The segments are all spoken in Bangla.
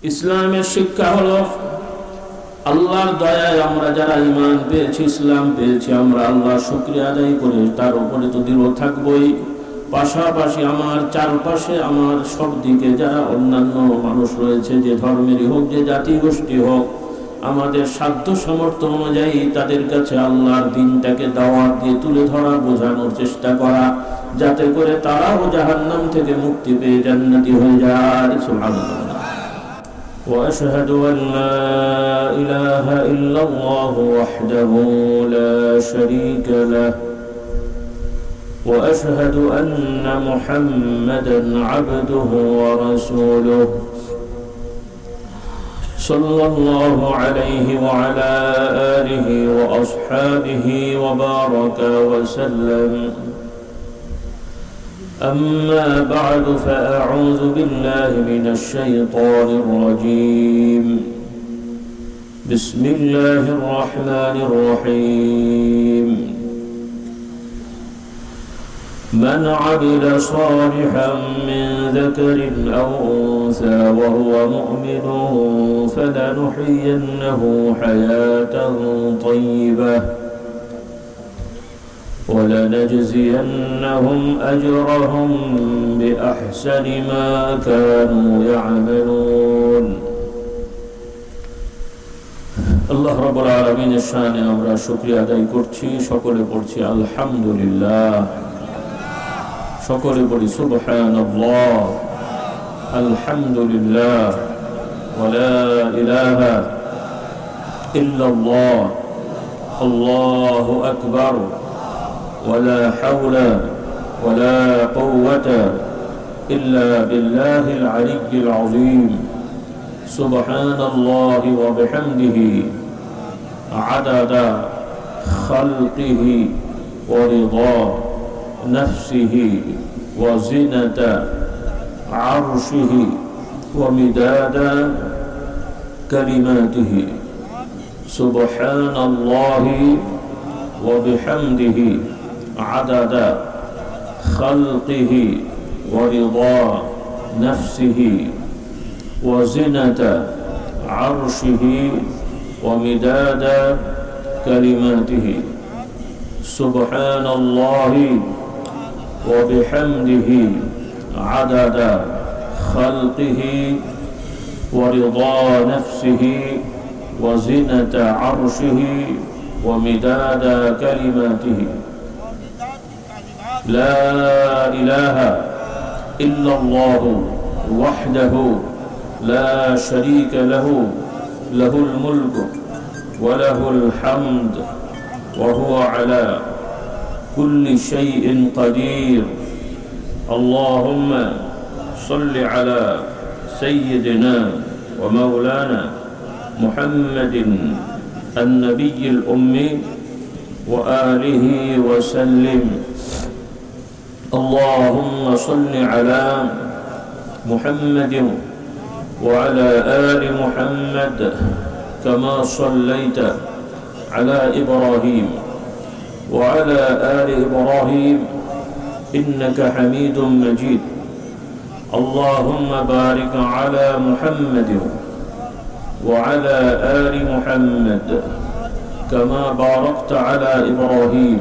ইসলামের শিক্ষা হলো আল্লাহর দয়ায় আমরা যারা ঈমান পেয়েছি, ইসলাম পেয়েছি, আমরা আল্লাহর শুকরিয়া আদায় করে তার উপরে তো দৃঢ় থাকবই। পাশাপাশি আমার চারপাশে আমার সব দিকে যারা অন্যান্য মানুষ রয়েছে, যে ধর্মেরই হোক, যে জাতি গোষ্ঠী হোক, আমাদের সাধ্য সামর্থ্য অনুযায়ী তাদের কাছে আল্লাহর দ্বীনটাকে দাওয়াত দিয়ে তুলে ধরা, বোঝানোর চেষ্টা করা, যাতে করে তারাও জাহান্নাম থেকে মুক্তি পেয়ে জান্নাতি হয়ে যায়। সুবহানাল্লাহ। وأشهد أن لا إله إلا الله وحده لا شريك له وأشهد أن محمدا عبده ورسوله صلى الله عليه وعلى آله وأصحابه وبارك وسلم. أما بعد فأعوذ بالله من الشيطان الرجيم. بسم الله الرحمن الرحيم. من عمل صالحا من ذكر أو أنثى وهو مؤمن فلنحيينه حياة طيبة ولنجزينهم أجرهم بأحسن ما كانوا يعملون. আল্লাহ রাব্বুল আলামিনের শানে আমরা শুকরিয়া আদায় করছি, সকলে পড়ছি আলহামদুলিল্লাহ, সকলে পড়ি সুবহানাল্লাহ, আলহামদুলিল্লাহ, ওয়ালা ইলাহা ইল্লাল্লাহ, আল্লাহু আকবার, ولا حول ولا قوة إلا بالله العلي العظيم. سبحان الله وبحمده عدد خلقه ورضا نفسه وزنة عرشه ومداد كلماته. سبحان الله وبحمده عدد خلقه ورضا نفسه وزنة عرشه ومداد كلماته. سبحان الله وبحمده عدد خلقه ورضا نفسه وزنة عرشه ومداد كلماته. لا إله إلا الله وحده لا شريك له، له الملك وله الحمد وهو على كل شيء قدير. اللهم صل على سيدنا ومولانا محمد النبي الأمي وآله وسلم. اللهم صل على محمد وعلى آل محمد كما صليت على إبراهيم وعلى آل إبراهيم إنك حميد مجيد. اللهم بارك على محمد وعلى آل محمد كما باركت على إبراهيم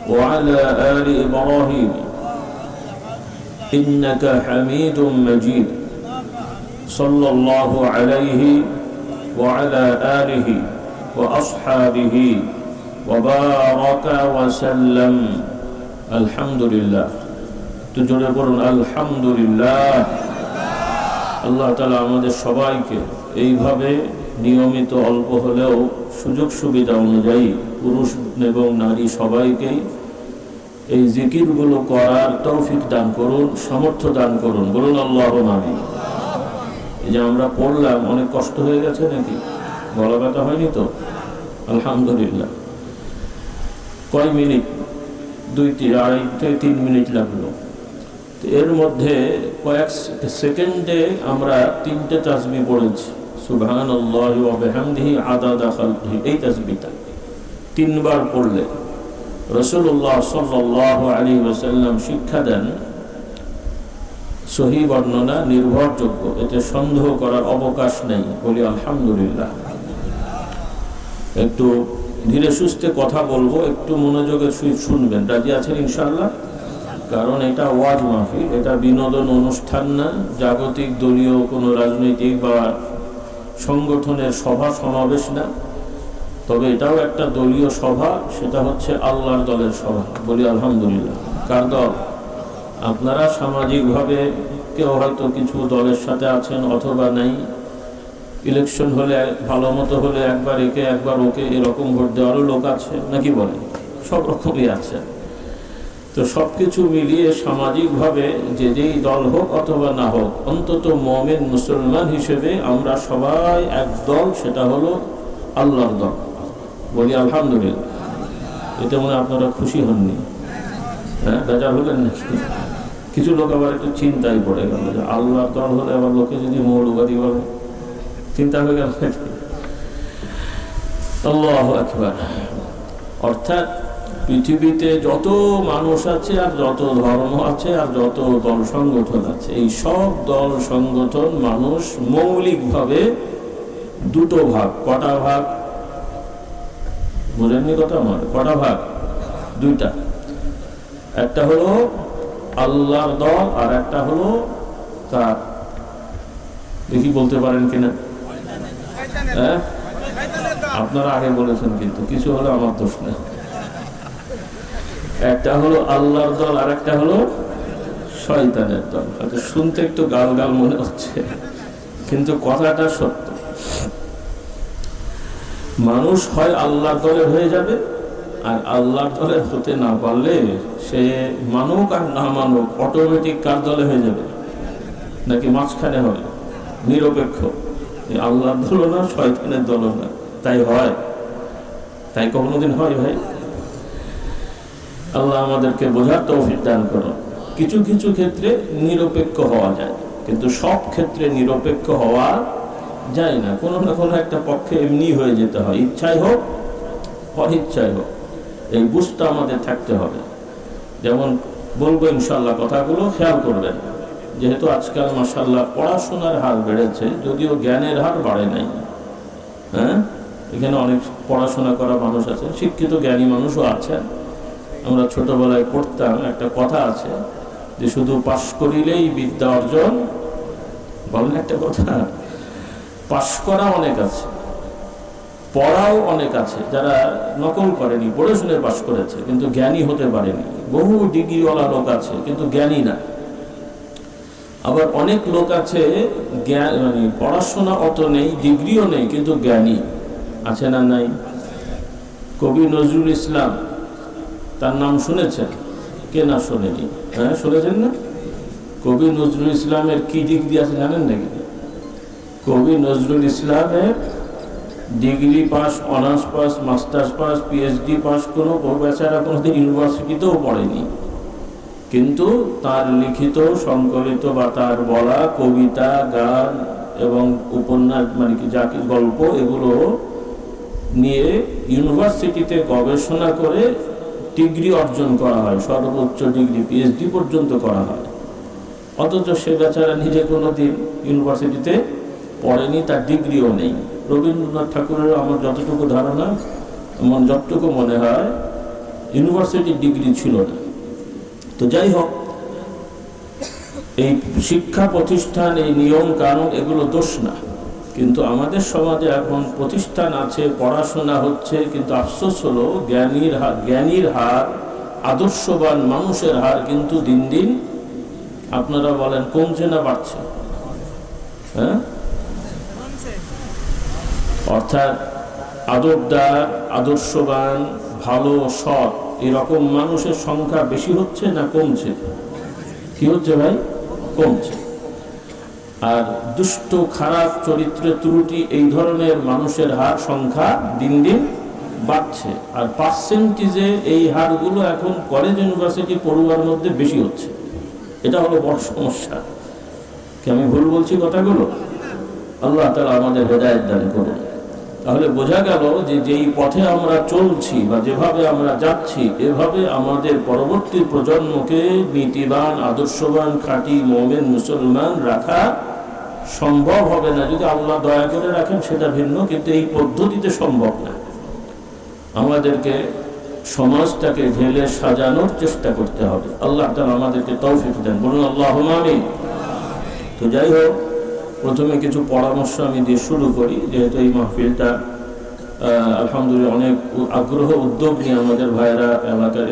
وعلى آل إبراهيم إنك حميد مجيد. صلى الله عليه وعلى آله وأصحابه وبارك وسلم. الحمد لله. تجري بلون الحمد لله. আল্লাহ তাআলা আমাদের সবাইকে এইভাবে নিয়মিত অল্প হলেও সুযোগ সুবিধা অনুযায়ী পুরুষ এবং নারী সবাইকেই এই জিকিরগুলো করার তৌফিক দান করুন, সামর্থ্য দান করুন। বলুন আল্লাহুম্মা আমিন। এই যে আমরা পড়লাম, অনেক কষ্ট হয়ে গেছে নাকি? গলা ব্যথা হয়নি তো? আলহামদুলিল্লাহ। কয় মিনিট? 2-3 মিনিট লাগলো। এর মধ্যে কয়েক সেকেন্ডে আমরা 3টে তাসবিহ পড়েছি। সুবহানাল্লাহি ওয়া বিহামদিহি আদাদা খালকিহি। এই তাসবিহটা 3 বার পড়লে রাসূলুল্লাহ সাল্লাল্লাহু আলাইহি ওয়াসাল্লাম শিক্ষা দেন সহি বর্ণনা, নির্ভরযোগ্য, এতে সন্দেহ করার অবকাশ নেই। বলি আলহামদুলিল্লাহ। একটু ধীরে সুস্থে কথা বলবো, একটু মনোযোগের সহিত শুনবেন। রাজি আছেন ইনশাআল্লাহ? কারণ এটা ওয়াজ মাহফিল, এটা বিনোদন অনুষ্ঠান না, জাগতিক দলীয় কোনো রাজনৈতিক বা সংগঠনের সভা সমাবেশ না। তবে এটাও একটা দলীয় সভা, সেটা হচ্ছে আল্লাহর দলের সভা। বলি আলহামদুলিল্লাহ। কার দল? আপনারা সামাজিকভাবে কেউ হয়তো কিছু দলের সাথে আছেন অথবা নাই। ইলেকশন হলে ভালো মতো হলে একবার একে একবার ওকে এরকম ভোট দেওয়ারও লোক আছে, নাকি বলেন? সব রকমই আছে। তো সব কিছু মিলিয়ে সামাজিকভাবে যে যেই দল হোক অথবা না হোক, অন্তত মুমিন মুসলমান হিসেবে আমরা সবাই এক দল, সেটা হলো আল্লাহর দল। বলি আলহামদুলিল্লাহ। এতে মনে আপনারা খুশি হননি? হ্যাঁ, বেজার হলেন নাকি? কিছু লোক আবার একটু চিন্তায় পড়ে গেল যে আল্লাহর দল হলে আবার লোকে যদি মৌলবাদী বলে, চিন্তা হয়ে গেল। আল্লাহু আকবার। অর্থাৎ পৃথিবীতে যত মানুষ আছে আর যত ধর্ম আছে আর যত দল সংগঠন আছে, এই সব দল সংগঠন মানুষ মৌলিকভাবে দুটো ভাগ। কটা ভাগ বুঝেননি কথা আমার? কটা ভাগ? দুইটা। একটা হলো আল্লাহর দল আর একটা হলো কার? দেখি বলতে পারেন কিনা? হ্যাঁ, আপনারা আগে বলেছেন কিন্তু কিছু হলো আমার দোষ না। একটা হলো আল্লাহর দল আর একটা হলো শয়তানের দল। হয়তো শুনতে একটু গাল গাল মনে হচ্ছে, কিন্তু কথাটা সত্য। মানুষ হয় আল্লাহর দলের হয়ে যাবে, আর আল্লাহর দলের হতে না পারলে সে মানুক আর না মানুক অটোমেটিক কার দলে হয়ে যাবে? নাকি মাঝখানে হবে নিরপেক্ষ? আল্লাহর দলও না, শয়তানের দলও না। তাই হয়? তাই কোনোদিন হয় ভাই? আল্লাহ আমাদেরকে বোঝার তৌফিক দান করুন। কিছু কিছু ক্ষেত্রে নিরপেক্ষ হওয়া যায়, কিন্তু সব ক্ষেত্রে নিরপেক্ষ হওয়া যায় না। কোনো না কোনো একটা পক্ষে এমনি হয়ে যেতে হয়, ইচ্ছাই হোক অনিচ্ছাই হোক। এই বুঝটা আমাদের থাকতে হবে। যেমন বলবো ইনশাল্লাহ, কথাগুলো খেয়াল করবেন। যেহেতু আজকাল মাশাআল্লাহ পড়াশোনার হার বেড়েছে, যদিও জ্ঞানের হার বাড়ে নাই। হ্যাঁ, এখানে অনেক পড়াশোনা করা মানুষ আছেন, শিক্ষিত জ্ঞানী মানুষও আছেন। আমরা ছোটবেলায় পড়তাম, একটা কথা আছে যে শুধু পাশ করিলেই বিদ্যা অর্জন। বলেন একটা কথা, পাশ করা অনেক আছে, পড়াও অনেক আছে। যারা নকল করেনি, পড়ে শুনে পাশ করেছে, কিন্তু জ্ঞানী হতে পারেনি। বহু ডিগ্রিওয়ালা লোক আছে কিন্তু জ্ঞানী না। আবার অনেক লোক আছে জ্ঞান, মানে পড়াশোনা অত নেই, ডিগ্রিও নেই, কিন্তু জ্ঞানী আছে না নাই? কবি নজরুল ইসলাম, তার নাম শুনেছেন? কে না শোনেনি? হ্যাঁ, শুনেছেন না? কবি নজরুল ইসলামের কি ডিগ্রি আছে জানেন নাকি? কবি নজরুল ইসলামের degree pass, honours pass, masters pass, PhD pass, কোনো বেচারা কোনোদিন ইউনিভার্সিটিতেও পড়েনি। কিন্তু তার লিখিত, সংকলিত বা তার বলা কবিতা, গান এবং উপন্যাস, মানে কি যা কিছু গল্প, এগুলো নিয়ে ইউনিভার্সিটিতে গবেষণা করে ডিগ্রি অর্জন করা হয়, সর্বোচ্চ ডিগ্রি পিএইচডি পর্যন্ত করা হয়। অথচ সে বেচারা নিজে কোনোদিন ইউনিভার্সিটিতে পড়েনি, তার ডিগ্রিও নেই। রবীন্দ্রনাথ ঠাকুরের আমার যতটুকু ধারণা, আমার যতটুকু মনে হয়, ইউনিভার্সিটির ডিগ্রি ছিল না। তো যাই হোক, এই শিক্ষা প্রতিষ্ঠান, এই নিয়ম কানুন, এগুলো দোষ না। কিন্তু আমাদের সমাজে এখন প্রতিষ্ঠান আছে, পড়াশোনা হচ্ছে, কিন্তু আফসোস হলো জ্ঞানীর হার, আদর্শবান মানুষের হার কিন্তু দিন দিন, আপনারা বলেন, কমছে না বাড়ছে? হ্যাঁ, অর্থাৎ আদবদার, আদর্শবান, ভালো, সৎ এরকম মানুষের সংখ্যা বেশি হচ্ছে না কমছে? কি হচ্ছে ভাই? কমছে। আর দুষ্ট, খারাপ, চরিত্রে ত্রুটি, এই ধরনের মানুষের হার, সংখ্যা দিন দিন বাড়ছে। আর পার্সেন্টেজে এই হারগুলো এখন কলেজ ইউনিভার্সিটি পড়ুয়ার মধ্যে বেশি হচ্ছে। এটা হলো বড় সমস্যা। কি আমি ভুল বলছি কথাগুলো? আল্লাহ তাআলা আমাদের হেদায়েত দান করুন। তাহলে বোঝা গেল যে যেই পথে আমরা চলছি বা যেভাবে আমরা যাচ্ছি, এভাবে আমাদের পরবর্তী প্রজন্মকে নীতিবান, আদর্শবান, খাঁটি মুমিন মুসলমান রাখা সম্ভব হবে না। যদি আল্লাহ দয়া করে রাখেন সেটা ভিন্ন, কিন্তু এই পদ্ধতিতে সম্ভব না। আমাদেরকে সমাজটাকে ঢেলে সাজানোর চেষ্টা করতে হবে। আল্লাহ তাআলা আমাদেরকে তৌফিক দেন, বলুন আল্লাহুম্মা আমিন। তো যাই হোক, প্রথমে কিছু পরামর্শ আমি দিয়ে শুরু করি, যেহেতু এই মাহফিলটা আলহামদুলিল্লাহ অনেক আগ্রহ উদ্যোগ নিয়ে আমাদের ভাইয়েরা আমাদের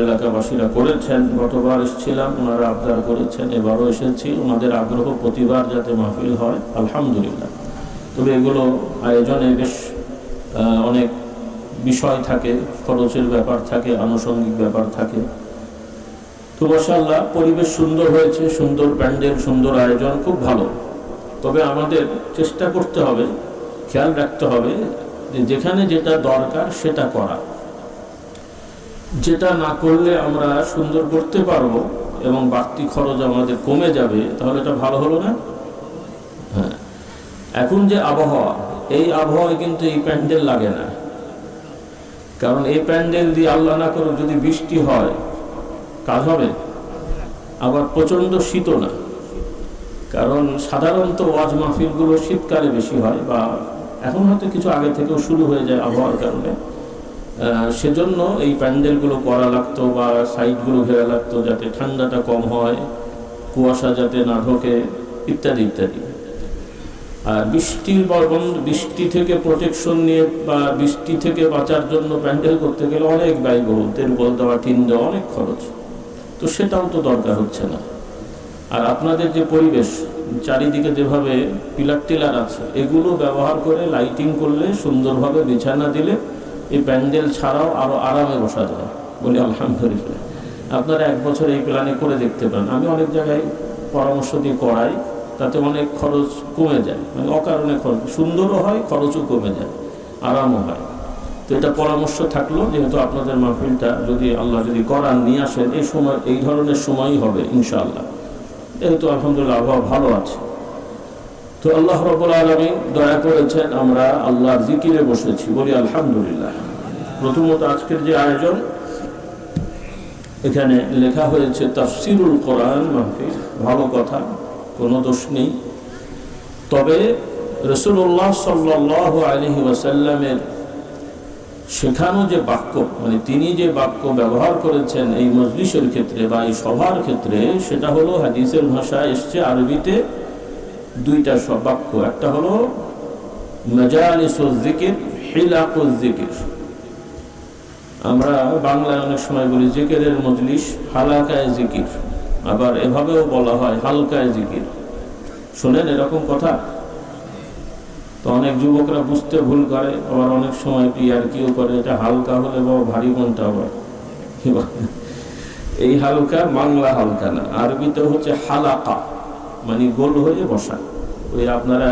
এলাকাবাসীরা করেছেন। গতবার এসেছিলাম, ওনারা আবদার করেছেন, এবারও এসেছি। ওনাদের আগ্রহ প্রতিবার যাতে মাহফিল হয়, আলহামদুলিল্লাহ। তবে এগুলো আয়োজনে বেশ অনেক বিষয় থাকে, খরচের ব্যাপার থাকে, আনুষঙ্গিক ব্যাপার থাকে। তো মাশাআল্লাহ পরিবেশ সুন্দর হয়েছে, সুন্দর প্যান্ডেল, সুন্দর আয়োজন, খুব ভালো। তবে আমাদের চেষ্টা করতে হবে, খেয়াল রাখতে হবে যে যেখানে যেটা দরকার সেটা করা। যেটা না করলে আমরা সুন্দর করতে পারবো এবং বাড়তি খরচ আমাদের কমে যাবে, তাহলে এটা ভালো হলো না? হ্যাঁ, এখন যে আবহাওয়া, এই আবহাওয়ায় কিন্তু এই প্যান্ডেল লাগে না। কারণ এই প্যান্ডেল দিয়ে আল্লাহ না করে যদি বৃষ্টি হয়, কাজ হবে? আবার প্রচণ্ড শীতও না। কারণ সাধারণত ওয়াজ মাহফিলগুলো শীতকালে বেশি হয়, বা এখন হয়তো কিছু আগে থেকেও শুরু হয়ে যায় আবহাওয়ার কারণে। সেজন্য এই প্যান্ডেলগুলো করা লাগতো বা সাইডগুলো ঘেরা লাগতো, যাতে ঠান্ডাটা কম হয়, কুয়াশা যাতে না ঢোকে, ইত্যাদি ইত্যাদি। আর বৃষ্টি থেকে প্রোটেকশন নিয়ে বা বৃষ্টি থেকে বাঁচার জন্য প্যান্ডেল করতে গেলে অনেক ব্যয়বহুল, তেরপল দেওয়া, টিন দেওয়া, অনেক খরচ। তো সেটাও তো দরকার হচ্ছে না। আর আপনাদের যে পরিবেশ, চারিদিকে যেভাবে পিলার টিলার আছে, এগুলো ব্যবহার করে লাইটিং করলে, সুন্দরভাবে বিছানা দিলে এই প্যান্ডেল ছাড়াও আরও আরামে বসা যায়। বলি আলহামদুলিল্লাহ। আপনারা এক বছর এই প্ল্যানে করে দেখতে পারেন। আমি অনেক জায়গায় পরামর্শ দিয়ে করাই, তাতে অনেক খরচ কমে যায়, মানে অকারণে খরচ, সুন্দরও হয়, খরচও কমে যায়, আরামও হয়। তো এটা পরামর্শ থাকলো, যেহেতু আপনাদের মাহফিলটা যদি আল্লাহ যদি করান, নিয়ে আসেন, এই সময় এই ধরনের সময়ই হবে ইনশাআল্লাহ। যেহেতু আলহামদুলিল্লাহ আবহাওয়া ভালো আছে। তো আল্লাহ রাব্বুল আলামিন দয়া করেছেন, আমরা আল্লাহর জিকিরে বসেছি, বলি আলহামদুলিল্লাহ। প্রথমত আজকের যে আয়োজন, এখানে লেখা হয়েছে তাফসিরুল কোরআন মাহফিল, ভালো কথা, কোনো দোষ নেই। তবে রাসূলুল্লাহ সাল্লাল্লাহু আলাইহি ওয়াসাল্লামের শেখানো যে বাক্য, মানে তিনি যে বাক্য ব্যবহার করেছেন এই মজলিসের ক্ষেত্রে বা এই সভার ক্ষেত্রে, সেটা হলো হাদিসের ভাষায় এসছে আরবিতে দুইটা বাক্য। একটা হলো মাজালিসুজ যিকির, হিলাকুজ যিকির। আমরা বাংলায় অনেক সময় বলি জিকিরের মজলিস, হালাকায়ে জিকির, আবার এভাবেও বলা হয় হালকায়ে জিকির। শোনেন এরকম কথা? তো অনেক যুবকরা বুঝতে ভুল করে, আবার অনেক সময় ইয়ার্কিও করে, এটা হালকা হলে বাবা ভারী কোনটা আবার। এই হালকা বাংলা হালকা না, আরবিতে হচ্ছে হালাকা, মানে গোল হয়ে বসা। ওই আপনারা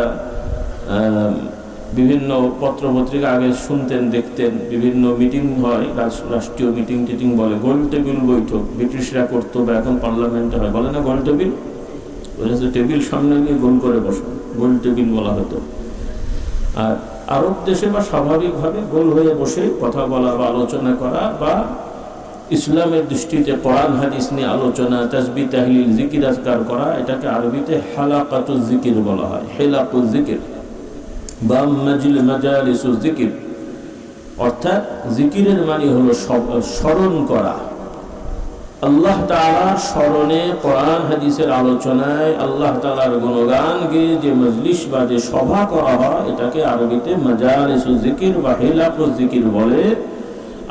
বিভিন্ন পত্রপত্রিকা আগে শুনতেন, দেখতেন, বিভিন্ন মিটিং হয়, রাষ্ট্রীয় মিটিং টিটিং বলে, গোল টেবিল বৈঠক ব্রিটিশরা করতো, বা এখন পার্লামেন্টে হয়, বলে না গোল টেবিল। ওই টেবিল সামনে নিয়ে গোল করে বসা, গোল টেবিল বলা হতো। আর আরব দেশে বা স্বাভাবিকভাবে গোল হয়ে বসে কথা বলা বা আলোচনা করা, বা ইসলামের দৃষ্টিতে কোরআন হাদিস নিয়ে আলোচনা, তাসবিহ তাহলিল জিকির আজকার করা, এটাকে আরবিতে হালাকাতুজ জিকির বলা হয়, হিলাকুজ জিকির বা মাজালিসুজ জিকির। অর্থাৎ জিকিরের মানে হলো স্মরণ করা, আল্লাহ তাআলার স্মরণে, কোরআন হাদিসের আলোচনায়, আল্লাহ তাআলার গুণগান গেয়ে যে মজলিস বা যে সভা করা হয়, এটাকে আরবিতে মাজালিসুজ জিকির বা হিলাকুজ জিকির বলে।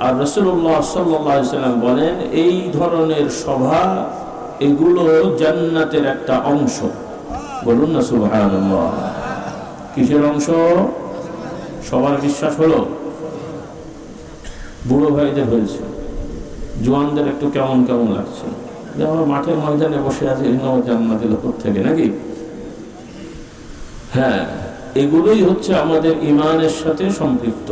আর রাসূলুল্লাহ সাল্লাল্লাহু আলাইহি ওয়াসাল্লাম বলেন, এই ধরনের সভা, এগুলো জান্নাতের একটা অংশ। বলুন না সুবহানাল্লাহ। কিসের অংশ? সবার বিশ্বাস হলো? বুড়ো ভাইদের হয়েছে, জোয়ানদের একটু কেমন কেমন লাগছে, যে আমরা মাঠের ময়দানে বসে আছি, জান্নাতের উপর থেকে, নাকি? হ্যাঁ, এগুলোই হচ্ছে আমাদের ইমানের সাথে সম্পৃক্ত।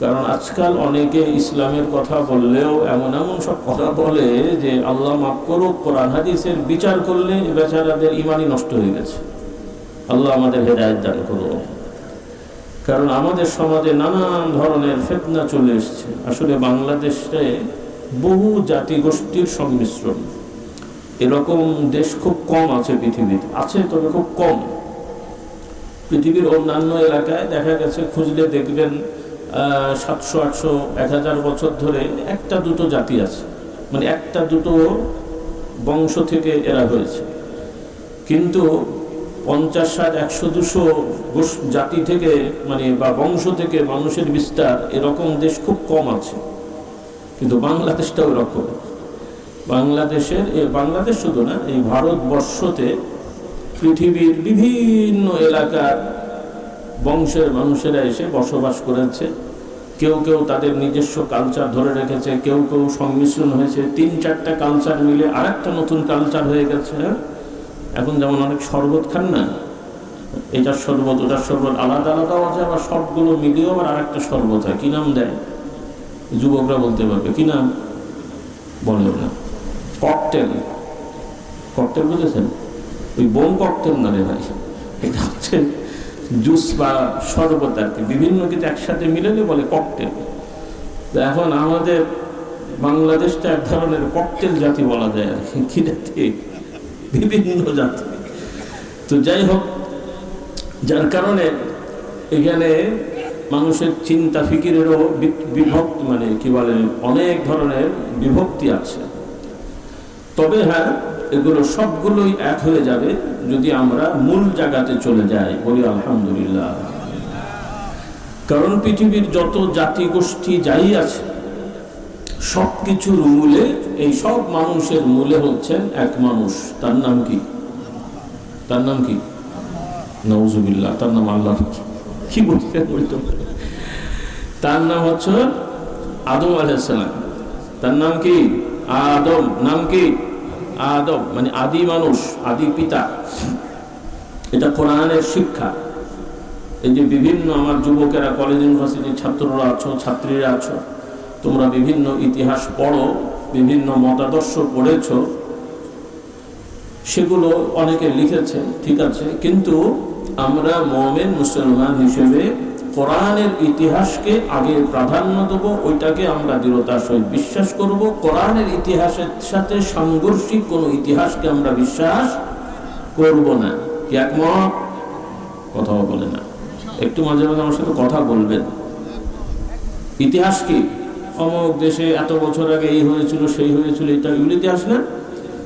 কারণ আজকাল অনেকে ইসলামের কথা বললেও এমন এমন সব কথা বলে যে আল্লাহ মাফ করুক, কোরআন হাদিসের বিচার করলে বেচারাদের ইমানই নষ্ট হয়ে গেছে। আল্লাহ আমাদের হেদায়েত দান করুন। কারণ আমাদের সমাজে নানান ধরনের ফিতনা চলে এসছে। আসলে বাংলাদেশে বহু জাতিগোষ্ঠীর সংমিশ্রণ, এরকম দেশ খুব কম আছে পৃথিবীতে, আছে তবে খুব কম। পৃথিবীর অন্যান্য এলাকায় দেখা গেছে খুঁজলে দেখবেন 700, 800, 1000 বছর ধরে একটা দুটো জাতি আছে, মানে একটা দুটো বংশ থেকে এরা হয়েছে। কিন্তু 50, 60, 100, 200 জাতি থেকে মানে বা বংশ থেকে মানুষের বিস্তার, এরকম দেশ খুব কম আছে। কিন্তু বাংলাদেশটাও এরকম। বাংলাদেশ শুধু না, এই ভারতবর্ষতে পৃথিবীর বিভিন্ন এলাকার বংশের মানুষেরা এসে বসবাস করেছে। কেউ কেউ তাদের নিজস্ব কালচার ধরে রেখেছে, কেউ কেউ সংমিশ্রণ হয়েছে, 3-4টা কালচার মিলে আরেকটা নতুন কালচার হয়ে গেছে। এখন যেমন অনেক শরবত খান না, এটার শরবত ওটার শরবত আলাদা আলাদাও আছে, আবার সবগুলো মিলিয়েও আবার আরেকটা শরবত হয়। কি নাম দেয়? যুবকরা বলতে পারবে কি নাম, বলেও না। ককটেল। ককটেল বুঝেছেন? ওই বোম ককটেল না রে ভাই, এটা হচ্ছে জুস বা শরবত আর কি, বিভিন্ন কিছু একসাথে মিলালে বলে ককটেল। তো এখন আমাদের বাংলাদেশটা এক ধরনের ককটেল জাতি বলা যায় আর কি জাতি, বিভিন্ন জাতি। তো যাই হোক, যার কারণে এখানে মানুষের চিন্তা ফিকিরেরও বিভক্তি, মানে কি বলে, অনেক ধরনের বিভক্তি আছে। তবে হ্যাঁ, এগুলো সবগুলোই এক হয়ে যাবে যদি আমরা মূল জায়গাতে চলে যাই, বলি আলহামদুলিল্লাহ। কারণ পৃথিবীর যত জাতিগোষ্ঠী যাই আছে, সব কিছুর মূলে, এই সব মানুষের মূলে হচ্ছেন এক মানুষ। তার নাম কি? তার নাম কি? নাউজুবিল্লাহ, তার নাম আল্লাহ। কি বলতে বলতো, তার নাম হচ্ছে আদম আলাইহিস সালাম। তার নাম কি? আদম। নাম কি? আদম, মানে আদি মানুষ, আদি পিতা। এটা কোরআনের শিক্ষা। এই যে বিভিন্ন আমার যুবকেরা, কলেজ ইউনিভার্সিটির ছাত্ররা আছো, ছাত্রীরা আছো, তোমরা বিভিন্ন ইতিহাস পড়ো, বিভিন্ন মতাদর্শ পড়েছ, সেগুলো অনেকে লিখেছে, ঠিক আছে। কিন্তু আমরা মুমিন মুসলমান হিসেবে কোরআনের ইতিহাসকে আগে প্রাধান্য দেব, ওইটাকে আমরা দৃঢ়তার সহিত বিশ্বাস করব। কোরআনের ইতিহাসের সাথে সাংঘর্ষিক কোনো ইতিহাসকে আমরা বিশ্বাস করব না। কি একমত? কথাও বলে না, একটু মাঝে মাঝে আমার সাথে কথা বলবেন। ইতিহাস কি? অমুক দেশে এত বছর আগে এই হয়েছিল, সেই হয়েছিল, এটা এগুলো ইতিহাস না?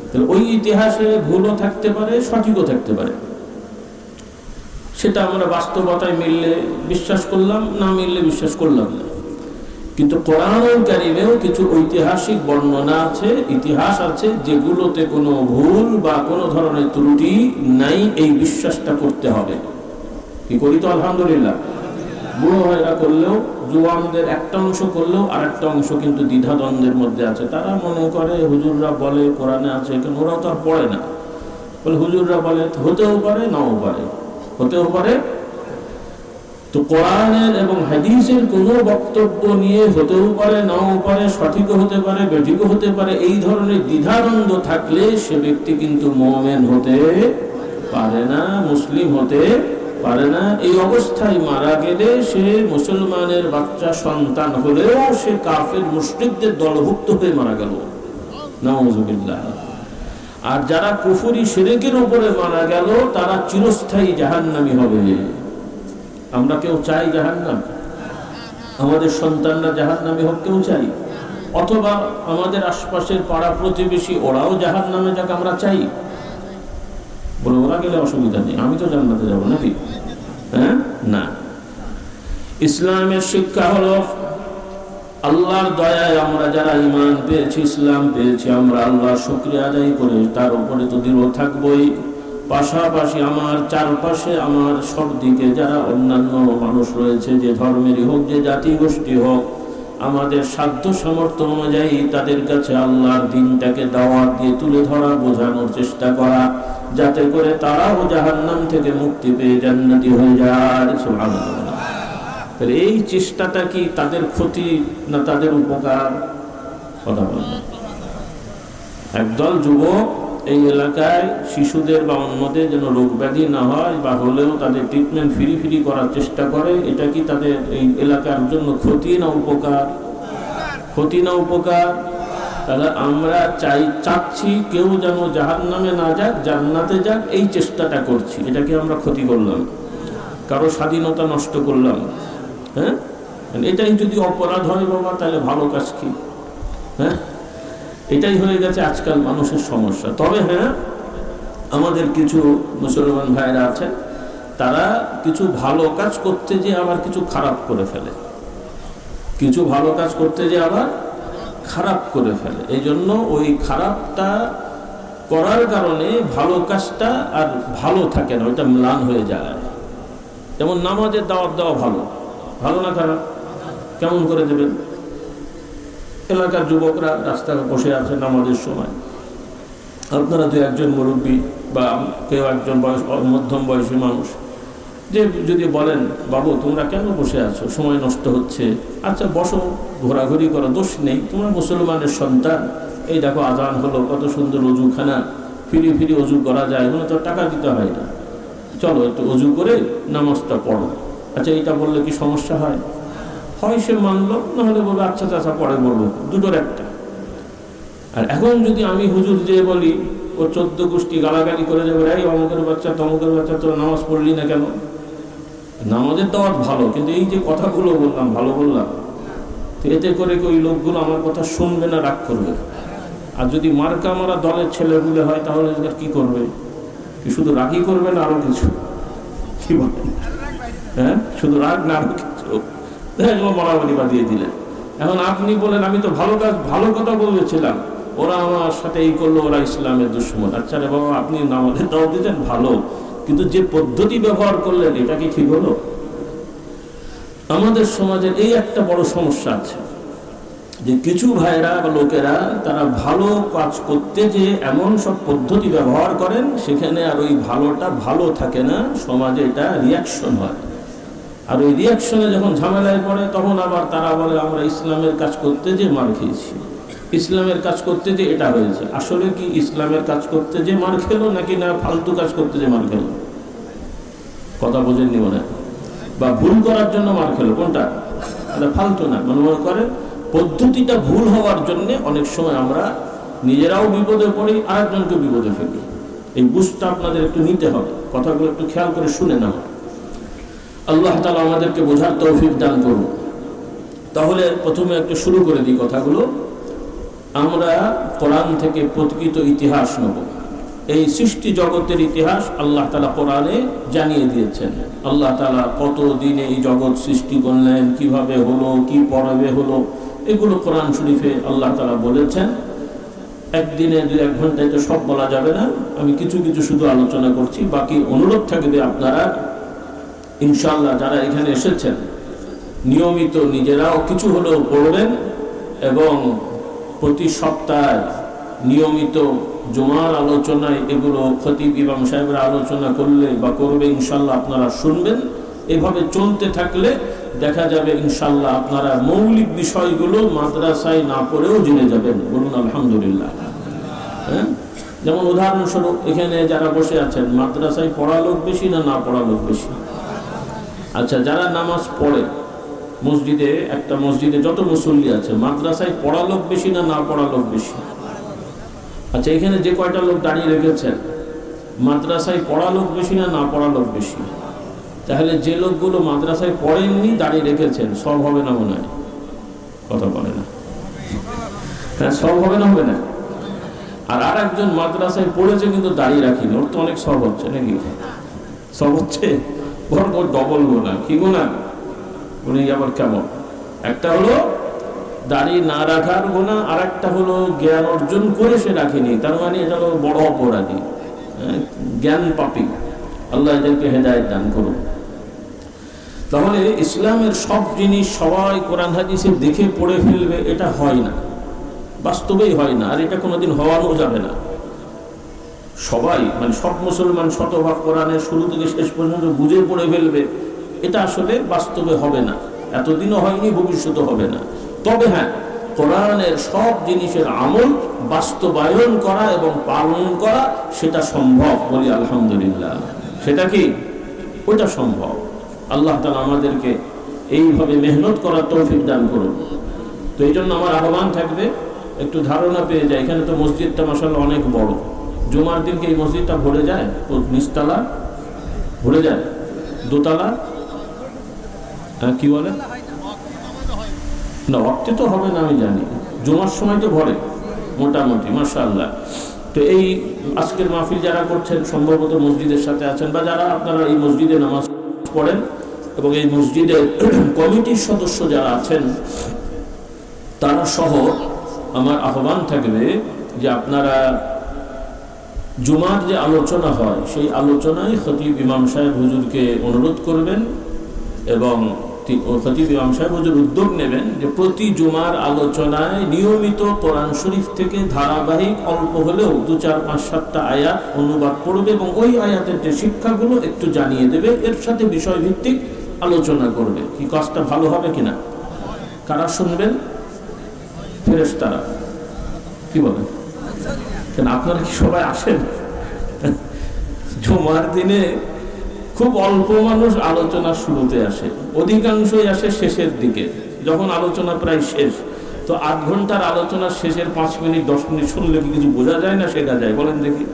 তাহলে ওই ইতিহাসে ভুলও থাকতে পারে, সঠিকও থাকতে পারে। সেটা আমরা বাস্তবতায় মিললে বিশ্বাস করলাম, না মিললে বিশ্বাস করলাম না। কিন্তু কোরআনুল কারীমেও কিছু ঐতিহাসিক বর্ণনা আছে, ইতিহাস আছে, যেগুলোতে কোনো ভুল বা কোনো ধরনের ত্রুটি নাই, এই বিশ্বাসটা করতে হবে। কি করি তো আলহামদুলিল্লাহ। বুড়ো ভাইরা করলেও, যুবানদের একটা অংশ করলেও আর একটা অংশ কিন্তু দ্বিধাদ্বন্দ্বের মধ্যে আছে। তারা মনে করে হুজুররা বলে কোরআনে আছে, কিন্তু ওরাও তো আর পড়ে না। বলে হুজুররা বলে, হতেও পারে নাও পারে, হতেও পারে। তো কোরআনের এবং হাদিসের কোনো বক্তব্য নিয়ে হতেও পারে নাও পারে, সঠিকও হতে পারে বেঠিকও হতে পারে, এই ধরনের দ্বিধাদ্বন্দ্ব থাকলে সে ব্যক্তি কিন্তু মুমিন হতে পারে না, মুসলিম হতে পারে না। এই অবস্থায় মারা গেলে সে মুসলমানের বাচ্চা সন্তান হলেও সে কাফের মুশরিকদের দলভুক্ত হয়ে মারা গেল, নাউযুবিল্লাহ। আর যারা কুফরি শিরকের উপরে মারা গেল, তারা চিরস্থায়ী জাহান্নামী হবে। আমরা কেউ চাই জাহান্নাম? আমাদের সন্তানরা জাহান্নামী হোক কেউ চাই? অথবা আমাদের আশপাশের পাড়া প্রতিবেশী ওরাও জাহান্নামে যাক, আমরা চাই? বলে ওরা গেলে অসুবিধা নেই, আমি তো জান্নাতে যাবো নাকি? হ্যাঁ, না। ইসলামের শিক্ষা হলো আল্লাহর দয়ায় আমরা যারা ঈমান পেয়েছি, ইসলাম পেয়েছি, আমরা আল্লাহর শুকরিয়া আদায় করে তার উপরে তো দৃঢ় থাকবই। পাশাপাশি আমার চারপাশে, আমার সব দিকে যারা অন্যান্য মানুষ রয়েছে, যে ধর্মেরই হোক, যে জাতি গোষ্ঠী হোক, আমাদের সাধ্য সামর্থ্য অনুযায়ী তাদের কাছে আল্লাহর দ্বীনটাকে দাওয়াত দিয়ে তুলে ধরা, বোঝানোর চেষ্টা করা, যাতে করে তারাও জাহান্নাম থেকে মুক্তি পেয়ে জান্নাতি হয়ে যায়। সুবহানাল্লাহ। তাহলে এই চেষ্টাটা কি তাদের ক্ষতি না তাদের উপকার? কথা বলবেন। একদল যুবক এই এলাকায় শিশুদের বা অন্যদের যেন রোগ ব্যাধি না হয়, বা হলেও তাদের ট্রিটমেন্ট ফ্রি করার চেষ্টা করে। এটা কি তাদের এই এলাকার জন্য ক্ষতি না উপকার? ক্ষতি না উপকার? তাহলে আমরা চাচ্ছি কেউ যেন জাহান্নামে না যাক, জান্নাতে যাক, এই চেষ্টাটা করছি। এটাকে আমরা ক্ষতি করলাম, কারো স্বাধীনতা নষ্ট করলাম। হ্যাঁ, এটাই যদি অপরাধ হয় বাবা, তাহলে ভালো কাজ কি? হ্যাঁ, এটাই হয়ে গেছে আজকাল মানুষের সমস্যা। তবে হ্যাঁ, আমাদের কিছু মুসলমান ভাইরা আছেন, তারা কিছু ভালো কাজ করতে যে আবার কিছু খারাপ করে ফেলে, কিছু ভালো কাজ করতে যে আবার খারাপ করে ফেলে। এই জন্য ওই খারাপটা করার কারণে ভালো কাজটা আর ভালো থাকে না, ওইটা ম্লান হয়ে যায়। যেমন নামাজের দাওয়াত দেওয়া ভালো, ভালো না খারাপ? কেমন করে দেবেন? এলাকার যুবকরা রাস্তায় বসে আছে নামাজের সময়, আপনারা দু একজন মুরব্বী বা কেউ একজন মধ্যম বয়সী মানুষ যে যদি বলেন, বাবু তোমরা কেন বসে আছো, সময় নষ্ট হচ্ছে, আচ্ছা বসো, ঘোরাঘুরি করো, দোষ নেই, তোমরা মুসলমানের সন্তান, এই দেখো আজান হলো, কত সুন্দর অজুখানা, ফিরি অজু করা যায়, এগুলো তো টাকা দিতে হয় না, চলো একটু অজু করে নামাজটা পড়ো। আচ্ছা, এইটা বললে কি সমস্যা হয়? হয় সে মানলো, নাহলে বলবো আচ্ছা চাচা পরে বলবো, দুটোর একটা। আর এখন যদি আমি হুজুর যে বলি, ও 14 গোষ্ঠী গালাগালি করে যাবে, এই অমুকের বাচ্চা তমুকের বাচ্চা, তোর নামাজ পড়লি না কেন? নামাজের দাওয়াত ভালো, কিন্তু এই যে কথাগুলো বললাম, ভালো বললাম, তো এতে করে কি ওই লোকগুলো আমার কথা শুনবে না রাগ করবে? আর যদি মার্কা মারা দলের ছেলেগুলো হয়, তাহলে কি করবে? কি শুধু রাগই করবে না আরো কিছু? কি বলেন? হ্যাঁ, শুধু রাগ না আরো কিছু? মারামারি বাঁধিয়ে দিলেন। এখন আপনি বলেন আমি তো ভালো কথা বলেছিলাম, ওরা আমার সাথে এই করলো, ওরা ইসলামের দুশমন। আচ্ছা রে বাবা, আপনি নামাজের দাওয়াত দিতেন ভালো, কিন্তু যে পদ্ধতি ব্যবহার করলেন এটা কি ঠিক হলো? আমাদের সমাজের এই একটা বড় সমস্যা আছে যে কিছু ভাইরা বা লোকেরা তারা ভালো কাজ করতে যে এমন সব পদ্ধতি ব্যবহার করেন, সেখানে আর ওই ভালোটা ভালো থাকে না, সমাজে এটা রিয়াকশন হয়। আর ওই রিয়াকশনে যখন ঝামেলায় পড়ে, তখন আবার তারা বলে আমরা ইসলামের কাজ করতে যে মার খেয়েছি, ইসলামের কাজ করতে যে এটা হয়েছে। আসলে কি ইসলামের কাজ করতে যে মার খেলো, নাকি না ফালতু কাজ করতে যে মার খেলো? কথা বোঝেননি মনে, বা ভুল করার জন্য মার খেলো, কোনটা? ফালতু না, মনে করে পদ্ধতিটা ভুল হওয়ার জন্য অনেক সময় আমরা নিজেরাও বিপদে পড়ি, আরেকজনকে বিপদে ফেলি। এই বুঝটা আপনাদের একটু নিতে হবে, কথাগুলো একটু খেয়াল করে শুনে নেওয়া। আল্লাহ তাআলা আমাদেরকে বোঝার তৌফিক দান করুন। তাহলে প্রথমে একটু শুরু করে দিই কথাগুলো। আমরা কোরআন থেকে প্রকৃত ইতিহাস নেব। এই সৃষ্টি জগতের ইতিহাস আল্লাহ তাআলা কোরআনে জানিয়ে দিয়েছেন। আল্লাহ তাআলা কত দিনে এই জগৎ সৃষ্টি করলেন, কিভাবে হলো, কি পরবে হলো, এগুলো কোরআন শরীফে আল্লাহ তাআলা বলেছেন। একদিনে 2-1 ঘন্টায় তো সব বলা যাবে না, আমি কিছু কিছু শুধু আলোচনা করছি। বাকি অনুরোধ থাকবে আপনারা ইনশাআল্লাহ যারা এখানে এসেছেন নিয়মিত নিজেরাও কিছু হলেও পড়বেন, এবং প্রতি সপ্তাহে নিয়মিত জুমার আলোচনায় এগুলো খতিব ইমাম সাহেবরা আলোচনা করলে বা করবে ইনশাআল্লাহ আপনারা শুনবেন। এভাবে চলতে থাকলে দেখা যাবে ইনশাআল্লাহ আপনারা মৌলিক বিষয়গুলো মাদ্রাসায় না পড়েও জেনে যাবেন। বলুন আলহামদুলিল্লাহ। হ্যাঁ, যেমন উদাহরণস্বরূপ এখানে যারা বসে আছেন, মাদ্রাসায় পড়া লোক বেশি না না পড়া লোক বেশি? আচ্ছা, যারা নামাজ পড়ে মসজিদে, একটা মসজিদে যত মুসল্লি আছে, মাদ্রাসায় পড়া লোক বেশি না না পড়া লোক বেশি? আচ্ছা, এখানে যে কয়টা লোক দাঁড়িয়ে রেখেছেন, মাদ্রাসায় পড়া লোক বেশি না না পড়া লোক বেশি? তাহলে যে লোকগুলো মাদ্রাসায় পড়েননি দাঁড়িয়ে রেখেছেন, সব হবে না মনে হয়? কথা বলে না? হ্যাঁ, সব হবে না, হবে না? আর একজন মাদ্রাসায় পড়েছে কিন্তু দাঁড়িয়ে রাখিনি, ওর তো অনেক সব হচ্ছে নাকি? সব হচ্ছে, বরং ওর ডবল গোনা। কি গোনা? উনি আবার কেমন? একটা হলো দাঁড়িয়ে না রাখার গোনা, আর একটা হলো জ্ঞান অর্জন করে সে রাখেনি, তার মানে এটা হলো বড় অপরাধী, জ্ঞান পাপী। আল্লাহ এদেরকে হেদায়েত দান করুন। তাহলে ইসলামের সব জিনিস সবাই কোরআন হাদিসে দেখে পড়ে ফেলবে, এটা হয় না, বাস্তবেই হয় না, আর এটা কোনোদিন হওয়ারও যাবে না। সবাই মানে সব মুসলমান শতভাগ কোরআনের শুরু থেকে শেষ পর্যন্ত বুঝে পড়ে ফেলবে, এটা আসলে বাস্তবে হবে না, এতদিনও হয়নি, ভবিষ্যতে হবে না। তবে হ্যাঁ, কোরআনের সব জিনিসের আমল বাস্তবায়ন করা এবং পালন করা, সেটা সম্ভব। বলি আলহামদুলিল্লাহ। সেটা কি? ওইটা সম্ভব। আল্লাহ তাআলা আমাদেরকে এইভাবে মেহনত করার তৌফিক দান করুন। তো এই জন্য আমার আহ্বান থাকবে, একটু ধারণা পেয়ে যায়। এখানে তো মসজিদটা মাশাআল্লাহ অনেক বড়। জুমার দিনকে এই মসজিদটা ভরে যায়, নিচতলা ভরে যায়, দোতলা, কি বলে না, ওয়াক্তে তো হবে না আমি জানি, জুমার সময় তো ভরে মোটামুটি, মাশাআল্লাহ। তো এই আজকের মাহফিল যারা করছেন সম্ভবত মসজিদের সাথে আছেন, বা যারা আপনারা এই মসজিদে নামাজ পড়েন এবং এই মসজিদের কমিটির সদস্য যারা আছেন, তারা সহ আমার আহ্বান থাকবে যে আপনারা জুমার যে আলোচনা হয় সেই আলোচনায় খতিব ইমাম সাহেব হুজুরকে অনুরোধ করবেন এবং খতিব ইমাম সাহেব হুজুর উদ্যোগ নেবেন যে প্রতি জুমার আলোচনায় নিয়মিত কোরআন শরীফ থেকে ধারাবাহিক অল্প হলেও 2, 4, 5, 7টা আয়াত অনুবাদ করবে এবং ওই আয়াতের যে শিক্ষাগুলো একটু জানিয়ে দেবে, এর সাথে বিষয়ভিত্তিক আলোচনা করবে। কি কাজটা ভালো হবে কিনা? কারা শুনবেন? ফেরেশতারা। কি বলেন? কেন আপনারা কি সবাই আসেন? জুমার দিনে খুব অল্প মানুষ আলোচনা শুরুতে আসে, অধিকাংশই আসে শেষের দিকে, যখন আলোচনা প্রায় শেষ। তো 8 ঘন্টার আলোচনার শেষের 5 মিনিট 10 মিনিট শুনলে কি কিছু বোঝা যায় না? শেখা যায়? বলেন দেখি।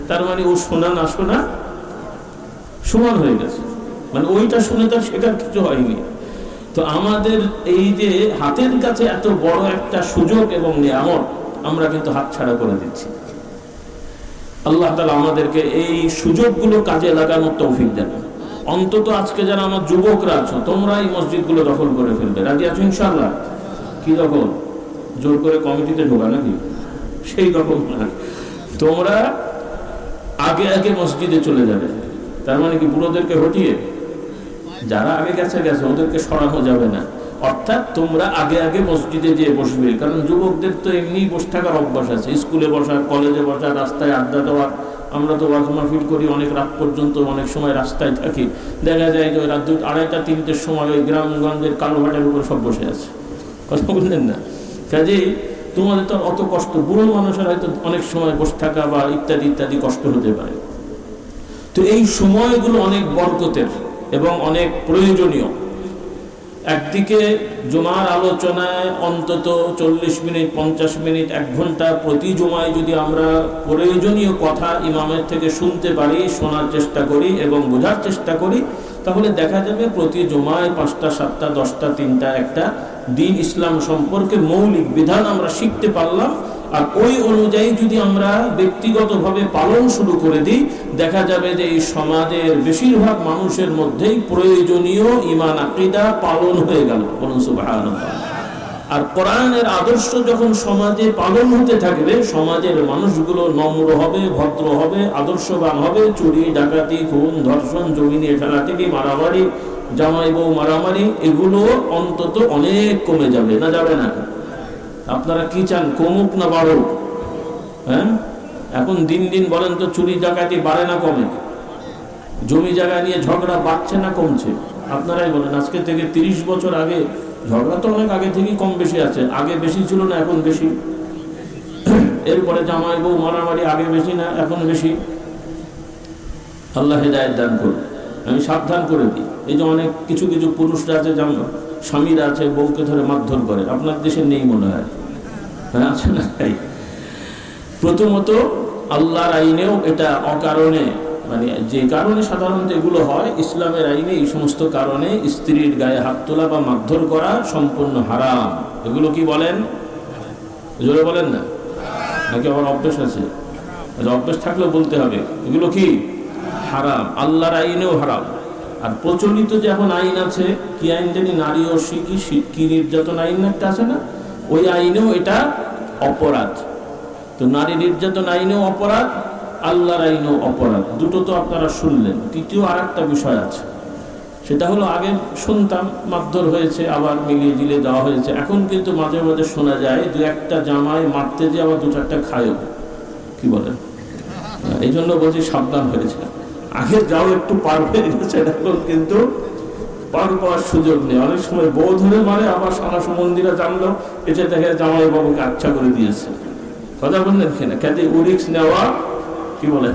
তার মানে ও শোনা না শোনা সমান হয়ে গেছে, মানে ওইটা শুনে তার শেখার কিছু হয়নি। তো আমাদের এই যে হাতের কাছে এত বড় একটা সুযোগ এবং নিয়ামত, আমরা কিন্তু হাতছাড়া করে দিচ্ছি। আল্লাহ তাআলা আমাদেরকে এই সুযোগগুলো কাজে লাগানোর তৌফিক দেন। অন্তত আজকে যারা আমার যুবকরা আছো, তোমরা এই মসজিদগুলো দখল করে ফেলবে। রাজি আছো ইনশাআল্লাহ? কি দখল? জোর করে কমিটিতে ঢোকা নাকি? সেই দখল না, তোমরা আগে আগে মসজিদে চলে যাবে। তার মানে কি বুড়োদেরকে হটিয়ে, যারা আগে গেছে গেছে, ওদেরকে সরানো যাবে না। অর্থাৎ তোমরা আগে আগে মসজিদে যেয়ে বসবে, কারণ যুবকদের তো এমনি বসে থাকার অভ্যাস আছে, স্কুলে বসা, কলেজে বসা, রাস্তায় আড্ডা দেওয়া। আমরা তো ওয়াজ মাহফিল করি অনেক রাত পর্যন্ত, অনেক সময় রাস্তায় থাকি, দেখা যায় যে রাত 2, 2:30, 3টের সময় ওই গ্রামগঞ্জের কালোঘাটের উপর সব বসে আছে। কথা বললেন না? কাজেই তোমাদের তো অত কষ্ট, বুড়ো মানুষের হয়তো অনেক সময় বসে থাকা বা ইত্যাদি ইত্যাদি কষ্ট হতে পারে। তো এই সময়গুলো অনেক বরকতের এবং অনেক প্রয়োজনীয়। একদিকে জুমার আলোচনায় অন্তত 40 মিনিট, 50 মিনিট, 1 ঘন্টা প্রতি জুমায় যদি আমরা প্রয়োজনীয় কথা ইমামের থেকে শুনতে পারি, শোনার চেষ্টা করি এবং বোঝার চেষ্টা করি, তাহলে দেখা যাবে প্রতি জুমায় 5টা, 7টা, 10টা, 3টা, 1টা দ্বীন ইসলাম সম্পর্কে মৌলিক বিধান আমরা শিখতে পারলাম। আর ওই অনুযায়ী যদি আমরা ব্যক্তিগতভাবে পালন শুরু করে দিই, দেখা যাবে যে এই সমাজের বেশিরভাগ মানুষের মধ্যেই প্রয়োজনীয় ঈমান আকীদা পালন হয়ে গেল। বলুন সুবহানাল্লাহ। আর কোরআনের আদর্শ যখন সমাজে পালন হতে থাকবে, সমাজের মানুষগুলো নম্র হবে, ভদ্র হবে, আদর্শবান হবে। চুরি, ডাকাতি, খুন, ধর্ষণ, জমি নিয়ে ঠেলাঠেলি, মারামারি, জামাই বউ মারামারি, এগুলো অন্তত অনেক কমে যাবে। না যাবে না? আপনারা কি চান, কমুক না বাড়ুক? হ্যাঁ, এখন দিন দিন বলেন তো চুরি ডাকাতি বাড়ে না কমে? জমি জায়গা নিয়ে ঝগড়া বাড়ছে না কমছে? আপনারাই বলেন। আজকে থেকে 30 বছর আগে, ঝগড়া তো অনেক আগে থেকেই কম বেশি আছে, আগে বেশি ছিল না এখন বেশি। এরপরে জামাই বউ মারামারি, আগে বেশি না এখন বেশি। আল্লাহ হেদায়েত দান করুন। আমি সাবধান করে দিই, এই যে অনেক কিছু কিছু পুরুষরা আছে, স্বামীরা আছে, বউকে ধরে মারধর করে। আপনার দেশে নেই মনে হয়? হ্যাঁ, আছে না? প্রথমত আল্লাহর আইনেও এটা অকারণে, মানে যে কারণে সাধারণত এগুলো হয়, ইসলামের আইনে এই সমস্ত কারণে স্ত্রীর গায়ে হাত তোলা বা মারধর করা সম্পূর্ণ হারাম। এগুলো কি বলেন? জোরে বলেন না, নাকি আবার অভ্যেস আছে? অভ্যেস থাকলেও বলতে হবে, এগুলো কি হারাম, আল্লাহর আইনেও হারাম। আর প্রচলিত যে এখন আইন আছে, কি আইন জানি, নারী ও কি নির্যাতন আইন একটা আছে না, ওই আইনেও এটা অপরাধ। তো নারী নির্যাতন আইনেও অপরাধ, আল্লাহর আইনেও অপরাধ। দুটো তো আপনারা শুনলেন। তৃতীয় আর একটা বিষয় আছে, সেটা হলো আগে শুনতাম মারধর হয়েছে, আবার মিলিয়ে দিলে দেওয়া হয়েছে। এখন কিন্তু মাঝে মাঝে শোনা যায় 2-1টা জামাই মারতে যে আবার 2-4টা খায়ও। কি বলেন? এই জন্য বলছি সাবধান হয়েছে। আগে যাও একটু পার হয়ে গেছে, এখন কিন্তু পার পাওয়ার সুযোগ নেই। অনেক সময় বউ ধরে মারে, আবার সারা মন্দিরা জানলো, এটা দেখে জামাই বাবুকে আচ্ছা করে দিয়েছে। কথা বললেন কিনা? কাজে উরিক্স নেওয়া কি বলে,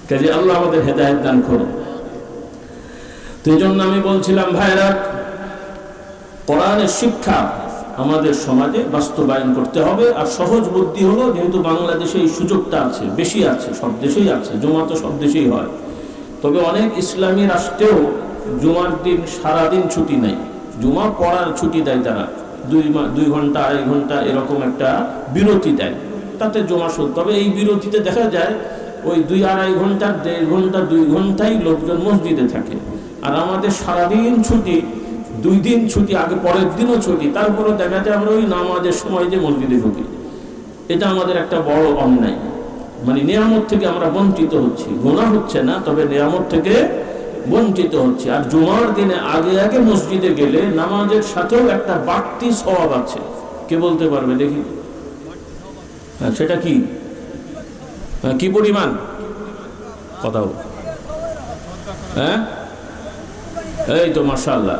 কাজে আল্লাহ আমাদের হেদায়েত দান করুন। তো এই জন্য আমি বলছিলাম ভাইরা, কোরআনের শিক্ষা আমাদের সমাজে বাস্তবায়ন করতে হবে। আর সহজ বুদ্ধি হলো, যেহেতু বাংলাদেশে এই সুযোগটা আছে, বেশি আছে, সব দেশেই আছে, জুমা তো সব দেশেই হয়, তবে অনেক ইসলামী রাষ্ট্রেও জুমার দিন সারাদিন ছুটি নেই, জুমা পড়ার ছুটি দেয় তারা, 2 ঘন্টা 2.5 ঘন্টা এরকম একটা বিরতি দেয়, তাতে জমা শুরু। তবে এই বিরতিতে দেখা যায় ওই 2-2.5 ঘন্টা 1.5 ঘন্টা 2 ঘন্টাই লোকজন মসজিদে থাকে। আর আমাদের সারাদিন ছুটি, 2 দিন ছুটি, আগে পরের দিনও ছুটি, তারপরে দেখা যায় আমরা ওই নামাজের সময় যে মসজিদে ঢুকি। এটা আমাদের একটা বড় অন্যায়, মানে নিয়ামত থেকে আমরা বঞ্চিত হচ্ছি। গুনাহ হচ্ছে না, তবে নিয়ামত থেকে বঞ্চিত হচ্ছে। আর জুমার দিনে আগে আগে মসজিদে গেলে নামাজের সাথেও একটা বাড়তি সওয়াব আছে। কে বলতে পারবে দেখি? হ্যাঁ, সেটা কি? কি পরিমাণ? কথা বল। হ্যাঁ, এই তো মাশাআল্লাহ,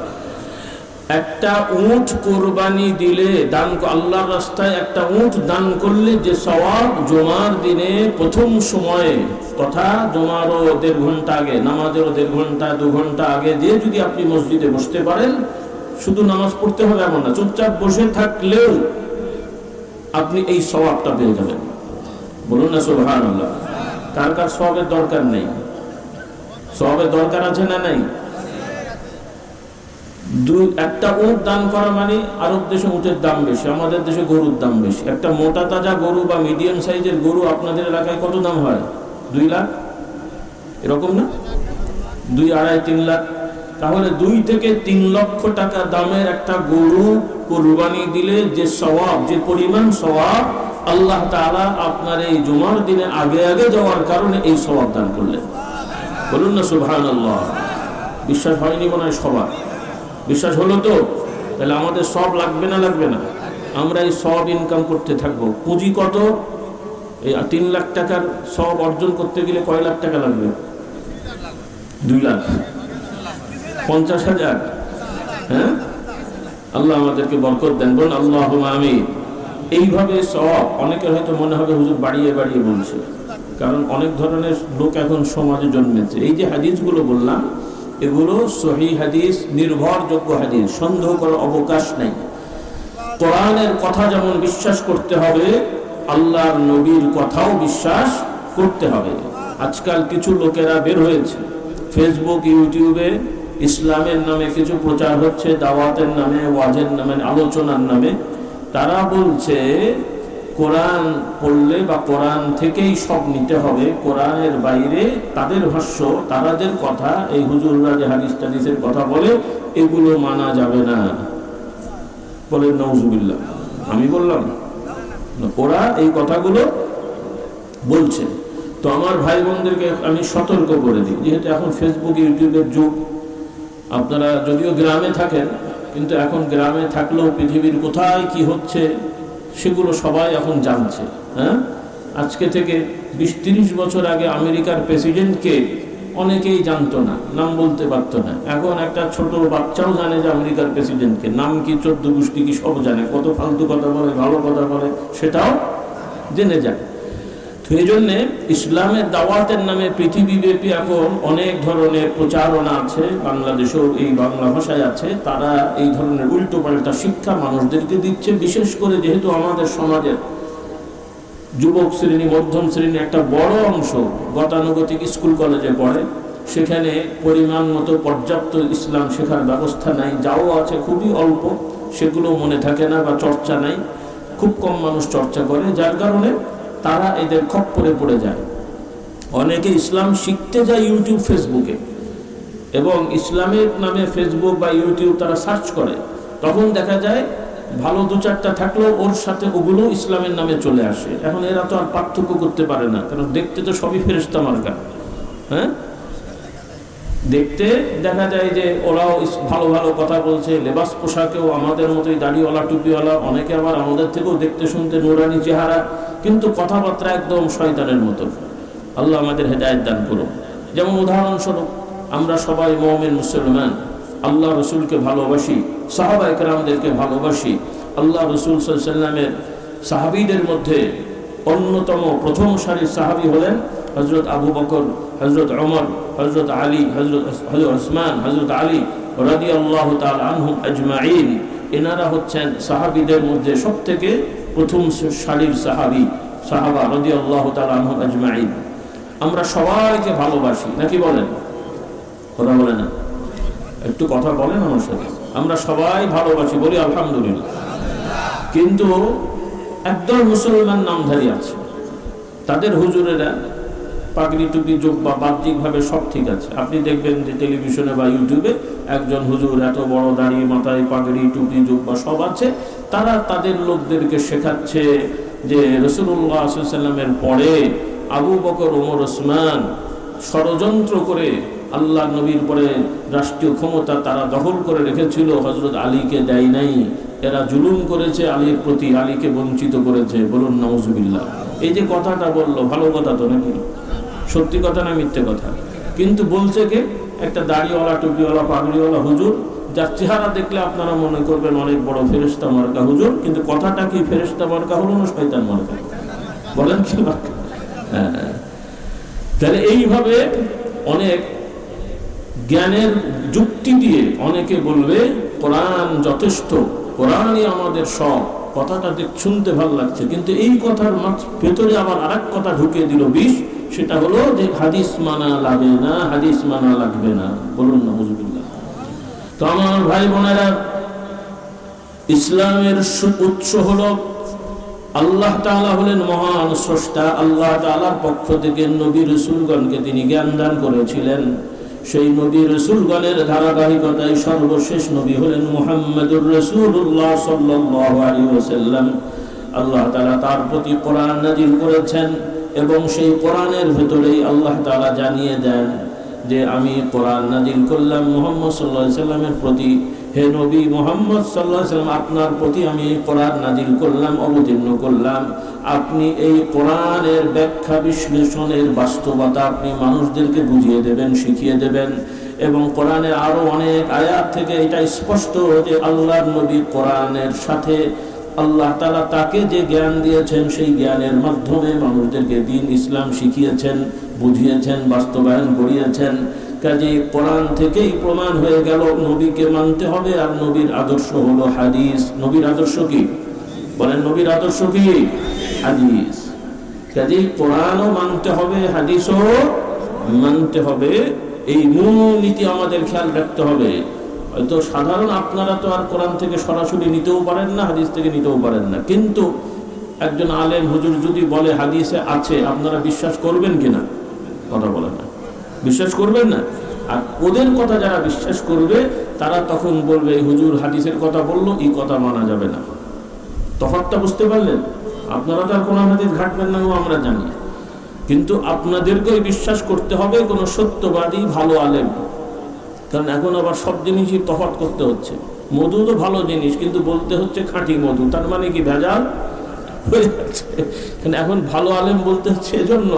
একটা উট কোরবানি দিলে, দান, আল্লাহর রাস্তায় একটা উট দান করলে যে সওয়াব, জুমার দিনে প্রথম সময়ে তথা জুমারও 1.5 ঘন্টা আগে, নামাজেরও 1.5 ঘন্টা 2 ঘন্টা আগে যে যদি আপনি মসজিদে বসতে পারেন, শুধু নামাজ পড়তে হবে এমন না, চুপচাপ বসে থাকলেও আপনি এই সওয়াবটা পেয়ে যাবেন। বলুন না সুবহানাল্লাহ। কার কার সওয়াবের দরকার নেই? সওয়াবের দরকার আছে না নাই? একটা উট দান করা মানে, আরব দেশে উটের দাম বেশি, আমাদের দেশে গরুর দাম বেশি। একটা মোটা তাজা গরু বা মিডিয়াম সাইজের গরু আপনাদের এলাকায় কত দাম হয়? 2 লাখ এরকম না? 2, 2.5, 3 লাখ। তাহলে 2 থেকে 3 লক্ষ টাকা দামের একটা গরু কুরবানি দিলে যে সওয়াব, যে পরিমাণ সওয়াব, আল্লাহ তাআলা আপনার এই জুমার দিনে আগে আগে যাওয়ার কারণে এই সওয়াব দান করলেন। বলুন না সুবহানাল্লাহ। বিশ্বাস হয়নি মনে হয় সবার? বিশ্বাস হলো তো? তাহলে আমাদের সব লাগবে না, লাগবে না? আমরা এই সব ইনকাম করতে থাকবো। পুঁজি কত? এই 3 লাখ টাকার সব অর্জন করতে গেলে কয় লাখ টাকা লাগবে? 2 লাখ 50,000। হ্যাঁ, আল্লাহ আমাদেরকে বরকত দেন। বলুন আল্লাহুম্মা আমিন। এইভাবে সব, অনেকের হয়তো মনে হবে হুজুর বাড়িয়ে বাড়িয়ে বলছে, কারণ অনেক ধরনের লোক এখন সমাজে জন্মেছে। এই যে হাদিসগুলো বললাম, এগুলো সহিহ হাদিস, নির্ভরযোগ্য হাদিস, সন্দেহ করার অবকাশ নেই। কোরআনের কথা যেমন বিশ্বাস করতে হবে, আল্লাহর নবীর কথাও বিশ্বাস করতে হবে। আজকাল কিছু লোকেরা বের হয়েছে, ফেসবুক ইউটিউবে ইসলামের নামে কিছু প্রচার হচ্ছে, দাওয়াতের নামে, ওয়াজের নামে, আলোচনার নামে। তারা বলছে কোরআন পড়লে বা কোরআন থেকেই সব নিতে হবে, কোরআনের বাইরে তাদের ভাষ্য, তাদের কথা, এই হুজুররা যে হাদিস টাদিসের কথা বলে, এগুলো মানা যাবে না। বলে নাউজুবিল্লাহ। আমি বললাম ওরা এই কথাগুলো বলছে। তো আমার ভাই বোনদেরকে আমি সতর্ক করে দিই, যেহেতু এখন ফেসবুক ইউটিউবের যুগ, আপনারা যদিও গ্রামে থাকেন, কিন্তু এখন গ্রামে থাকলেও পৃথিবীর কোথায় কি হচ্ছে সেগুলো সবাই এখন জানছে। হ্যাঁ, আজকে থেকে 20-30 বছর আগে আমেরিকার প্রেসিডেন্টকে অনেকেই জানতো না, নাম বলতে পারতো না। এখন একটা ছোট বাচ্চাও জানে যে আমেরিকার প্রেসিডেন্টকে, নাম কি, 14 গোষ্ঠী কি, সব জানে। কত ফালতু কথা বলে, ভালো কথা বলে, সেটাও জেনে যায়। তো এই জন্যে ইসলামের দাওয়াতের নামে পৃথিবীব্যাপী এখন অনেক ধরনের প্রচারণা আছে, বাংলাদেশেও এই বাংলা ভাষায় আছে। তারা এই ধরনের উল্টো পাল্টা শিক্ষা মানুষদেরকে দিচ্ছে। বিশেষ করে যেহেতু আমাদের সমাজের যুবক শ্রেণী, মধ্যম শ্রেণী একটা বড় অংশ গতানুগতিক স্কুল কলেজে পড়ে, সেখানে পরিমাণ মতো পর্যাপ্ত ইসলাম শেখার ব্যবস্থা নাই, যাও আছে খুবই অল্প, সেগুলো মনে থাকে না বা চর্চা নাই, খুব কম মানুষ চর্চা করে, যার কারণে তারা এদের খপ্পরে পড়ে যায়। অনেকে ইসলাম শিখতে যায় ইউটিউব ফেসবুকে, এবং ইসলামের নামে ফেসবুক বা ইউটিউব তারা সার্চ করে, তখন দেখা যায় ভালো 2-4টা থাকলেও ওর সাথে ওগুলো ইসলামের নামে চলে আসে। এখন এরা তো আর পার্থক্য করতে পারে না, কারণ দেখতে তো সবই ফেরেশতা মার্কা। হ্যাঁ, দেখতে দেখা যায় যে ওরাও ভালো ভালো কথা বলছে, লেবাস পোশাকেও আমাদের মতোই দাড়িওয়ালা টুপিওয়ালা, অনেকে আবার আমাদের থেকেও দেখতে শুনতে নুরানি চেহারা, কিন্তু কথাবার্তা একদম শয়তানের মতো। আল্লাহ আমাদের হেদায়েত দান করুন। যেমন উদাহরণস্বরূপ আমরা সবাই মুমিন মুসলমান, আল্লাহ রসুলকে ভালোবাসি, সাহাবা একরামদেরকে ভালোবাসি। আল্লাহ রসুল সাল্লাল্লাহু আলাইহি ওয়াসাল্লামের সাহাবীদের মধ্যে অন্যতম প্রথম সারির সাহাবী হলেন হযরত আবু বকর, হযরত ওমর, হযরত আলী, হযরত ওসমান, হযরত আলী রাদিয়াল্লাহু তাআলা আনহুম আজমাইন। এনারা হচ্ছেন সাহাবীদের মধ্যে সবথেকে প্রথম সারির সাহাবা রাদিয়াল্লাহু তাআলা আনহুম আজমাইন। আমরা সবাইকে ভালোবাসি, নাকি বলেন? কথা বলে না, একটু কথা বলেন আমার সাথে। আমরা সবাই ভালোবাসি, বলি আলহামদুলিল্লাহ। কিন্তু একদল মুসলমান নামধারী আছে, তাদের হুজুরেরা পাগড়ি টুপি জুব্বা বাহ্যিকভাবে সব ঠিক আছে। আপনি দেখবেন যে টেলিভিশনে বা ইউটিউবে একজন হুজুর এত বড় দাড়ি, মাথায় পাগড়ি টুপি জুব্বা সব আছে, তারা তাদের লোকদেরকে শেখাচ্ছে যে রাসূলুল্লাহ সাল্লাল্লাহু আলাইহি ওয়াসাল্লামের পরে আবু বকর, ওমর, ওসমান ষড়যন্ত্র করে আল্লাহ নবীর পরে রাষ্ট্রীয় ক্ষমতা তারা দখল করে রেখেছিল, হযরত আলীকে দেয় নাই। এরা জুলুম করেছে আলীর প্রতি, আলীকে বঞ্চিত করেছে। বলুন নাউজুবিল্লাহ। এই যে কথাটা বললো, ভালো কথা তো নাকি? সত্যি কথা না মিথ্যে কথা? কিন্তু বলছে কে? একটা দাড়িওয়ালা, টুপিওয়ালা, পাগড়িওয়ালা হুজুর, যার চেহারা দেখলে আপনারা মনে করবেন অনেক বড় ফেরেশতা মার্কা হুজুর, কিন্তু কথাটা কি ফেরেশতা মার্কা হলো না শয়তান মার্কা? বলেন কি মার্কা? হ্যাঁ। তাহলে এইভাবে অনেক জ্ঞানের যুক্তি দিয়ে অনেকে বলবে কোরআন যথেষ্ট, কোরআনই আমাদের সব। কথাটা শুনতে ভালো লাগছে, কিন্তু এই কথার ভেতরে আবার আরেক কথা ঢুকিয়ে দিল বিষ। সেটা হলো যে হাদিস মানা লাগবে না, হাদিস মানা লাগবে না। বলুন না হুজুবিল্লাহ। তো আমার ভাই বোনেরা, ইসলামের উৎস হলো আল্লাহ তাআলা হলেন মহান স্রষ্টা। আল্লাহ তাআলার পক্ষ থেকে নবী রাসূলগণকে তিনি জ্ঞান দান করেছিলেন। সেই নবী রাসূলগণের ধারাবাহিকতায় সর্বশেষ নবী হলেন মুহাম্মদুর রাসূলুল্লাহ সাল্লাল্লাহু আলাইহি ওয়াসাল্লাম। আল্লাহ তাআলা তার প্রতি কোরআন নাযিল করেছেন এবং সেই কোরআনের ভেতরেই আল্লাহ তাআলা জানিয়ে দেন যে আমি কোরআন নাযিল করলাম মুহাম্মদ সাল্লাল্লাহু আলাইহি ওয়াসাল্লামের প্রতি। হে নবী মুহাম্মদ সাল্লাল্লাহু আলাইহি ওয়াসাল্লাম, আপনার প্রতি আমি এই কোরআন নাযিল করলাম, অবতীর্ণ করলাম। আপনি এই কোরআনের ব্যাখ্যা বিশ্লেষণের বাস্তবতা আপনি মানুষদেরকে বুঝিয়ে দেবেন, শিখিয়ে দেবেন। এবং কোরআনের আরো অনেক আয়াত থেকে এটা স্পষ্ট যে আল্লাহর নবী কোরআনের সাথে আল্লাহ তাআলা তাকে যে জ্ঞান দিয়েছেন সেই জ্ঞানের মাধ্যমে মানুষদেরকে দ্বীন ইসলাম শিখিয়েছেন, বুঝিয়েছেন, বাস্তবায়ন করিয়েছেন। কাজে কোরআন থেকেই প্রমাণ হয়ে গেল নবীকে মানতে হবে। আর নবীর আদর্শ হলো হাদিস। নবীর আদর্শ কি? বলেন, নবীর আদর্শ কি? হাদিস। কাজে কোরআনও মানতে হবে, হাদিসও মানতে হবে। এই মূল নীতি আমাদের খেয়াল রাখতে হবে। হয়তো সাধারণ আপনারা তো আর কোরআন থেকে সরাসরি নিতেও পারেন না, হাদিস থেকে নিতেও পারেন না, কিন্তু একজন আলেম হুজুর যদি বলে হাদিসে আছে, আপনারা বিশ্বাস করবেন কিনা? কথা বলেন না, বিশ্বাস করবেন না। আর ওদের কথা যারা বিশ্বাস করবে তারা তখন বলবে এই হুজুর হাদিসের কথা বললো, এই কথা মানা যাবে না। তফাৎটা বুঝতে পারলেন? আপনারা তো আর কোরআন হাদিস ঘাটবেন না, আমরা জানি, কিন্তু আপনাদেরকেই বিশ্বাস করতে হবে কোনো সত্যবাদী ভালো আলেম। কারণ এখন আবার সব জিনিসই তফাৎ করতে হচ্ছে। মধু তো ভালো জিনিস, কিন্তু বলতে হচ্ছে খাঁটি মধু, তার মানে কি ভেজাল হয়ে যাচ্ছে। এখন ভালো আলেম বলতে হচ্ছে, এজন্য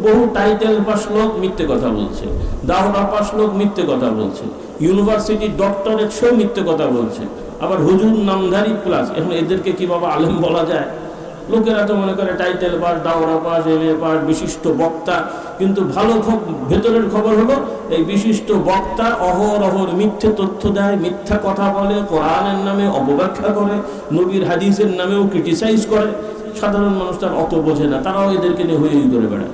বহু টাইটেল পাস লোক মিথ্যে কথা বলছে, দাওরা পাস লোক মিথ্যে কথা বলছে, ইউনিভার্সিটি ডক্টরেট সেও মিথ্যে কথা বলছে, আবার হুজুর নামধারী প্লাস। এখন এদেরকে কি বাবা আলেম বলা যায়? লোকেরা তো মনে করে টাইটেল পাস, দাওরা পাস, MA পাস, বিশিষ্ট বক্তা। কিন্তু ভালো ভেতরের খবর হলো এই বিশিষ্ট বক্তা অহরহর মিথ্যে তথ্য দেয়, মিথ্যা কথা বলে, কোরআনের নামে অপব্যাখ্যা করে, নবীর হাদিসের নামেও ক্রিটিসাইজ করে। সাধারণ মানুষ তার অত বোঝে না, তারাও এদেরকে নিয়ে হই করে বেড়ায়।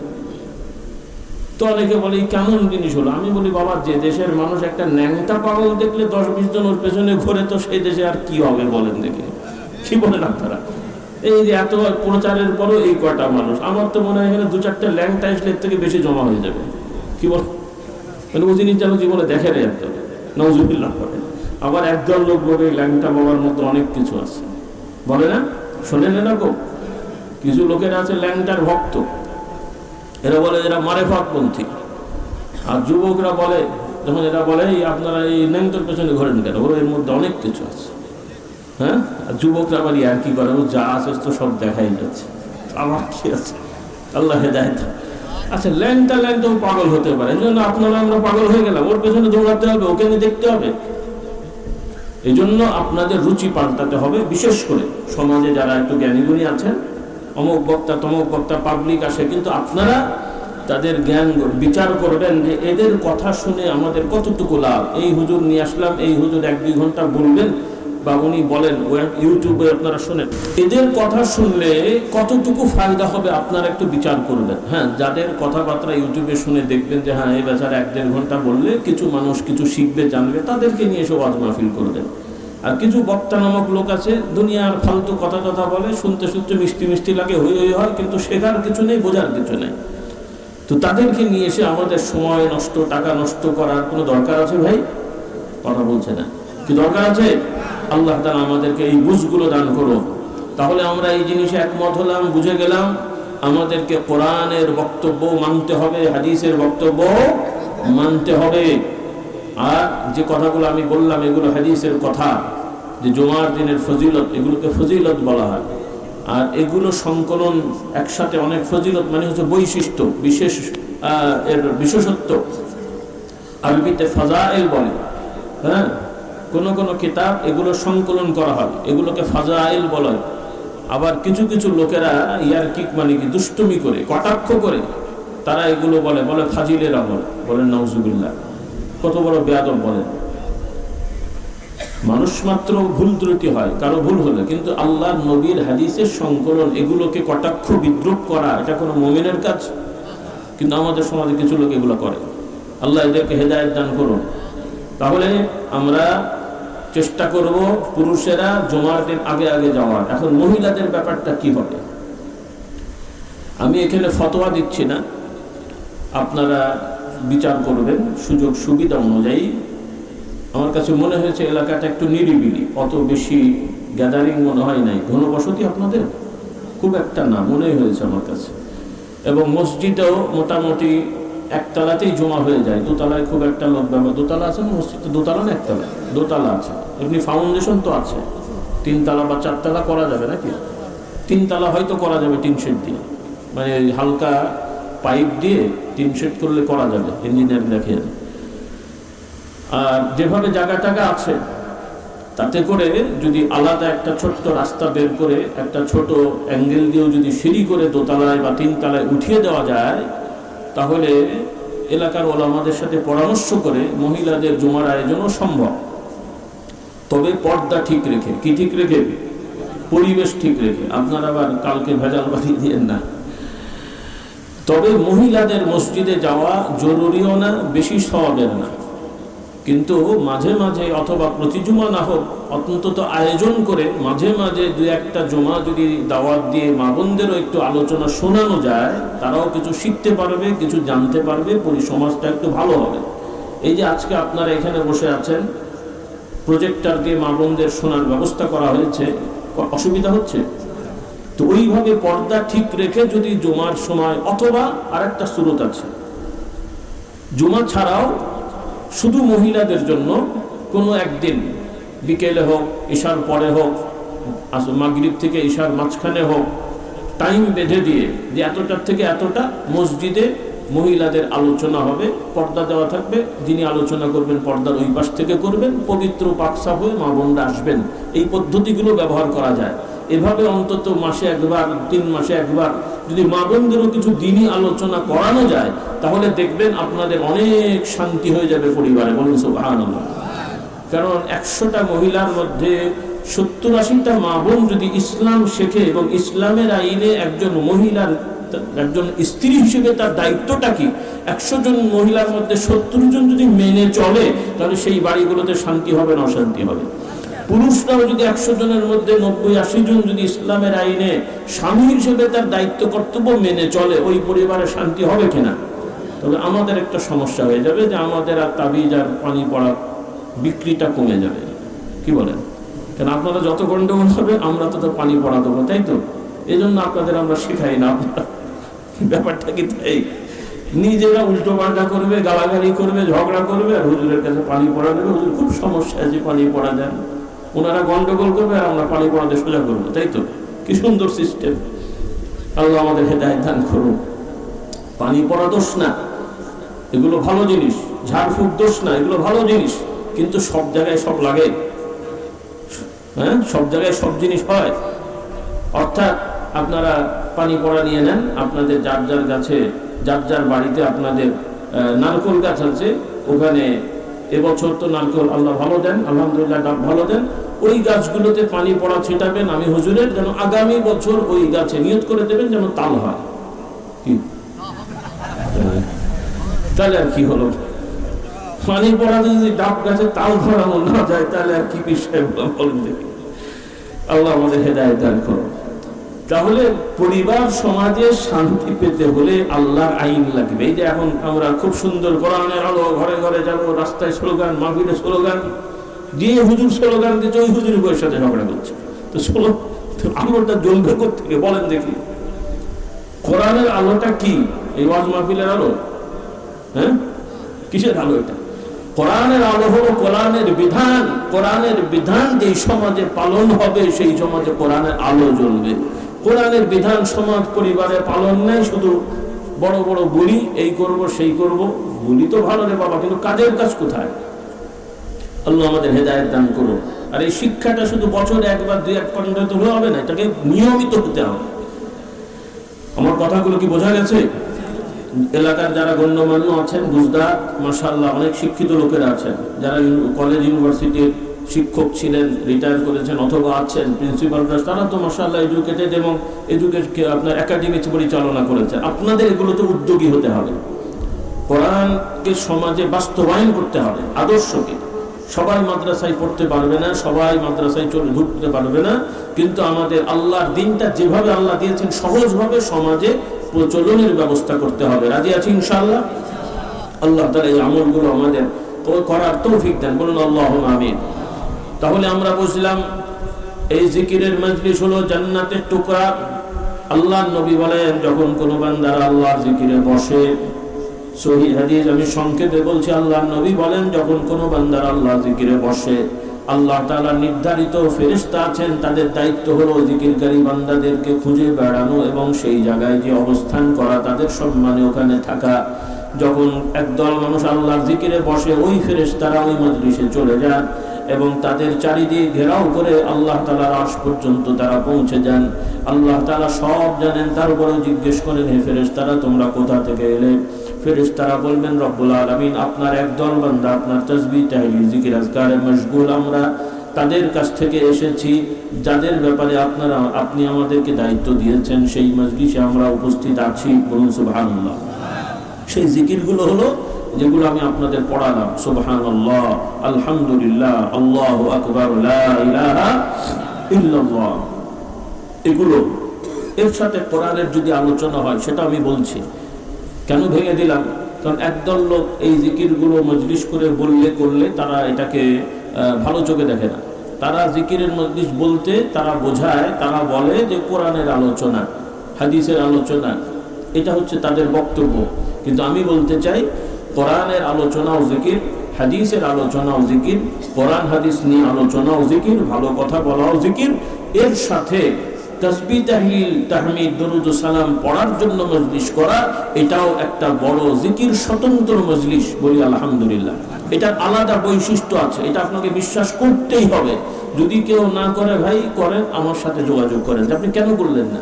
তো অনেকে বলে কেমন জিনিস হলো? আমি বলি বাবা, যে দেশের মানুষ একটা ন্যাংটা পাগল দেখলে 10-20 জন ওর পেছনে ঘোরে, তো সেই দেশে আর কি হবে বলেন দেখি? কি বলেন আপনারা? এই যে এত প্রচারের পরও এই কয়টা মানুষ, আমার তো মনে হয় এখানে 2-4টা ল্যাংটা আসলে এর থেকে বেশি জমা হয়ে যাবে। কি বল? মানে ও জিনিস যেন জীবনে দেখে রে একদম নওজুবিল্লাহ করে। আবার একদল লোক বলে ল্যাংটা বাবার মধ্যে অনেক কিছু আছে, বলে না? শোনেন এরকম কিছু লোকেরা আছে ল্যাংটার ভক্ত, এরা বলে এরা মারেফাতপন্থী। আর যুবকরা বলে, যখন এরা বলে আপনারা এই ল্যাংটার পেছনে ঘোরেন কেন, ওর এর মধ্যে অনেক কিছু আছে। হ্যাঁ, আর যুবকরা আবার আর কি করে, ও যা আছে তো সব দেখাই যাচ্ছে, আমার কি আছে? আল্লাহ হেদায়েত। আচ্ছা, ল্যাংটাও পাগল হতে পারে, এই জন্য আপনারা আমরা পাগল হয়ে গেলাম, ওর পেছনে দৌড়াতে হবে, ওকে নিয়ে দেখতে হবে। এই জন্য আপনাদের রুচি পাল্টাতে হবে। বিশেষ করে সমাজে যারা একটু জ্ঞানীগুণী আছেন, অমুক বক্তা তমুক বক্তা পাবলিক আসে, কিন্তু আপনারা তাদের জ্ঞান বিচার করবেন যে এদের কথা শুনে আমাদের কতটুকু লাভ। এই হুজুর নিয়ে আসলাম, এই হুজুর 1-2 ঘন্টা বলবেন বা উনি বলেন, ইউটিউবে আপনারা শোনেন, এদের কথা শুনলে কতটুকু ফায়দা হবে আপনারা একটু বিচার করবেন। হ্যাঁ, যাদের কথাবার্তা ইউটিউবে শুনে দেখবেন যে হ্যাঁ এই বেচারা 1-1.5 ঘন্টা বললে কিছু মানুষ কিছু শিখবে, জানবে, তাদেরকে নিয়ে এসে ওয়াজ মাহফিল করবেন। আর কিছু বক্তা নামক লোক আছে, দুনিয়ার ফালতু কথা বলে, শুনতে শুনতে মিষ্টি লাগে, হই হয়, কিন্তু শেখার কিছু নেই, বোঝার কিছু নেই। তো তাদেরকে নিয়ে এসে আমাদের সময় নষ্ট, টাকা নষ্ট করার কোনো দরকার আছে ভাই? কথা বলছে না, কি দরকার আছে? আল্লাহ তাআলা আমাদেরকে এই বুঝগুলো দান করুন। তাহলে আমরা এই জিনিসে একমত হলাম, বুঝে গেলাম আমাদেরকে কোরআনের বক্তব্য মানতে হবে, হাদিসের বক্তব্য মানতে হবে। আর যে কথাগুলো আমি বললাম এগুলো হাদিসের কথা, যে জুমার দিনের ফজিলত, এগুলোকে ফজিলত বলা হয়। আর এগুলো সংকলন একসাথে অনেক ফজিলত মানে হচ্ছে বৈশিষ্ট্য, বিশেষ এর বিশেষত্ব, আরবিতে ফাজাইল বলে। হ্যাঁ, কোন কিতাব এগুলো সংকলন করা হয়, এগুলোকে ফাজাইল বলা হয়। আবার কিছু কিছু লোকেরা ইয়ারকিক মানে কি দুষ্টুমি করে, কটাক্ষ করে, তারা এগুলো বলে ফাজিলের আমল, বলেন নাউজুবিল্লাহ। কত বড় বেয়াদব বলেন। মানুষ মাত্র ভুল ত্রুটি হয়, কারো ভুল হলে, কিন্তু আল্লাহ নবীর হাদিসের সংকলন এগুলোকে কটাক্ষ বিদ্রুপ করা, এটা কোনো মুমিনের কাজ। কিন্তু আমাদের সমাজে কিছু লোক এগুলো করে। আল্লাহ এদেরকে হেদায়েত দান করুন। তাহলে আমরা চেষ্টা করব পুরুষেরা জুমার দিন আগে যাওয়ার। এখন মহিলাদের ব্যাপারটা কি হবে? আমি এখানে ফতোয়া দিচ্ছি না, আপনারা বিচার করবেন সুযোগ সুবিধা অনুযায়ী। আমার কাছে মনে হয়েছে এলাকাটা একটু নিরিবিলি, অত বেশি গ্যাদারিং মনে হয় নাই। ঘনবসতি আপনাদের খুব একটা না মনে হয়েছে আমার কাছে। এবং মসজিদেও মোটামুটি একতলাতেই জমা হয়ে যায়, দোতলায় খুব একটা লোক ব্যবহার। দোতলা আছে না মসজিদে? দোতলা না একতলা? দোতলা আছে। এমনি ফাউন্ডেশন তো আছে, 3 তলা বা 4 তলা করা যাবে নাকি? 3 তলা হয়তো করা যাবে টিন শেড দিয়ে, মানে হালকা পাইপ দিয়ে টিন শেড করলে করা যাবে, ইঞ্জিনিয়ার দেখে। আর যেভাবে জায়গা আছে, তাতে করে যদি আলাদা একটা ছোট্ট রাস্তা বের করে একটা ছোট অ্যাঙ্গেল দিয়েও যদি সিঁড়ি করে দোতলায় বা 3 তলায় উঠিয়ে দেওয়া যায়, তাহলে এলাকার ওলামাদের সাথে পরামর্শ করে মহিলাদের জুমার আয়োজনও সম্ভব। তবে পর্দা ঠিক রেখে, কি ঠিক রেখে? পরিবেশ ঠিক রেখে। আপনারা আবার কালকে ভেজাল বাড়িয়ে দিয়েন না। তবে মহিলাদের মসজিদে যাওয়া জরুরিও না, বেশি সওয়াবের না, কিন্তু মাঝে মাঝে অথবা প্রতি জুমা না হোক, অন্তত আয়োজন করে মাঝে মাঝে 2-1টা জুমা যদি দাওয়াত দিয়ে মা বোনদেরও একটু আলোচনা শোনানো যায়, তারাও কিছু শিখতে পারবে, কিছু জানতে পারবে, সমাজটা একটু ভালো হবে। এই যে আজকে আপনারা এখানে বসে আছেন, প্রজেক্টর দিয়ে মা বোনদের শোনার ব্যবস্থা করা হয়েছে, অসুবিধা হচ্ছে? তো ওইভাবে পর্দা ঠিক রেখে যদি জুমার সময়, অথবা আরেকটা সুরত আছে, জুমা ছাড়াও শুধু মহিলাদের জন্য কোনো একদিন বিকেলে হোক, ঈশার পরে হোক, মাগরিব থেকে ঈশার মাঝখানে হোক, টাইম বেঁধে দিয়ে যে এতটার থেকে এতটা মসজিদে মহিলাদের আলোচনা হবে, পর্দা দেওয়া থাকবে, যিনি আলোচনা করবেন পর্দার ওই পাশ থেকে করবেন, পবিত্র পাকসা হয়ে মা বোনরা আসবেন। এই পদ্ধতিগুলো ব্যবহার করা যায়। এভাবে অন্তত মাসে একবার, 3 মাসে একবার যদি মা বোনদেরও কিছু দিনই আলোচনা করানো যায়, তাহলে দেখবেন আপনাদের অনেক শান্তি হয়ে যাবে পরিবারে। বলুন সুবহানাল্লাহ। কারণ 100টা মহিলার মধ্যে 70-80টা মা বোন যদি ইসলাম শেখে এবং ইসলামের আইনে একজন মহিলার, একজন স্ত্রী হিসেবে তার দায়িত্বটা কি, 100 জন মহিলার মধ্যে 70 জন যদি মেনে চলে, তাহলে সেই বাড়িগুলোতে শান্তি হবে না অশান্তি হবে। পুরুষরাও যদি 100 জনের মধ্যে 90-80 জন যদি ইসলামের আইনে স্বামী হিসেবে তার দায়িত্ব কর্তব্য মেনে চলে, ওই পরিবারে শান্তি হবে কিনা? তবে আমাদের একটা সমস্যা হয়ে যাবে যে আমাদের আর তাবিজ আর পানি পড়া বিক্রিটা কমে যাবে। কি বলেন? কারণ আপনারা যত গন্ডগোল হবে আমরা তত পানি পড়া দেবো, তাই তো? এই জন্য আপনাদের আমরা শেখাই না। ব্যাপারটা কি তাই? নিজেরা উল্টো পাল্টা করবে, গালাগালি করবে, ঝগড়া করবে, আর হুজুরের কাছে পানি পড়া দেবে। হুজুর খুব সমস্যা আছে, পানি পড়া দেন। ওনারা গন্ডগোল করবে আর আমরা পানি পড়াতে সোজা করবো, তাই তো? কি সুন্দর সিস্টেম। আল্লাহ আমাদের হেদায়েত দান করুন। পানি পড়া দোষ না, এগুলো ভালো জিনিস। ঝাড়ফুঁক দোষ না, এগুলো ভালো জিনিস। কিন্তু সব জায়গায় সব লাগে? হ্যাঁ, সব জায়গায় সব জিনিস হয়? অর্থাৎ আপনারা পানি পড়া নিয়ে নেন, আপনাদের যার যার গাছে, যার যার বাড়িতে আপনাদের নারকেল গাছ আছে, ওখানে এবছর তো নারকেল আল্লাহ ভালো দেন, আলহামদুলিল্লাহ ভালো দেন, ওই গাছগুলোতে পানি পড়া ছিটাবেন আমি হুজুরের, যেন আগামী বছর ওই গাছে নিয়ত করে দেবেন যেন তাল হয়। কি তাহলে আর কি হলো? পানি পড়াতে যদি ডাব গাছে তাল ধরানো না যায় তাহলে আর কি বিষয় বলেন দেখি। আল্লাহ আমাদের হেদায়েত দান করো। তাহলে পরিবার সমাজে শান্তি পেতে হলে আল্লাহর আইন লাগবে। এই যে এখন আমরা খুব সুন্দর কোরআনের আলো, ঘরে ঘরে যাবো, রাস্তায় স্লোগান, মাহফিলে স্লোগান দিয়ে, হুজুর স্লোগান দিচ্ছে, ওই হুজুরের বইয়ের সাথে ঝগড়া করছে। তো আলোটা জ্বলবে কোত্থেকে বলেন দেখি? কোরআনের আলোটা কি? এই ওয়াজ মাহফিলের আলো? হ্যাঁ, কিসের আলো এটা? কোরআনের আলো হলো কোরআনের বিধান। কোরআনের বিধান যেই সমাজে পালন হবে সেই সমাজে কোরআনের আলো জ্বলবে। কোরআনের বিধান সমাজ পরিবারে পালন নেই, শুধু বড় বড় বলি, এই করব সেই করব। বলি তো ভালো রে বাবা, কিন্তু কাজের কাজ কোথায়? আল্লাহ আমাদের হেদায়েত দান করো। আর এই শিক্ষাটা শুধু বছরে একবার দুই এক ঘন্টা তো হবে না, এটাকে নিয়মিত হতে হবে। আমার কথাগুলো কি বোঝা গেছে? এলাকার যারা গণ্যমান্য আছেন, বুঝদার, মাশাআল্লাহ অনেক শিক্ষিত লোকেরা আছেন, যারা কলেজ ইউনিভার্সিটির শিক্ষক ছিলেন, রিটায়ার করেছেন অথবা আছেন প্রিন্সিপালরা, তারা তো মাশাআল্লাহ এডুকেটেড এবং আপনার একাডেমি পরিচালনা করেছেন। আপনাদের এগুলোতে উদ্যোগী হতে হবে। কোরআনকে সমাজে বাস্তবায়ন করতে হবে, আদর্শকে। সবাই মাদ্রাসায় পড়তে পারবে না, সবাই মাদ্রাসায় চলে ঢুকতে পারবে না, কিন্তু আমাদের আল্লাহর দিনটা যেভাবে আল্লাহ দিয়েছেন সহজভাবে সমাজে প্রচলনের ব্যবস্থা করতে হবে। রাজি আছি ইনশাআল্লাহ? আল্লাহ তাআলা এই আমলগুলো আমাদের করার তৌফিক দেন, বলুন আল্লাহুম্মা আমিন। তাহলে আমরা বুঝলাম এই জিকিরের মজলিস হলো জান্নাতের টুকরা। আল্লাহর নবী বলেন, যখন কোনো বান্দারা আল্লাহর জিকিরে বসে, সহিহ হাদিস আমি সংক্ষেপে বলছি, আল্লাহর নবী বলেন, যখন কোনো বান্দারা আল্লাহর জিকিরে বসে, আল্লাহ তাআলা নির্ধারিত ফেরেশতা আছেন, তাদের দায়িত্ব হলো জিকিরকারী বান্দাদেরকে খুঁজে বেড়ানো এবং সেই জায়গায় যে অবস্থান করা, তাদের সম্মানে ওখানে থাকা। যখন একদল মানুষ আল্লাহর জিকিরে বসে, ওই ফেরেশতারা ওই মজলিসে চলে যান এবং তাদের চারিদিকে ঘেরাও করে আল্লাহ তাআলার আরশ পর্যন্ত তারা পৌঁছে যান। আল্লাহ তাআলা সব জানেন, তারপরেও জিজ্ঞেস করেন, হে ফেরেশতারা তোমরা কোথা থেকে এলে? ফেরেশতারা বলবেন, রব্বুল আলামিন আপনার একদল বান্দা আপনার তাসবিহ তাহলিল জিকির আজকারে মশগুল, আমরা তাদের কাছ থেকে এসেছি, যাদের ব্যাপারে আপনি আমাদেরকে দায়িত্ব দিয়েছেন, সেই মজলিসে আমরা উপস্থিত আছি। বলুন সুবহানাল্লাহ। সেই জিকিরগুলো হলো যেগুলো আমি আপনাদের পড়ালাম, সুবহানাল্লাহ, আলহামদুলিল্লাহ, আল্লাহু আকবার, লা ইলাহা ইল্লাল্লাহ। এগুলো এর সাথে কোরআনের যদি আলোচনা হয়, সেটা আমি বলছি। কেন ভেঙে দিলাম? কারণ একদল লোক এই জিকিরগুলো মজলিস করে বললে করলে তারা এটাকে ভালো চোখে দেখে না। তারা জিকিরের মজলিস বলতে তারা বোঝায়, তারা বলে যে কোরআনের আলোচনা, হাদিসের আলোচনা, এটা হচ্ছে তাদের বক্তব্য। কিন্তু আমি বলতে চাই, কোরআনের আলোচনাও জিকির, হাদিসের আলোচনাও জিকির, কোরআন হাদিস নিয়ে আলোচনাও জিকির, ভালো কথা বলাও জিকির। এর সাথে তাসবিহ তাহলিল তাহমিদ দরুদ ও সালাম পড়ার জন্য মজলিস করা, এটাও একটা বড় জিকির, স্বতন্ত্র মজলিস। বলি আলহামদুলিল্লাহ। এটার আলাদা বৈশিষ্ট্য আছে, এটা আপনাকে বিশ্বাস করতেই হবে। যদি কেউ না করে, ভাই করেন, আমার সাথে যোগাযোগ করেন যে আপনি কেন করলেন না।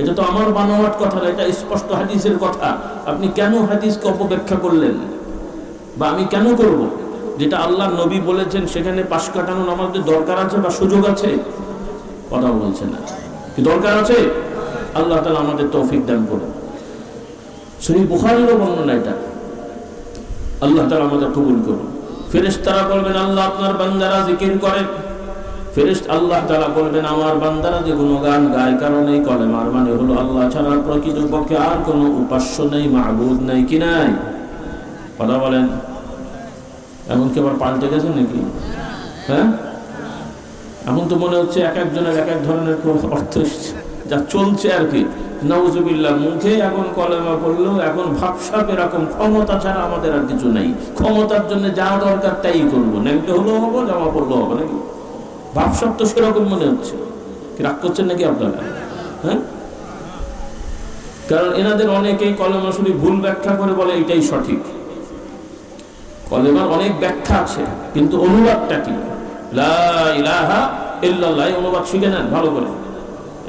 এটা তো আমার বানোয়াট কথা না, এটা স্পষ্ট হাদিসের কথা। আপনি কেন হাদিসকে অপব্যাখ্যা করলেন, বা আমি কেন করব? যেটা আল্লাহ নবী বলেছেন সেখানে পাশ কাটানোর আমাদের দরকার আছে বা সুযোগ আছে? কথা বলছে না, কি দরকার আছে? আল্লাহ তাআলা আমাদের তৌফিক দান করুন। সহিহ বুখারীর বর্ণনা এটা। আল্লাহ তাআলা আমাদের কবুল করুন। ফেরেশতারা বলবেন, আল্লাহ আপনার বান্দারা জিকির করেন। আল্লাহ তাআলা বলবেন, আমার বান্দারা যে গুণগান গায়, কারণ এই কলেমার মানে হলো আল্লাহ ছাড়া প্রকৃতপক্ষে আর কোনো উপাস্য নেই, মাবুদ নেই। কি নাই? কথা বলেন। এখন কি আবার পাল্টে গেছে নাকি? হ্যাঁ, এখন তো মনে হচ্ছে এক একজনের এক এক ধরনের অর্থ যা চলছে আর কি। নাউজুবিল্লাহ, মুখে এখন কলেমা পড়লেও এখন ভাবসাব এরকম, ক্ষমতা ছাড়া আমাদের আর কিছু নাই। ক্ষমতার জন্য যা দরকার তাই করবো, নেমতে হলেও হবো, জামা পড়লেও হবে নাকি? ভাবসাব তো সেরকম মনে হচ্ছে। কি রাগ করছেন নাকি আপনারা? হ্যাঁ, কারণ এনাদের অনেকেই কলেমা শরীফ ভুল ব্যাখ্যা করে বলে এটাই সঠিক। কলেমার অনেক ব্যাখ্যা আছে, কিন্তু অনুবাদটা কি? লা ইলাহা ইল্লাল্লাহ, অনুবাদ শিখে নেন ভালো করে।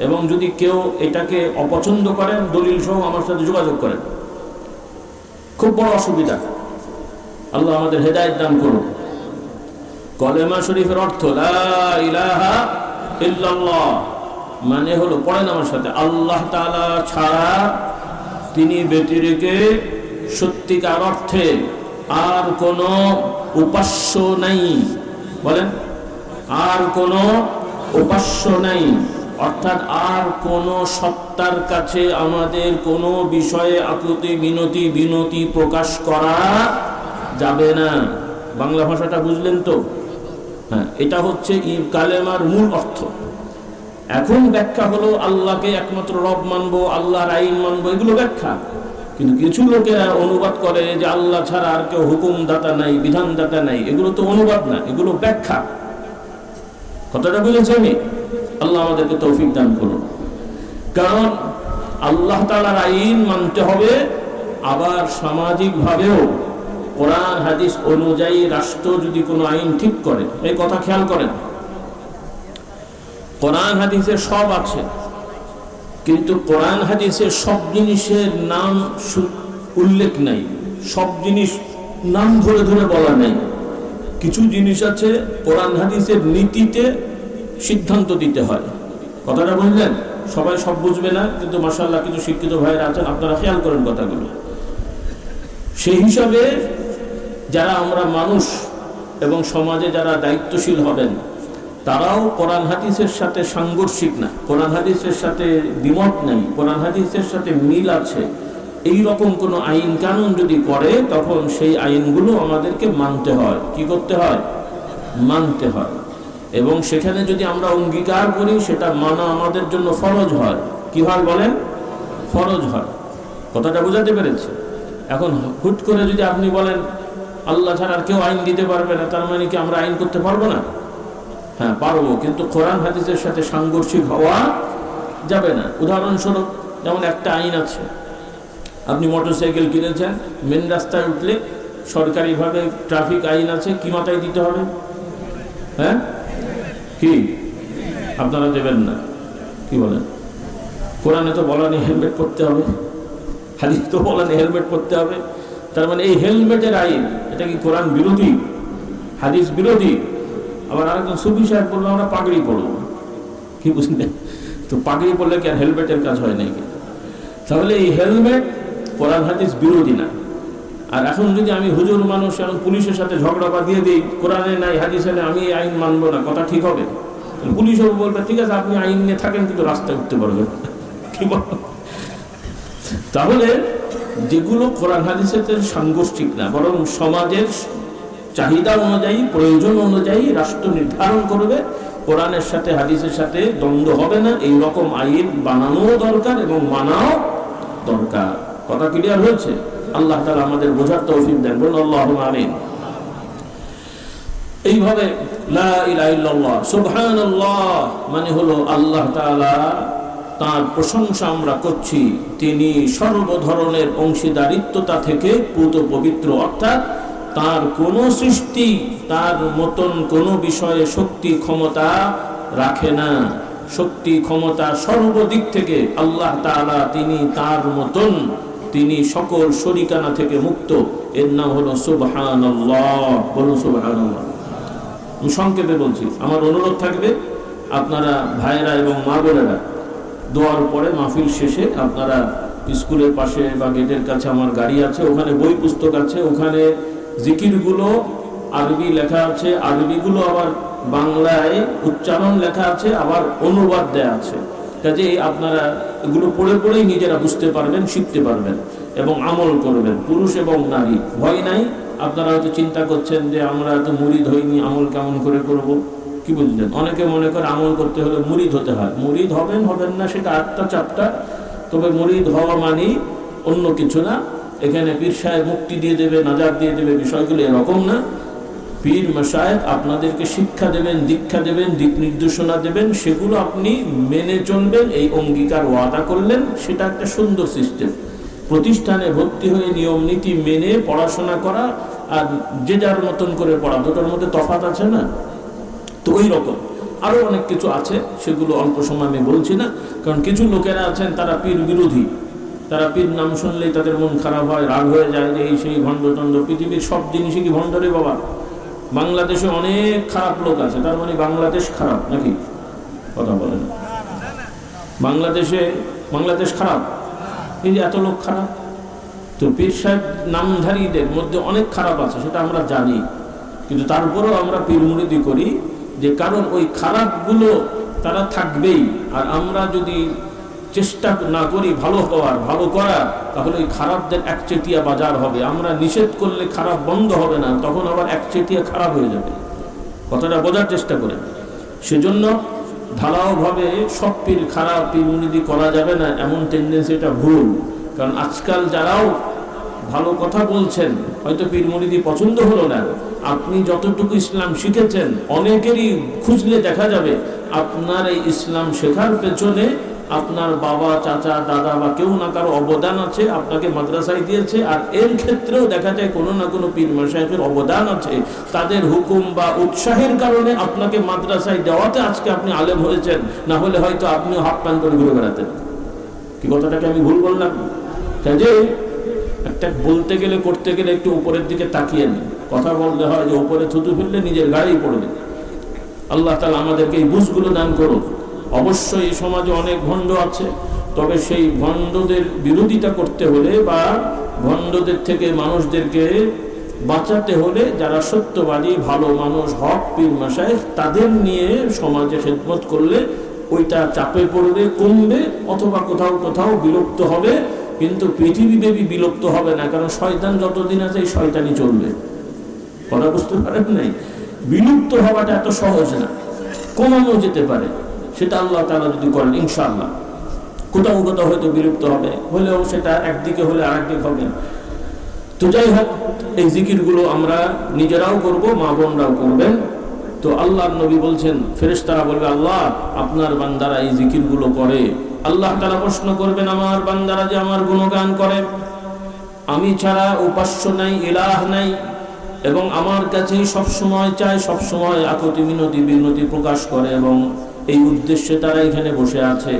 এবং যদি কেউ এটাকে অপছন্দ করেন, দলিল সহ আমার সাথে যোগাযোগ করেন। খুব বড় অসুবিধা, আল্লাহ আমাদের হেদায়েত দান করুন। কলেমা শরীফের অর্থ লা ইলাহা ইল্লাল্লাহ, মানে হলো, পড়েন আমার সাথে, আল্লাহ তাআলা ছাড়া, তিনি ব্যতিরেকে সত্যিকার অর্থে আর কোনো উপাস্য নাই। বলেন, আর কোনো উপাস্য নাই, অর্থাৎ আর কোনো সত্তার কাছে আমাদের কোনো বিষয়ে আকুতি বিনতি প্রকাশ করা যাবে না। বাংলা ভাষাটা বুঝলেন তো? হ্যাঁ, এটা হচ্ছে কালেমার মূল অর্থ। এখন ব্যাখ্যা হলো আল্লাহকে একমাত্র রব মানবো, আল্লাহর আইন মানবো, এগুলো ব্যাখ্যা। কিন্তু কিছু লোকেরা অনুবাদ করে যে আল্লাহ ছাড়া আর কেউ হুকুমদাতা নাই, বিধানদাতা নাই। এগুলো তো অনুবাদ না, এগুলো ব্যাখ্যা। কথাটা বুঝেছেন? আল্লাহ আমাদেরকে তৌফিক দান করুন। কারণ আল্লাহ তাআলার আইন মানতে হবে, আবার সামাজিক ভাবেও কোরআন হাদিস অনুযায়ী রাষ্ট্র যদি কোনো আইন ঠিক করে, এই কথা খেয়াল করেন, কোরআন হাদিসে সব আছে, কিন্তু কোরআন হাদিসে সব জিনিসের নাম উল্লেখ নাই, সব জিনিস নাম ধরে ধরে বলা নাই। কিছু জিনিস আছে কোরআন হাদিসের নীতিতে সিদ্ধান্ত দিতে হয়। কথাটা বুঝলেন? সবাই সব বুঝবে না, কিন্তু মাশাআল্লাহ কিছু শিক্ষিত ভাইয়েরা আছেন, আপনারা খেয়াল করেন কথাগুলো। সেই হিসাবে যারা আমরা মানুষ এবং সমাজে যারা দায়িত্বশীল হবেন, তারাও কোরআন হাদিসের সাথে সাংঘর্ষিক না, কোরআন হাদিসের সাথে দ্বিমত নাই, কোরআন হাদিসের সাথে মিল আছে, এই রকম কোনো আইন কানুন যদি করে, তখন সেই আইনগুলো আমাদেরকে মানতে হয়। কি করতে হয়? মানতে হয়। এবং সেখানে যদি আমরা অঙ্গীকার করি, সেটা মানা আমাদের জন্য ফরজ হয়। কি হয় বলেন? ফরজ হয়। কথাটা বুঝাতে পেরেছি? এখন হুট করে যদি আপনি বলেন আল্লাহ ছাড়া আর কেউ আইন দিতে পারবে না, তার মানে কি আমরা আইন করতে পারবো না? হ্যাঁ, পারবো, কিন্তু কোরআন হাদিসের সাথে সাংঘর্ষিক হওয়া যাবে না। উদাহরণস্বরূপ, যেমন একটা আইন আছে, আপনি মোটরসাইকেল কিনেছেন, মেন রাস্তায় উঠলে সরকারিভাবে ট্রাফিক আইন আছে, কি মাথায় দিতে হবে? হ্যাঁ, কি আপনারা দেবেন না? কি বলেন? কোরআনে তো বলা নেই হেলমেট পরতে হবে, হাদিস তো বলা নেই হেলমেট পরতে হবে। তার মানে এই হেলমেটের আইন, এটা কি কোরআন বিরোধী, হাদিস বিরোধী? আবার আরেকজন সুফি সাহেব বললো আমরা পাগড়ি পরবো। কি বুঝলেন? তো পাগড়ি পরলে কি আর হেলমেটের কাজ হয় নাকি? তাহলে এই হেলমেট কোরআন হাদিস বিরোধী না। আর এখন যদি আমি হুজুর মানুষ, এখন পুলিশের সাথে ঝগড়া বাঁধিয়ে দিই, কোরআনে নাই হাদিসে নাই, আমি এই আইন মানবো না, কথা ঠিক হবে? পুলিশও বলবে ঠিক আছে আপনি আইন নিয়ে থাকেন, কিন্তু রাস্তায় উঠতে পারবেন। কি বল? তাহলে যেগুলো কোরআন হাদিসের সাংঘর্ষিক না, বরং সমাজের চাহিদা অনুযায়ী, প্রয়োজন অনুযায়ী রাষ্ট্র নির্ধারণ করবে, কোরআনের সাথে হাদিসের সাথে দ্বন্দ্ব হবে না, এই রকম আইন বানানো দরকার এবং মানাও দরকার। কথা ক্লিয়ার হয়েছে? আল্লাহ তাআলা আমাদের বোঝার তৌফিক দেন, বলুন আল্লাহুম্মা আমিন। এইভাবে লা ইলাহা ইল্লাল্লাহ, সুবহানাল্লাহ মানে হলো আল্লাহ তাআলা, তার প্রশংসা আমরা করছি, তিনি সর্ব ধরনের অংশীদারিত্বতা থেকে পুত পবিত্র, অর্থাৎ তার কোনো সৃষ্টি তার মতন কোনো বিষয়ে শক্তি ক্ষমতা রাখে না। শক্তি ক্ষমতা সর্বদিক থেকে আল্লাহ তাআলা, তিনি তার মতন, তিনি সকল শরিকানা থেকে মুক্ত। এর নাম হলো সুবহানাল্লাহ। বলুন সুবহানাল্লাহ। আমি সংক্ষেপে বলছি, আমার অনুরোধ থাকবে আপনারা ভাইয়েরা এবং মা বোনেরা দোয়ার পরে মাহফিল শেষে আপনারা স্কুলের পাশে বা গেটের কাছে আমার গাড়ি আছে, ওখানে বই পুস্তক আছে, ওখানে জিকিরগুলো আরবি লেখা আছে, আরবিগুলো আবার বাংলায় উচ্চারণ লেখা আছে, আবার অনুবাদ দেয়া আছে। কাজে আপনারা এগুলো পড়ে পড়েই নিজেরা বুঝতে পারবেন, শিখতে পারবেন এবং আমল করবেন, পুরুষ এবং নারী। ভয় নাই। আপনারা হয়তো চিন্তা করছেন যে আমরা তো মুরিদ হইনি, আমল কেমন করে করব? কি বুঝলেন? অনেকে মনে করে আমল করতে হলে মুরিদ হতে হয়। মুরিদ হবেন হবেন না সেটা আটটা চাপটা, তবে মুরিদ হওয়া মানে অন্য কিছু না। এখানে পীর সাহেব মুক্তি দিয়ে দেবে, নাজাত দিয়ে দেবে, বিষয়গুলো এরকম না। পীর মাশায়েখ আপনাদেরকে শিক্ষা দেবেন, দীক্ষা দেবেন, দিক নির্দেশনা দেবেন, সেগুলো আপনি মেনে চলবেন, এই অঙ্গীকার ওয়াদা করলেন। সেটা একটা সুন্দর সিস্টেম। প্রতিষ্ঠানে ভর্তি হয়ে নিয়ম নীতি মেনে পড়াশোনা করা আর যে যার মতন করে পড়া, দুটোর মধ্যে তফাৎ আছে না? তো ওই রকম আরও অনেক কিছু আছে, সেগুলো অল্প সময় আমি বলছি না, কারণ কিছু লোকেরা আছেন তারা পীর বিরোধী। তারা পীর নাম শুনলেই তাদের মন খারাপ হয়, রাগ হয়ে যায় যে এই সেই ভণ্ড। পৃথিবীর সব জিনিসই কি ভণ্ড রে বাবা? বাংলাদেশে অনেক খারাপ লোক আছে, তার মানে বাংলাদেশ খারাপ নাকি? কথা বলেন। বাংলাদেশ খারাপ, এই যে এত লোক খারাপ। তো পীর সাহেব নামধারীদের মধ্যে অনেক খারাপ আছে, সেটা আমরা জানি, কিন্তু তারপরেও আমরা পীর মুরিদি করি, যে কারণ ওই খারাপগুলো তারা থাকবেই। আর আমরা যদি চেষ্টা না করি ভালো হওয়ার, ভালো করার, তাহলে ওই খারাপদের একচেটিয়া বাজার হবে। আমরা নিষেধ করলে খারাপ বন্ধ হবে না, তখন আবার একচেটিয়া খারাপ হয়ে যাবে। কথাটা বোঝার চেষ্টা করেন। সেজন্য ঢালাওভাবে সব পীর খারাপ, পীর মুরিদি করা যাবে না, এমন টেন্ডেন্সি, এটা ভুল। কারণ আজকাল যারাও ভালো কথা বলছেন, হয়তো পীর মুরিদি পছন্দ হলো না, আপনি যতটুকু ইসলাম শিখেছেন, অনেকেরই খুঁজলে দেখা যাবে আপনার এই ইসলাম শেখার পেছনে আপনার বাবা, চাচা, দাদা বা কেউ না কারো অবদান আছে, আপনাকে মাদ্রাসায় দিয়েছে। আর এর ক্ষেত্রেও দেখা যায় কোনো না কোনো পীর মাশায়েখের অবদান আছে। তাদের হুকুম বা উৎসাহের কারণে আপনাকে মাদ্রাসায় দেওয়াতে আজকে আপনি আলেম হয়েছেন, না হলে হয়তো আপনিও হাফ প্যান্ট করে ঘুরে বেড়াতেন। কি কথাটাকে আমি ভুল বললাম? কাজে একটা বলতে গেলে, করতে গেলে একটু উপরের দিকে তাকিয়ে নেন। কথা বলতে হয় যে উপরে থুতু ফেললে নিজের গাড়িই পড়বে। আল্লাহ তাআলা আমাদেরকে এই বুঝগুলো দান করুন। অবশ্যই এই সমাজে অনেক ভণ্ড আছে, তবে সেই ভণ্ডদের বিরোধিতা করতে হলে বা ভণ্ডদের থেকে মানুষদেরকে বাঁচাতে হলে যারা সত্যবাদী, ভালো মানুষ, হক পীর মাশায়েখ, তাদের নিয়ে সমাজে খেদমত করলে ওইটা চাপে পড়বে, কমবে, অথবা কোথাও কোথাও বিলুপ্ত হবে। কিন্তু পৃথিবীব্যাপী বিলুপ্ত হবে না, কারণ শয়তান যতদিন আছে এই শয়তানি চলবে। কথা বুঝতে পারেন নাই? বিলুপ্ত হওয়াটা এত সহজ না, কমানো যেতে পারে, সেটা আল্লাহ তাআলা যদি করেন ইনশাআল্লাহ। কোথাও কোথাও হয়তো বিলুপ্ত হবে, হলেও সেটা একদিকে হলে আরেকদিকে হবে। তো যাই হোক, এই জিকিরগুলো আমরা নিজেরাও করব, মা বোনরাও করবেন। তো আল্লাহর নবী বলছেন, ফেরেশতারা বলবে, আল্লাহ আপনার বান্দারা এই জিকিরগুলো করে। আল্লাহ তাআলা প্রশ্ন করবেন, আমার বান্দারা যে আমার গুণগান করে, আমি ছাড়া উপাস্য নাই, ইলাহ নাই, এবং আমার কাছেই সবসময় চায়, সবসময় আকুতি মিনতি বিনতি প্রকাশ করে, এবং এই উদ্দেশ্যে তারা এখানে বসে আছে।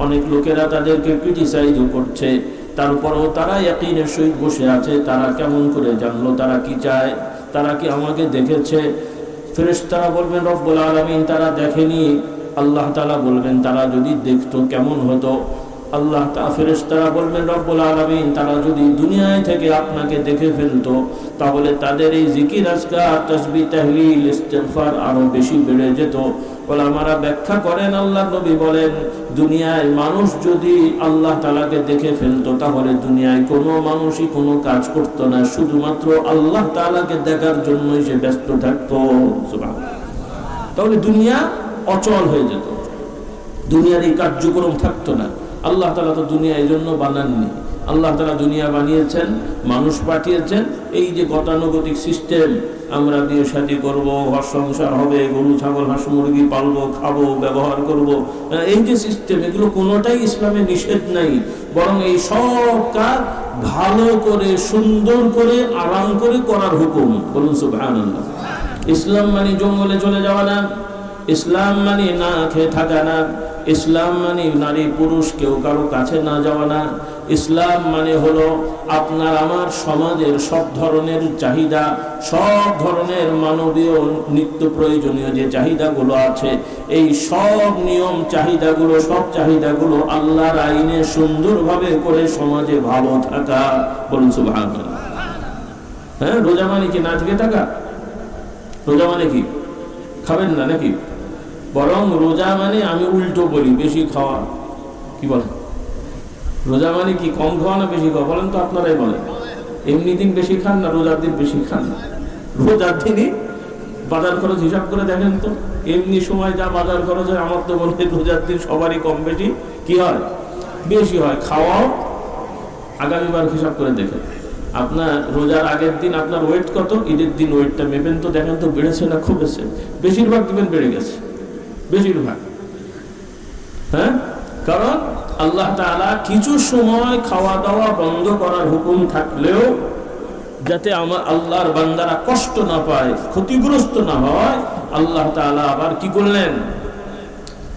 অনেক লোকেরা তাদেরকে ক্রিটিসাইজও করছে, তারপরেও তারা ইয়াকিনের সহিত বসে আছে। তারা কেমন করে জানলো তারা কি চায়? তারা কি আমাকে দেখেছে? ফেরেশতারা বলবেন, রব্বুল আলামিন তারা দেখেনি। আল্লাহ তাআলা বলবেন, তারা যদি দেখতো কেমন হতো? আল্লাহ ফেরেশতারা বলবেন, রব্বুল আলামিন তারা যদি দুনিয়ায় থেকে আপনাকে দেখে ফেলতো, তাহলে তাদের এই জিকির, আজকার, তাসবিহ, তাহলিল, ইস্তিগফার আরো বেশি বেড়ে যেত। ওলামারা ব্যাখ্যা করেন, আল্লাহ নবী বলেন, দুনিয়ায় মানুষ যদি আল্লাহ তাআলাকে দেখে ফেলতো, তাহলে দুনিয়ায় কোনো মানুষই কোনো কাজ করতো না, শুধুমাত্র আল্লাহ তাআলাকে দেখার জন্যই সে ব্যস্ত থাকতো। সুবহানাল্লাহ। তাহলে দুনিয়া অচল হয়ে যেত, দুনিয়ার এই কার্যক্রম থাকতো না। আল্লাহ তাআলা তো দুনিয়া এই জন্য বানাননি। আল্লাহ তাআলা দুনিয়া বানিয়েছেন, মানুষ পাঠিয়েছেন। এই যে গতানুগতিক সিস্টেম, আমরা বিয়ে শাদী করবো, ঘর সংসার হবে, গরু ছাগল হাঁস মুরগি পালবো, খাবো, ব্যবহার করব, এই যে সিস্টেম, এগুলো কোনোটাই ইসলামে নিষেধ নাই। বরং এই সব কাজ ভালো করে, সুন্দর করে, আরাম করে করার হুকুম। বলুন সুবহানাল্লাহ। ইসলাম মানে জঙ্গলে চলে যাওয়া না, ইসলাম মানে না খেয়ে থাকা না, ইসলাম মানে নারী পুরুষ কেউ কারো কাছে না যাওয়া না। ইসলাম মানে হলো আপনার আমার সমাজের সব ধরনের চাহিদা, সব ধরনের মানবীয় নিত্য প্রয়োজনীয় যে চাহিদাগুলো আছে, এই সব নিয়ম চাহিদাগুলো, সব চাহিদাগুলো আল্লাহর আইনে সুন্দরভাবে করে সমাজে ভালো থাকা। বলুন সুবহানাল্লাহ। হ্যাঁ, রোজা মানে কি না থেকে থাকা? রোজা মানে কি খাবেন না নাকি? বরং রোজা মানে আমি উল্টো বলি, বেশি খাওয়া। কি বলেন? রোজা মানে কি কম খাওয়া না বেশি খাওয়া? বলেন তো, আপনারাই বলেন। এমনি দিন বেশি খান না রোজার দিন বেশি খান? রোজার দিনই বাজার খরচ হিসাব করে দেখেন তো, এমনি সময় যা বাজার খরচ হয়, আমার তো মনে হয় রোজার দিন সবারই কম বেশি কি হয়, বেশি হয়। খাওয়াও আগামীবার হিসাব করে দেখেন, আপনার রোজার আগের দিন আপনার ওয়েট কত, ঈদের দিন ওয়েটটা মেপেন তো, দেখেন তো বেড়েছে না কমেছে। বেশিরভাগ দিবেন বেড়ে গেছে, বেশিরভাগ। হ্যাঁ, কারণ আল্লাহ তাআলা কিছু সময় খাওয়া দাওয়া বন্ধ করার হুকুম থাকলেও যাতে আমার আল্লাহর বান্দারা কষ্ট না পায়, ক্ষতিগ্রস্ত না হয়, আল্লাহ তাআলা আবার কি করলেন,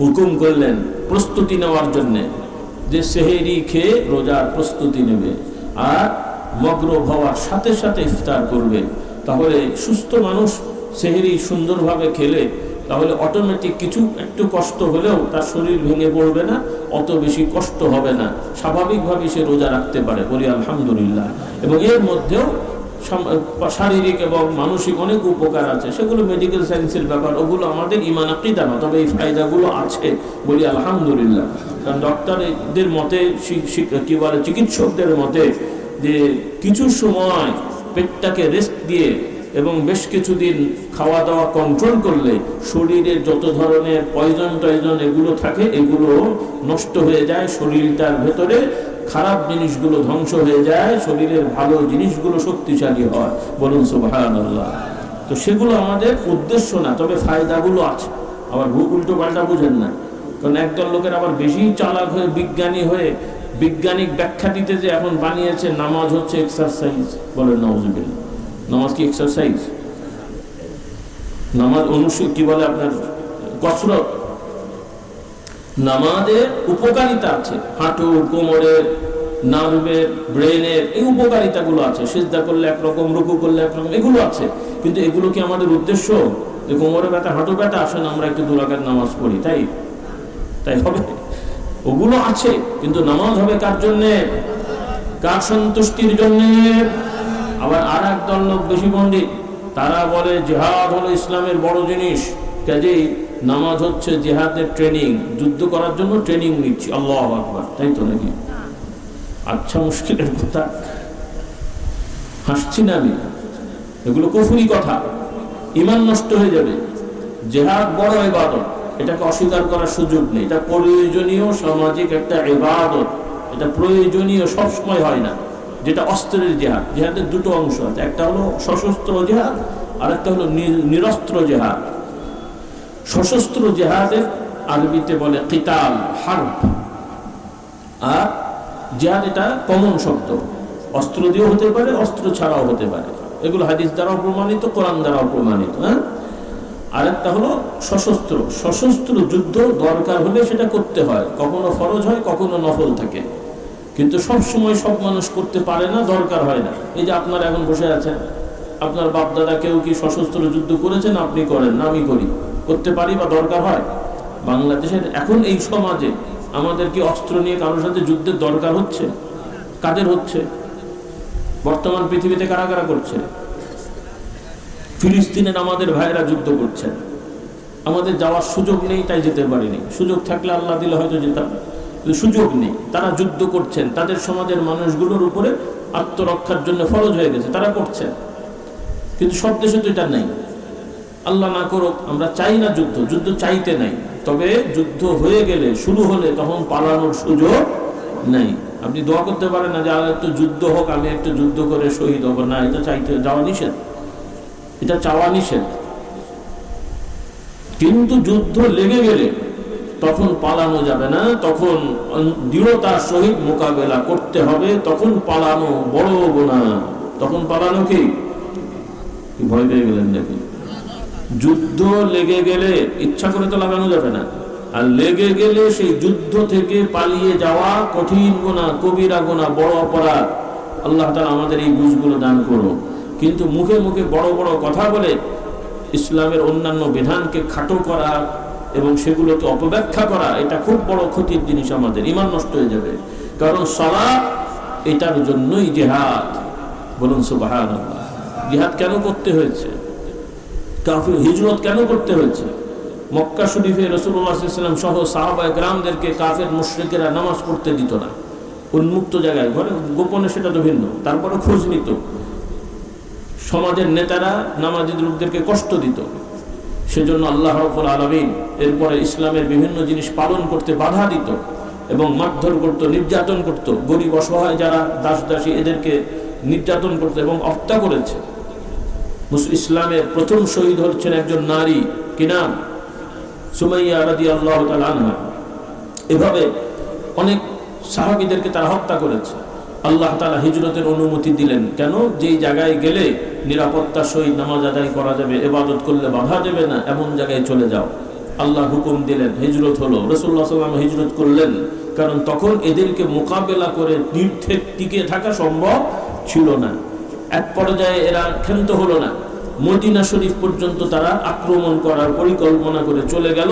হুকুম করলেন প্রস্তুতি নেওয়ার জন্য, যে সেহরি খেয়ে রোজার প্রস্তুতি নেবে আর মগরব হওয়ার সাথে সাথে ইফতার করবে। তাহলে সুস্থ মানুষ সেহরি সুন্দরভাবে খেলে তাহলে অটোমেটিক কিছু একটু কষ্ট হলেও তার শরীর ভেঙে পড়বে না, অত বেশি কষ্ট হবে না, স্বাভাবিকভাবে সে রোজা রাখতে পারে, বলি আলহামদুলিল্লাহ। এবং এর মধ্যেও শারীরিক এবং মানসিক অনেক উপকার আছে, সেগুলো মেডিকেল সায়েন্সের ব্যাপার, ওগুলো আমাদের ঈমান আকীদা না, তবে এই ফায়দাগুলো আছে, বলি আলহামদুলিল্লাহ। কারণ ডক্টরদের মতে, কি বলে, চিকিৎসকদের মতে যে কিছু সময় পেটটাকে রেস্ট দিয়ে এবং বেশ কিছুদিন খাওয়া দাওয়া কন্ট্রোল করলে শরীরের যত ধরনের পয়জন টয়জন এগুলো থাকে এগুলো নষ্ট হয়ে যায়, শরীরটার ভেতরে খারাপ জিনিসগুলো ধ্বংস হয়ে যায়, শরীরের ভালো জিনিসগুলো শক্তিশালী হয়, বলুন সুবহানাল্লাহ। তো সেগুলো আমাদের উদ্দেশ্য না, তবে ফায়দাগুলো আছে। আবার উল্টো পাল্টা বুঝেন না, কারণ একদল লোকের আবার বেশি চালাক হয়ে বিজ্ঞানী হয়ে বৈজ্ঞানিক ব্যাখ্যা দিতে যে এখন বানিয়েছে নামাজ হচ্ছে এক্সারসাইজ, বলেন নাউজুবিল্লাহ। নামাজ কি এক্সারসাইজ? নামাজ অনুষ্ঠিত কি বলে আপনার কসরত। নামাজের উপকারিতা আছে, হাঁটুর, কোমরের, নার্ভের, ব্রেনের, এই উপকারিতাগুলো আছে। সিজদা করলে একরকম, রুকু করলে একরকম, এগুলো আছে। কিন্তু এগুলো কি আমাদের উদ্দেশ্য যে কোমরে ব্যথা, হাঁটু ব্যথা, আসেন আমরা একটু 2 রাকাত নামাজ পড়ি, তাই তাই হবে? ওগুলো আছে, কিন্তু নামাজ হবে কার জন্যে? কার সন্তুষ্টির জন্যে? আবার আর একদল লোক বেশি পণ্ডিত, তারা বলে জিহাদ হলো ইসলামের বড় জিনিস, কাজেই নামাজ হচ্ছে জিহাদের ট্রেনিং, যুদ্ধ করার জন্য ট্রেনিং নিচ্ছি। আল্লাহু আকবার, তাই তো নাকি? আচ্ছা, মুশকিলের কথা, হাসছি না আমি, এগুলো কুফরি কথা, ঈমান নষ্ট হয়ে যাবে। জিহাদ বড় ইবাদত, এটাকে অস্বীকার করার সুযোগ নেই, এটা প্রয়োজনীয় সামাজিক একটা ইবাদত, এটা প্রয়োজনীয়, সবসময় হয় না। যেটা অস্ত্রের জিহাদ, জিহাদের 2টো অংশ আছে, একটা হলো সশস্ত্র জিহাদ আর একটা হলো নিরস্ত্র জিহাদ। সশস্ত্র জিহাদের আরবিতে বলে কিতাল, হারব। আর জিহাদ এটা কমন শব্দ, অস্ত্র দিয়েও হতে পারে, অস্ত্র ছাড়াও হতে পারে, এগুলো হাদিস দ্বারাও প্রমাণিত, কোরআন দ্বারাও প্রমাণিত। হ্যাঁ, আরেকটা হলো সশস্ত্র। সশস্ত্র যুদ্ধ দরকার হলে সেটা করতে হয়, কখনো ফরজ হয়, কখনো নফল থাকে, কিন্তু সব সময় সব মানুষ করতে পারে না, দরকার হয় না। এই যে আপনারা এখন বসে আছেন, আপনার বাপ দাদা কেউ কি সশস্ত্র যুদ্ধ করেছেন? আপনি করেন না, আমি করি, করতে পারি বা দরকার হয়। বাংলাদেশের এখন এই সমাজে আমাদের কি অস্ত্র নিয়ে কারোর সাথে যুদ্ধের দরকার হচ্ছে? কাদের হচ্ছে? বর্তমান পৃথিবীতে কারা কারা করছে? ফিলিস্তিনের আমাদের ভাইয়েরা যুদ্ধ করছেন, আমাদের যাওয়ার সুযোগ নেই, তাই যেতে পারিনি। সুযোগ থাকলে আল্লাহ দিলে হয়তো যেতাম, সুযোগ নেই। তারা যুদ্ধ করছেন, তাদের সমাজের মানুষগুলোর উপরে আত্মরক্ষার জন্য ফরজ হয়ে গেছে, তারা করছেন, কিন্তু সব দেশে তো এটা নাই। আল্লাহ না করুক, আমরা চাই না যুদ্ধ, যুদ্ধ চাইতে নাই, তবে যুদ্ধ হয়ে গেলে, শুরু হলে তখন পালানোর সুযোগ নাই। আপনি দোয়া করতে পারেন না যে আর একটু যুদ্ধ হোক, আমি একটু যুদ্ধ করে শহীদ হব, না, এটা চাইতে যাওয়া নিষেধ, এটা চাওয়া নিষেধ। কিন্তু যুদ্ধ লেগে গেলে তখন পালানো যাবে না, তখন দৃঢ়তার সহিত মোকাবেলা করতে হবে, তখন পালানো বড় গুনাহ। তখন পালানো কি? ভয় পেয়ে গেলেন নাকি? যুদ্ধ লেগে গেলে ইচ্ছা করে তো লাগানো যাবে না, আর লেগে গেলে সেই যুদ্ধ থেকে পালিয়ে যাওয়া কঠিন গুনাহ, কবিরা গুনাহ, বড় অপরাধ। আল্লাহ তাআলা আমাদের এই বুঝগুলো দান করো। কিন্তু মুখে মুখে বড় বড় কথা বলে ইসলামের অন্যান্য বিধানকে খাটো করা এবং সেগুলোকে অপব্যাখ্যা করা, এটা খুব বড় ক্ষতির জিনিস, আমাদের ঈমান নষ্ট হয়ে যাবে। কারণ সালাত এটার জন্যই জিহাদ, বলুন সুবহানাল্লাহ। জিহাদ কেন করতে হয়েছে? কাফির হিজরত কেন করতে হয়েছে? মক্কা শরীফে রাসূলুল্লাহ সাল্লাল্লাহু আলাইহি ওয়াসাল্লাম সহ সাহাবায়ে কেরামদেরকে কাফের মুশরিকেরা নামাজ পড়তে দিত না, উন্মুক্ত জায়গায়, ঘরে গোপনে, সেটা তো ভিন্ন, তারপরে খোঁজ নিত। সমাজের নেতারা নামাজি লোকদেরকে কষ্ট দিত, সেজন্য আল্লাহ রাব্বুল আলামিন এরপরে ইসলামের বিভিন্ন জিনিস পালন করতে বাধা দিত এবং মারধর করত, নির্যাতন করত। গরিব অসহায় যারা দাস দাসী, এদেরকে নির্যাতন করতে এবং হত্যা করেছে। ইসলামের প্রথম শহীদ হচ্ছেন একজন নারী, কি নাম? সুমাইয়া রাদিয়াল্লাহু তাআলা আনহা। এভাবে অনেক সাহাবীদেরকে তারা হত্যা করেছে। আল্লাহ তাআলা হিজরতের অনুমতি দিলেন, কেন? যেই জায়গায় গেলে নিরাপত্তার সহিত নামাজ আদায় করা যাবে, ইবাদত করলে বাধা দেবে না, এমন জায়গায় চলে যাও। আল্লাহ হুকুম দিলেন, হিজরত হলো। রাসূলুল্লাহ সাল্লাল্লাহু আলাইহি ওয়াসাল্লাম হিজরত করলেন, কারণ তখন এদেরকে মোকাবেলা করে টিকে থাকা সম্ভব ছিল না। এক পর্যায়ে এরা ক্ষান্ত হলো না, মদিনা শরীফ পর্যন্ত তারা আক্রমণ করার পরিকল্পনা করে চলে গেল।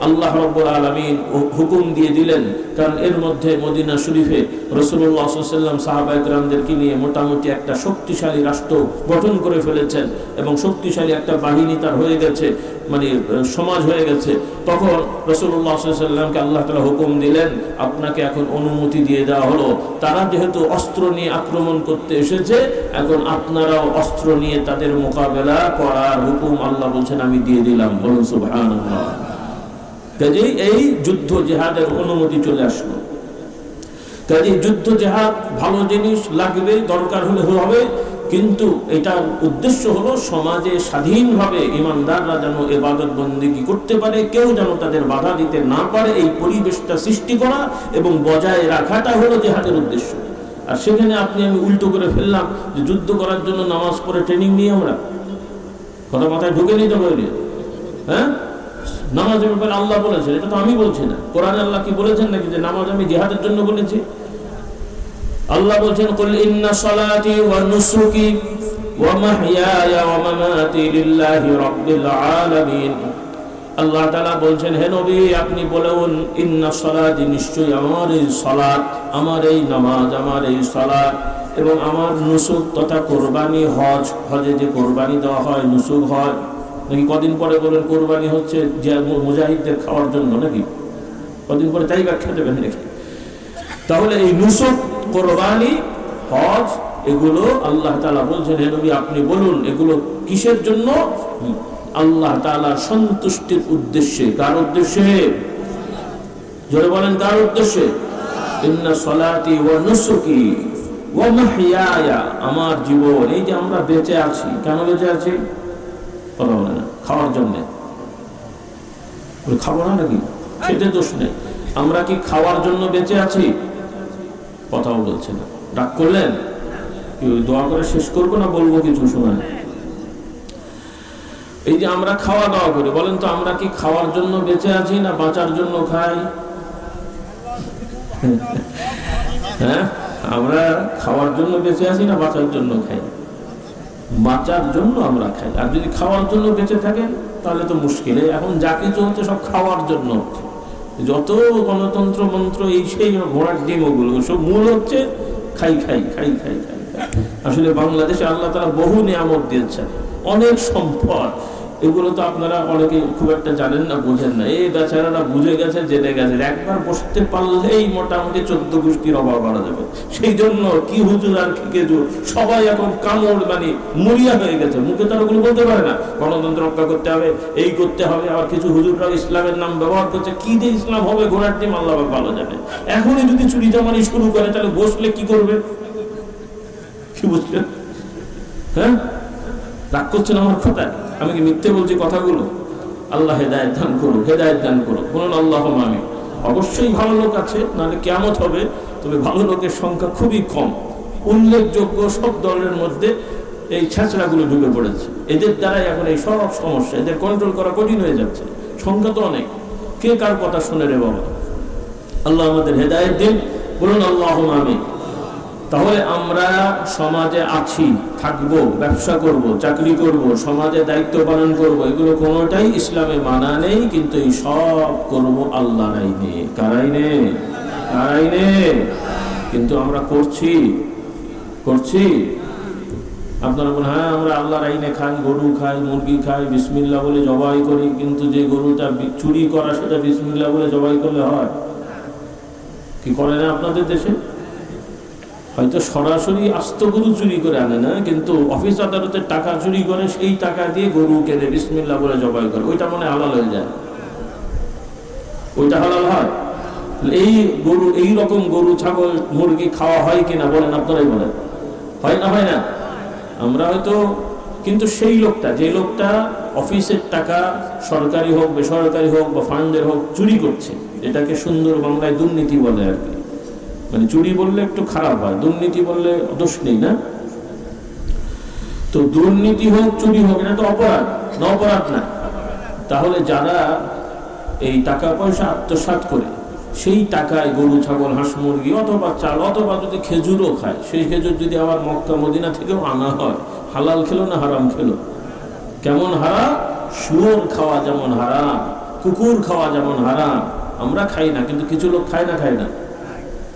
আল্লাহ রাব্বুল আলামিন হুকুম দিয়ে দিলেন, কারণ এর মধ্যে মদিনা শরীফে রাসূলুল্লাহ সাল্লাল্লাহু আলাইহি ওয়াসাল্লাম সাহাবায়ে কেরামদেরকে নিয়ে মোটামুটি একটা শক্তিশালী রাষ্ট্র গঠন করে ফেলেছেন এবং শক্তিশালী একটা বাহিনী তার হয়ে গেছে, মানে সমাজ হয়ে গেছে। তখন রাসূলুল্লাহ সাল্লাল্লাহু আলাইহি ওয়াসাল্লামকে আল্লাহ তাআলা হুকুম দিলেন, আপনাকে এখন অনুমতি দিয়ে দেওয়া হলো। তারা যেহেতু অস্ত্র নিয়ে আক্রমণ করতে এসেছে, এখন আপনারাও অস্ত্র নিয়ে তাদের মোকাবেলা করার হুকুম আল্লাহ বলছেন আমি দিয়ে দিলাম। বলুন সুবহানাল্লাহ। কাজেই এই যুদ্ধ জিহাদের অনুমতি চলে আসলো। কাজেই যুদ্ধ জিহাদ ভালো জিনিস, লাগবে, দরকার হলে হবে, কিন্তু এটার উদ্দেশ্য হলো সমাজে স্বাধীনভাবে ইমানদাররা যেন ইবাদত বন্দেগী করতে পারে, কেউ যেন তাদের বাধা দিতে না পারে, এই পরিবেশটা সৃষ্টি করা এবং বজায় রাখাটা হলো জিহাদের উদ্দেশ্য। আর সেখানে আপনি আমি উল্টো করে ফেললাম যে যুদ্ধ করার জন্য নামাজ পড়ে ট্রেনিং নিয়ে আমরা, কথা মাথায় ঢুকে নিতে পারি। হ্যাঁ, নামাজের ব্যাপারে আল্লাহ বলেছেন, এটা তো আমি বলছি না। কোরআনে আল্লাহ কি বলেছেন নাকি যে নামাজ আমি জিহাদের জন্য বলেছি? আল্লাহ বলছেন, কুল ইন্না সালাতি ওয়া নুসুকি ওয়া মাহইয়ায়া ওয়া মামাতি লিল্লাহি রাব্বিল আলামিন। আল্লাহ তাআলা বলছেন, হে নবী আপনি বলুন, ইন্না সালাতি, নিশ্চয়ই আমার এই সালাত, আমার এই নামাজ, আমার এই সালাত এবং আমার নুসুক তথা কুরবানি, হজে যে কুরবানি দেওয়া হয়, নুসুক হয় নাকি? কদিন পরে বলেন কুরবানি হচ্ছে যে মুজাহিদদের খাওয়ার জন্য নাকি? কদিন পরে তাই ব্যাখ্যা দেবেন নাকি? তাহলে এই নুসুক, কুরবানি, হজ, এগুলো আল্লাহ তাআলা বলছেন, হে নবী আপনি বলুন এগুলো কিসের জন্য? আল্লাহ তাআলার সন্তুষ্টির উদ্দেশ্যে। কার উদ্দেশ্যে? জোরে বলেন, কার উদ্দেশ্যে? ইন্না সালাতি ওয়া নুসুকি ওয়া মাহইয়ায়া, আমার জীবন, এই যে আমরা বেঁচে আছি, কেন বেঁচে আছি? কথা বলে না, খাওয়ার জন্য। খাবো না নাকি? খেতে দোষ নেই। আমরা কি খাওয়ার জন্য বেঁচে আছি? কথাও বলছে না। রাগ করলেন? দোয়া করে শেষ করবো না বলবো কিছু সময়? এই যে আমরা খাওয়া দাওয়া করি, বলেন তো আমরা কি খাওয়ার জন্য বেঁচে আছি না বাঁচার জন্য খাই? হ্যাঁ, আমরা খাওয়ার জন্য বেঁচে আছি না বাঁচার জন্য খাই? বাঁচার জন্য আমরা খাই। আর যদি খাওয়ার জন্য বেঁচে থাকেন তাহলে তো মুশকিল। এখন যা কিছু হচ্ছে সব খাওয়ার জন্য হচ্ছে, যত গণতন্ত্র মন্ত্র এই সেই ঘোড়ার ডিম, ওগুলো সব মূল হচ্ছে খাই খাই খাই খাই খাই খাই। আসলে বাংলাদেশে আল্লাহ তাআলা বহু নিয়ামত দিয়েছেন, অনেক সম্পদ, এগুলো তো আপনারা অনেকে খুব একটা জানেন না, বোঝেন না। এই বেচারারা বুঝে গেছে, জেনে গেছে, একবার বসতে পারলেই মোটামুটি 14 গোষ্ঠীর অভাব করা যাবে। সেই জন্য কি হুজুর আর কি খেজুর, সবাই এখন কামড় মানে মরিয়া হয়ে গেছে, মুখে তারা ওগুলো বলতে পারে না। গণতন্ত্র রক্ষা করতে হবে, এই করতে হবে। আবার কিছু হুজুররা ইসলামের নাম ব্যবহার করছে, কি দিয়ে ইসলাম হবে ঘোড়ার ডিম আল্লাহ ভালো জানে। এখনই যদি চুরি চামারি শুরু করে তাহলে বসলে কি করবে? কি বুঝলেন? হ্যাঁ, রাগ করছেন আমার কথা? আমি কি মিথ্যে বলছি কথাগুলো? আল্লাহ হেদায়েত দান করুন, হেদায়েত দান করুন, বলুন আল্লাহুম্মা আমিন। অবশ্যই ভালো লোক আছে, নাহলে কিয়ামত হবে, তবে ভালো লোকের সংখ্যা খুবই কম। উল্লেখযোগ্য সব দলের মধ্যে এই ছেঁচড়াগুলো ঢুকে পড়েছে, এদের দ্বারাই এখন এই সব সমস্যা, এদের কন্ট্রোল করা কঠিন হয়ে যাচ্ছে। সংখ্যা তো অনেক, কে কার কথা শুনে রে বাবা? আল্লাহ আমাদের হেদায়েত দিন, বলুন আল্লাহুম্মা আমিন। তাহলে আমরা সমাজে আছি, থাকবো, ব্যবসা করব, চাকরি করব, সমাজে দায়িত্ব পালন করব, এগুলো কোনোটাই ইসলামে মানা নেই, কিন্তু এই সব করব আল্লাহর আইনে। কার আইনে? কার আইনে? কিন্তু আমরা করছি। আপনারা বলেন হ্যাঁ আমরা আল্লাহর আইনে খাই, গরু খাই, মুরগি খাই, বিসমিল্লাহ বলে জবাই করি, কিন্তু যে গরুটা চুরি করা সেটা বিসমিল্লাহ বলে জবাই করলে হয়? কি করে না আপনাদের দেশে? হয়তো সরাসরি আস্ত গরু চুরি করে আনে না, কিন্তু অফিস আদালতের টাকা চুরি করে সেই টাকা দিয়ে গরু কেনে, বিসমিল্লাহ বলে জবাই করে, ওইটা মনে হালাল হয়ে যায়। ওইটা হালাল হয়? এই গরু, এই রকম গরু ছাগল মুরগি খাওয়া হয় কিনা বলেন, আপনারাই বলেন। হয় না হয় না? আমরা হয়তো, কিন্তু সেই লোকটা, যে লোকটা অফিসের টাকা সরকারি হোক বেসরকারি হোক বা ফান্ডের হোক চুরি করছে, এটাকে সুন্দর বাংলায় দুর্নীতি বলে আর কি। মানে চুরি বললে একটু খারাপ হয়, দুর্নীতি বললে দোষ নেই না। তো দুর্নীতি হোক চুরি হোক এটা তো অপরাধ না? অপরাধ না? তাহলে যারা এই টাকা পয়সা আত্মসাৎ করে সেই টাকায় গরু ছাগল হাঁস মুরগি অথবা চাল অথবা যদি খেজুরও খায়, সেই খেজুর যদি আবার মক্কা মদিনা থেকেও আনা হয়, হালাল খেলো না হারাম খেলো? কেমন হারাম? শুয়োর খাওয়া যেমন হারাম, কুকুর খাওয়া যেমন হারাম। আমরা খাই না, কিন্তু কিছু লোক খায় না? খায় না?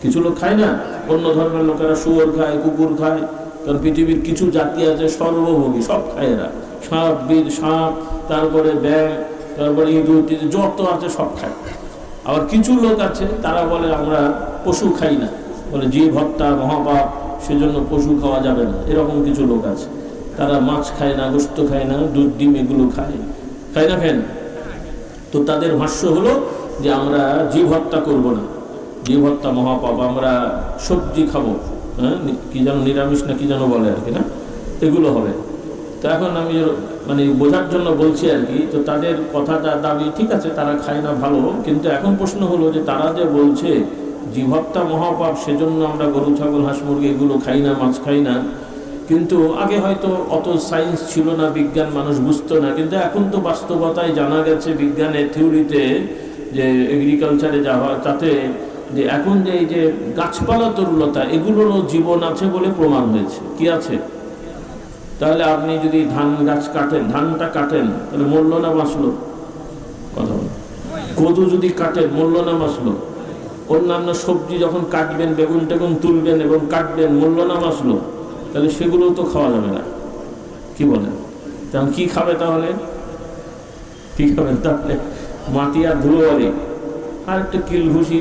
কিছু লোক খায় না? অন্য ধর্মের লোকেরা শুয়োর খায়, কুকুর খায়। কারণ পৃথিবীর কিছু জাতি আছে সর্বভোগী, সব খায় এরা। সাপ, তারপরে ব্যাঙ, তারপরে ইঁদুর, যত আছে সব খায়। আবার কিছু লোক আছে তারা বলে আমরা পশু খাই না, বলে জীব হত্যা মহাপাপ, সেজন্য পশু খাওয়া যাবে না। এরকম কিছু লোক আছে, তারা মাছ খায় না, গোশত খায় না, দুধ ডিম এগুলো খায়। খায় না? খায় না? তো তাদের ভাষ্য হলো যে আমরা জীব হত্যা করবো না, জীব হত্যা মহাপাপ, আমরা সবজি খাবো, হ্যাঁ কি যেন নিরামিষ না কি যেন বলে আর কি, না এগুলো হবে। তো এখন আমি মানে বোঝার জন্য বলছি আর কি। তো তাদের কথাটা দাবি ঠিক আছে, তারা খায় না ভালো, কিন্তু এখন প্রশ্ন হলো যে তারা যে বলছে জীব হত্যা মহাপাপ, সেজন্য আমরা গরু ছাগল হাঁস মুরগি এগুলো খাই না, মাছ খাই না, কিন্তু আগে হয়তো অত সায়েন্স ছিল না, বিজ্ঞান মানুষ বুঝতো না, কিন্তু এখন তো বাস্তবতায় জানা গেছে বিজ্ঞানের থিওরিতে, যে এগ্রিকালচারে যা হয় তাতে, যে এখন যে এই যে গাছপালা তরুলতা এগুলোরও জীবন আছে বলে প্রমাণ হয়েছে। কি আছে? তাহলে আপনি যদি ধান গাছ কাটেন, ধানটা কাটেন, তাহলে মরল না বাঁচলো? কথা বল। কদু যদি কাটেন, মরল না বাঁচলো? অন্যান্য সবজি যখন কাটবেন, বেগুন টেগুন তুলবেন এবং কাটবেন, মরল না বাঁচলো? তাহলে সেগুলো তো খাওয়া যাবে না। কি বলেন? তেমন কি খাবে তাহলে? কি খাবেন তাহলে? মাটি আর ধুলোবালি আর একটু কিল ঘুষি,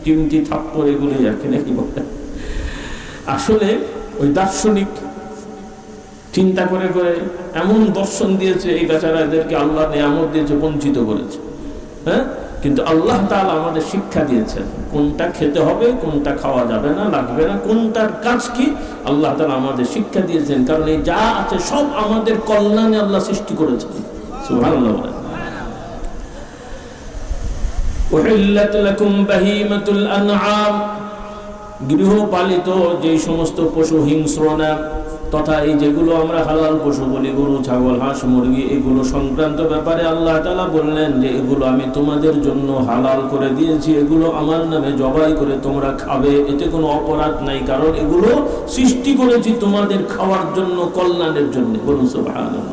চিমটি থাপ্পড় এগুলোই আর কি, নাকি বলে? আসলে ওই দার্শনিক চিন্তা করে করে এমন দর্শন দিয়েছে, এই বেচারা এদেরকে আল্লাহ নিয়ামত দিয়েছে, বঞ্চিত করেছে। হ্যাঁ, কিন্তু আল্লাহ তাআলা আমাদের শিক্ষা দিয়েছেন কোনটা খেতে হবে, কোনটা খাওয়া যাবে না, লাগবে না, কোনটার কাজ কি, আল্লাহ তাআলা আমাদের শিক্ষা দিয়েছেন। কারণ এই যা আছে সব আমাদের কল্যাণে আল্লাহ সৃষ্টি করেছেন। সুবহানাল্লাহ। উহিল্লাত লাকুম বাহিমাতুল আনআম, গৃহপালিত যে সমস্ত পশু, হিংস্র না তথা এই যেগুলো আমরা হালাল পশু বলি, গরু ছাগল হাঁস মুরগি, এগুলো সংক্রান্ত ব্যাপারে আল্লাহ তাআলা বললেন যে এগুলো আমি তোমাদের জন্য হালাল করে দিয়েছি, এগুলো আমার নামে জবাই করে তোমরা খাবে, এতে কোনো অপরাধ নাই, কারণ এগুলো সৃষ্টি করেছি তোমাদের খাওয়ার জন্য, কল্যাণের জন্য। বলুন সুবহানাল্লাহ।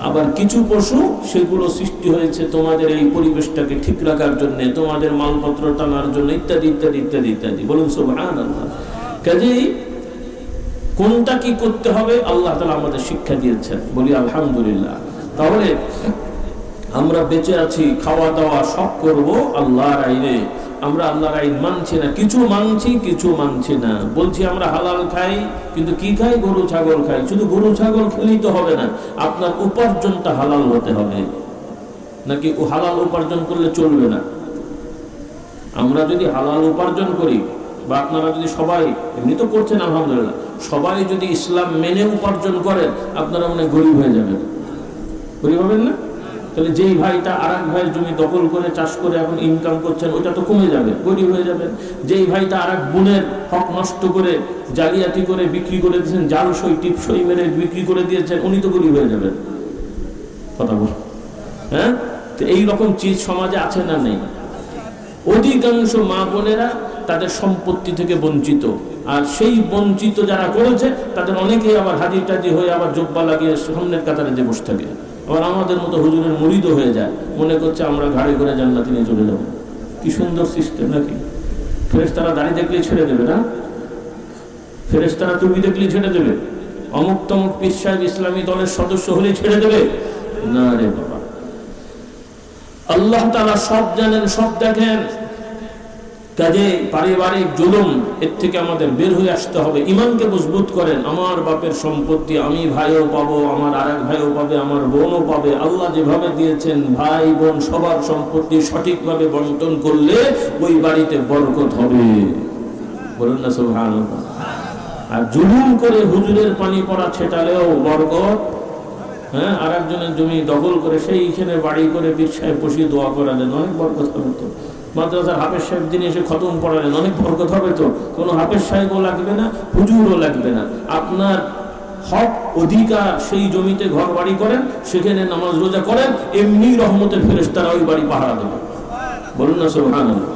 আবার কিছু পশু সেগুলো সৃষ্টি হয়েছে তোমাদের এই পরিবেশটাকে ঠিক রাখার জন্য, তোমাদের মালপত্র টানার জন্য, ইত্যাদি ইত্যাদি ইত্যাদি ইত্যাদি। বলুন সুবহানাল্লাহ। কাজেই কোনটা কি করতে হবে আল্লাহ তাআলা আমাদের শিক্ষা দিয়েছেন, বলি আলহামদুলিল্লাহ। তাহলে আমরা বেঁচে আছি, খাওয়া দাওয়া সব করব আল্লাহর আইনে। আমরা আল্লাহর আইন মানছি না, কিছু মানছি কিছু মানছি না। বলছি আমরা হালাল খাই, কিন্তু কি খাই? গরু ছাগল খাই। শুধু গরু ছাগল খেলেই তো হবে না, আপনার উপার্জনটা হালাল হতে হবে, নাকি ও হালাল উপার্জন করলে চলবে না? আমরা যদি হালাল উপার্জন করি, বা আপনারা যদি সবাই, এমনি তো করছেন আলহামদুলিল্লাহ, সবাই যদি ইসলাম মেনে উপার্জন করেন, আপনারা মনে গরিব হয়ে যাবেন। গরিব হবেন না? তাহলে যেই ভাইটা আর এক ভাইয়ের জমি দখল করে চাষ করে এখন ইনকাম করছেন, ওইটা তো কমে যাবে, গরিব হয়ে যাবেন। যেই ভাইটা আর এক বোনের হক নষ্ট করে জালিয়াতি করে বিক্রি করে দিয়েছেন, জাল সই টিপ সই মেরে বিক্রি করে দিয়েছেন, উনি তো গরিব হয়ে যাবেন। কথা বল। হ্যাঁ, তো এইরকম চিজ সমাজে আছে না নেই? অধিকাংশ মা বোনেরা তাদের সম্পত্তি থেকে বঞ্চিত, আর সেই বঞ্চিত যারা করেছে তাদের অনেকেই আবার হাজি টাজি হয়ে আবার জব্বা লাগিয়ে সামনের কাতারে যে বসে থাকে। আবার আমাদের মতো হুজুরের মুরিদও হয়ে যায়, মনে করছে আমরা ঘাড়ে করে জান্নাতে নিয়ে চলে যাব। কি সুন্দর সিস্টেম নাকি! ফেরেশতারা দাড়ি দেখলেই ছেড়ে দেবে না? ফেরেশতারা টুপি দেখলেই ছেড়ে দেবে? অমুক তমুক পীর সাহেব ইসলামী দলের সদস্য হলেই ছেড়ে দেবে না রে বাবা। আল্লাহ তাআলা সব জানেন, সব দেখেন। কাজে পারিবারিক জুলুম, এর থেকে আমাদের বের হয়ে আসতে হবে। ইমানকে মজবুত করেন। আমার বাপের সম্পত্তি আমি ভাইও পাবো, আমার আরেক ভাইও পাবে, আমার বোনও পাবে। আল্লাহ যেভাবে দিয়েছেন ভাই বোন সবার সম্পত্তি সঠিকভাবে বন্টন করলে ওই বাড়িতে বরকত হবে। বলুন না সুবহানাল্লাহ। আর জুলুম করে হুজুরের পানি পড়া ছেটালেও বরকত, হ্যাঁ, আর একজনের জমি দখল করে সেইখানে বাড়ি করে পীর সাহেব বসিয়ে দোয়া করালেন, অনেক বরকত হবে তো। মাদ্রাসার হাফেজ সাহেব দিনে এসে খতম পড়ালেন, অনেক বরকত হবে তো। কোনো হাফেজ সাহেবও লাগবে না, হুজুরও লাগবে না। আপনার হক অধিকার, সেই জমিতে ঘর বাড়ি করেন, সেখানে নামাজ রোজা করেন, এমনি রহমতের ফেরেশতারা ওই বাড়ি পাহারা দেবে। বলুন না সুবহানাল্লাহ।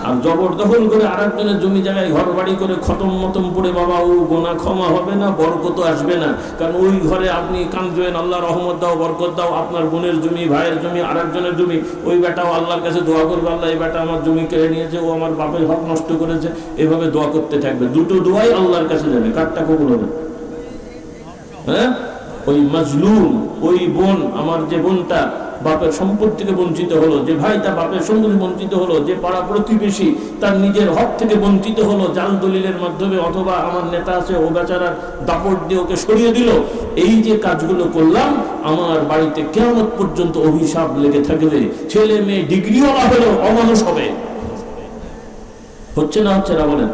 আর জবরদখল করে আরেকজনের জমি জায়গায় ঘর বাড়ি করে খতম মতম পড়ে, বাবা ও গোনা ক্ষমা হবে না, বরকত আসবে না। কারণ ওই ঘরে আপনি কাঁদবেন, আল্লাহ রহমত দাও, বরকত দাও। আপনার বোনের জমি, ভাইয়ের জমি, আরেকজনের জমি, ওই বেটাও আল্লাহর কাছে দোয়া করবে, আল্লাহ এই বেটা আমার জমি কেড়ে নিয়েছে, ও আমার বাপের হক নষ্ট করেছে, এভাবে দোয়া করতে থাকবে। দুটো দোয়াই আল্লাহর কাছে যাবে, কারটা কবুল হবে? হ্যাঁ, ওই মাজলুম, ওই বোন, আমার যে বোনটা বাপের সম্পদ থেকে বঞ্চিত হলো, যে ভাইটা বাপের সম্পদ বঞ্চিত হলো, যে পাড়া প্রতিবেশী তার নিজের হক থেকে বঞ্চিত হলো জাল দলিলের মাধ্যমে, অথবা আমার নেতা আছে ও বেচারার দাপট দিয়ে ওকে সরিয়ে দিল, এই যে কাজগুলো করলাম, আমার বাড়িতে কিয়ামত পর্যন্ত অভিশাপ লেগে থাকবে। ছেলে মেয়ে ডিগ্রিওয়ালা হলেও অমানুষ হবে। হচ্ছে না হচ্ছে না বলেন?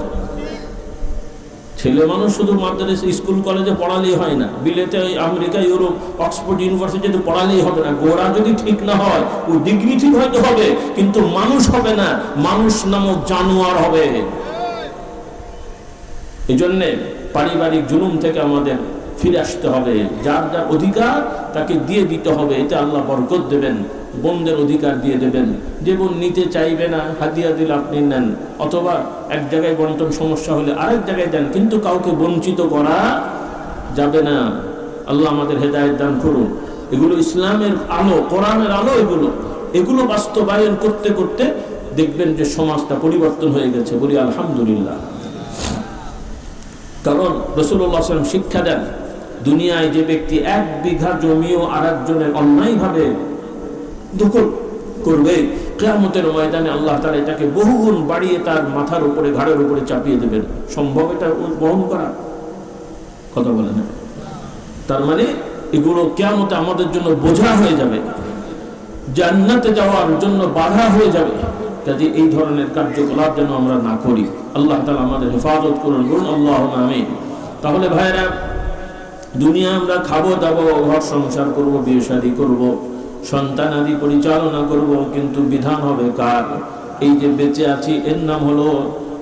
ছেলে মানুষ শুধু মাদ্রাসা স্কুল কলেজে পড়ালেই হয় না, বিলেতে আমেরিকা ইউরোপ অক্সফোর্ড ইউনিভার্সিটিতে পড়ালেই হবে না। গোড়া যদি ঠিক না হয়, ও ডিগ্রি ঠিক হয়তো হবে, কিন্তু মানুষ হবে না, মানুষ নামক জানোয়ার হবে। এই জন্যে পারিবারিক জুলুম থেকে আমাদের ফিরে আসতে হবে। যার যার অধিকার তাকে দিয়ে দিতে হবে, এতে আল্লাহ বরকত দেবেন। বোনদের অধিকার দিয়ে দেবেন। যে বোন নিতে চাইবে না, হাদিয়া দিলে আপনি নেন, অথবা এক জায়গায় বন্টন সমস্যা হলে আরেক জায়গায় দেন, কিন্তু কাউকে বঞ্চিত করা যাবে না। আল্লাহ আমাদের হেদায়েত দান করুন। এগুলো ইসলামের আলো, কোরআনের আলো। এগুলো বাস্তবায়ন করতে করতে দেখবেন যে সমাজটা পরিবর্তন হয়ে গেছে। বলি আলহামদুলিল্লাহ। কারণ রাসূলুল্লাহ সাল্লাল্লাহু আলাইহি ওয়াসাল্লাম শিক্ষা দেন, দুনিয়ায় যে ব্যক্তি 1 বিঘা জমিও আরেকজনের অন্যায়ভাবে দখল করবে, কিয়ামতের ময়দানে আল্লাহ তাআলা এটাকে বহুগুণ বাড়িয়ে তার মাথার উপরে, ঘাড়ের উপরে চাপিয়ে দেবেন। সম্ভব এটা বহন করা? কথা বলে না। তার মানে এগুলো কিয়ামতে আমাদের জন্য বোঝা হয়ে যাবে, জান্নাতে যাওয়ার জন্য বাধা হয়ে যাবে। কাজে এই ধরনের কার্যকলাপ যেন আমরা না করি। আল্লাহ তাআলা আমাদের হেফাজত করুন, বলুন আল্লাহুম্মা আমিন। তাহলে ভাইরা, দুনিয়া আমরা খাবো দাবো, ঘর সংসার করব, বিয়ে শাদী করব, সন্তান আদি পরিচালনা করব, কিন্তু বিধান হবে কার? এই যে বেঁচে আছি এর নাম হলো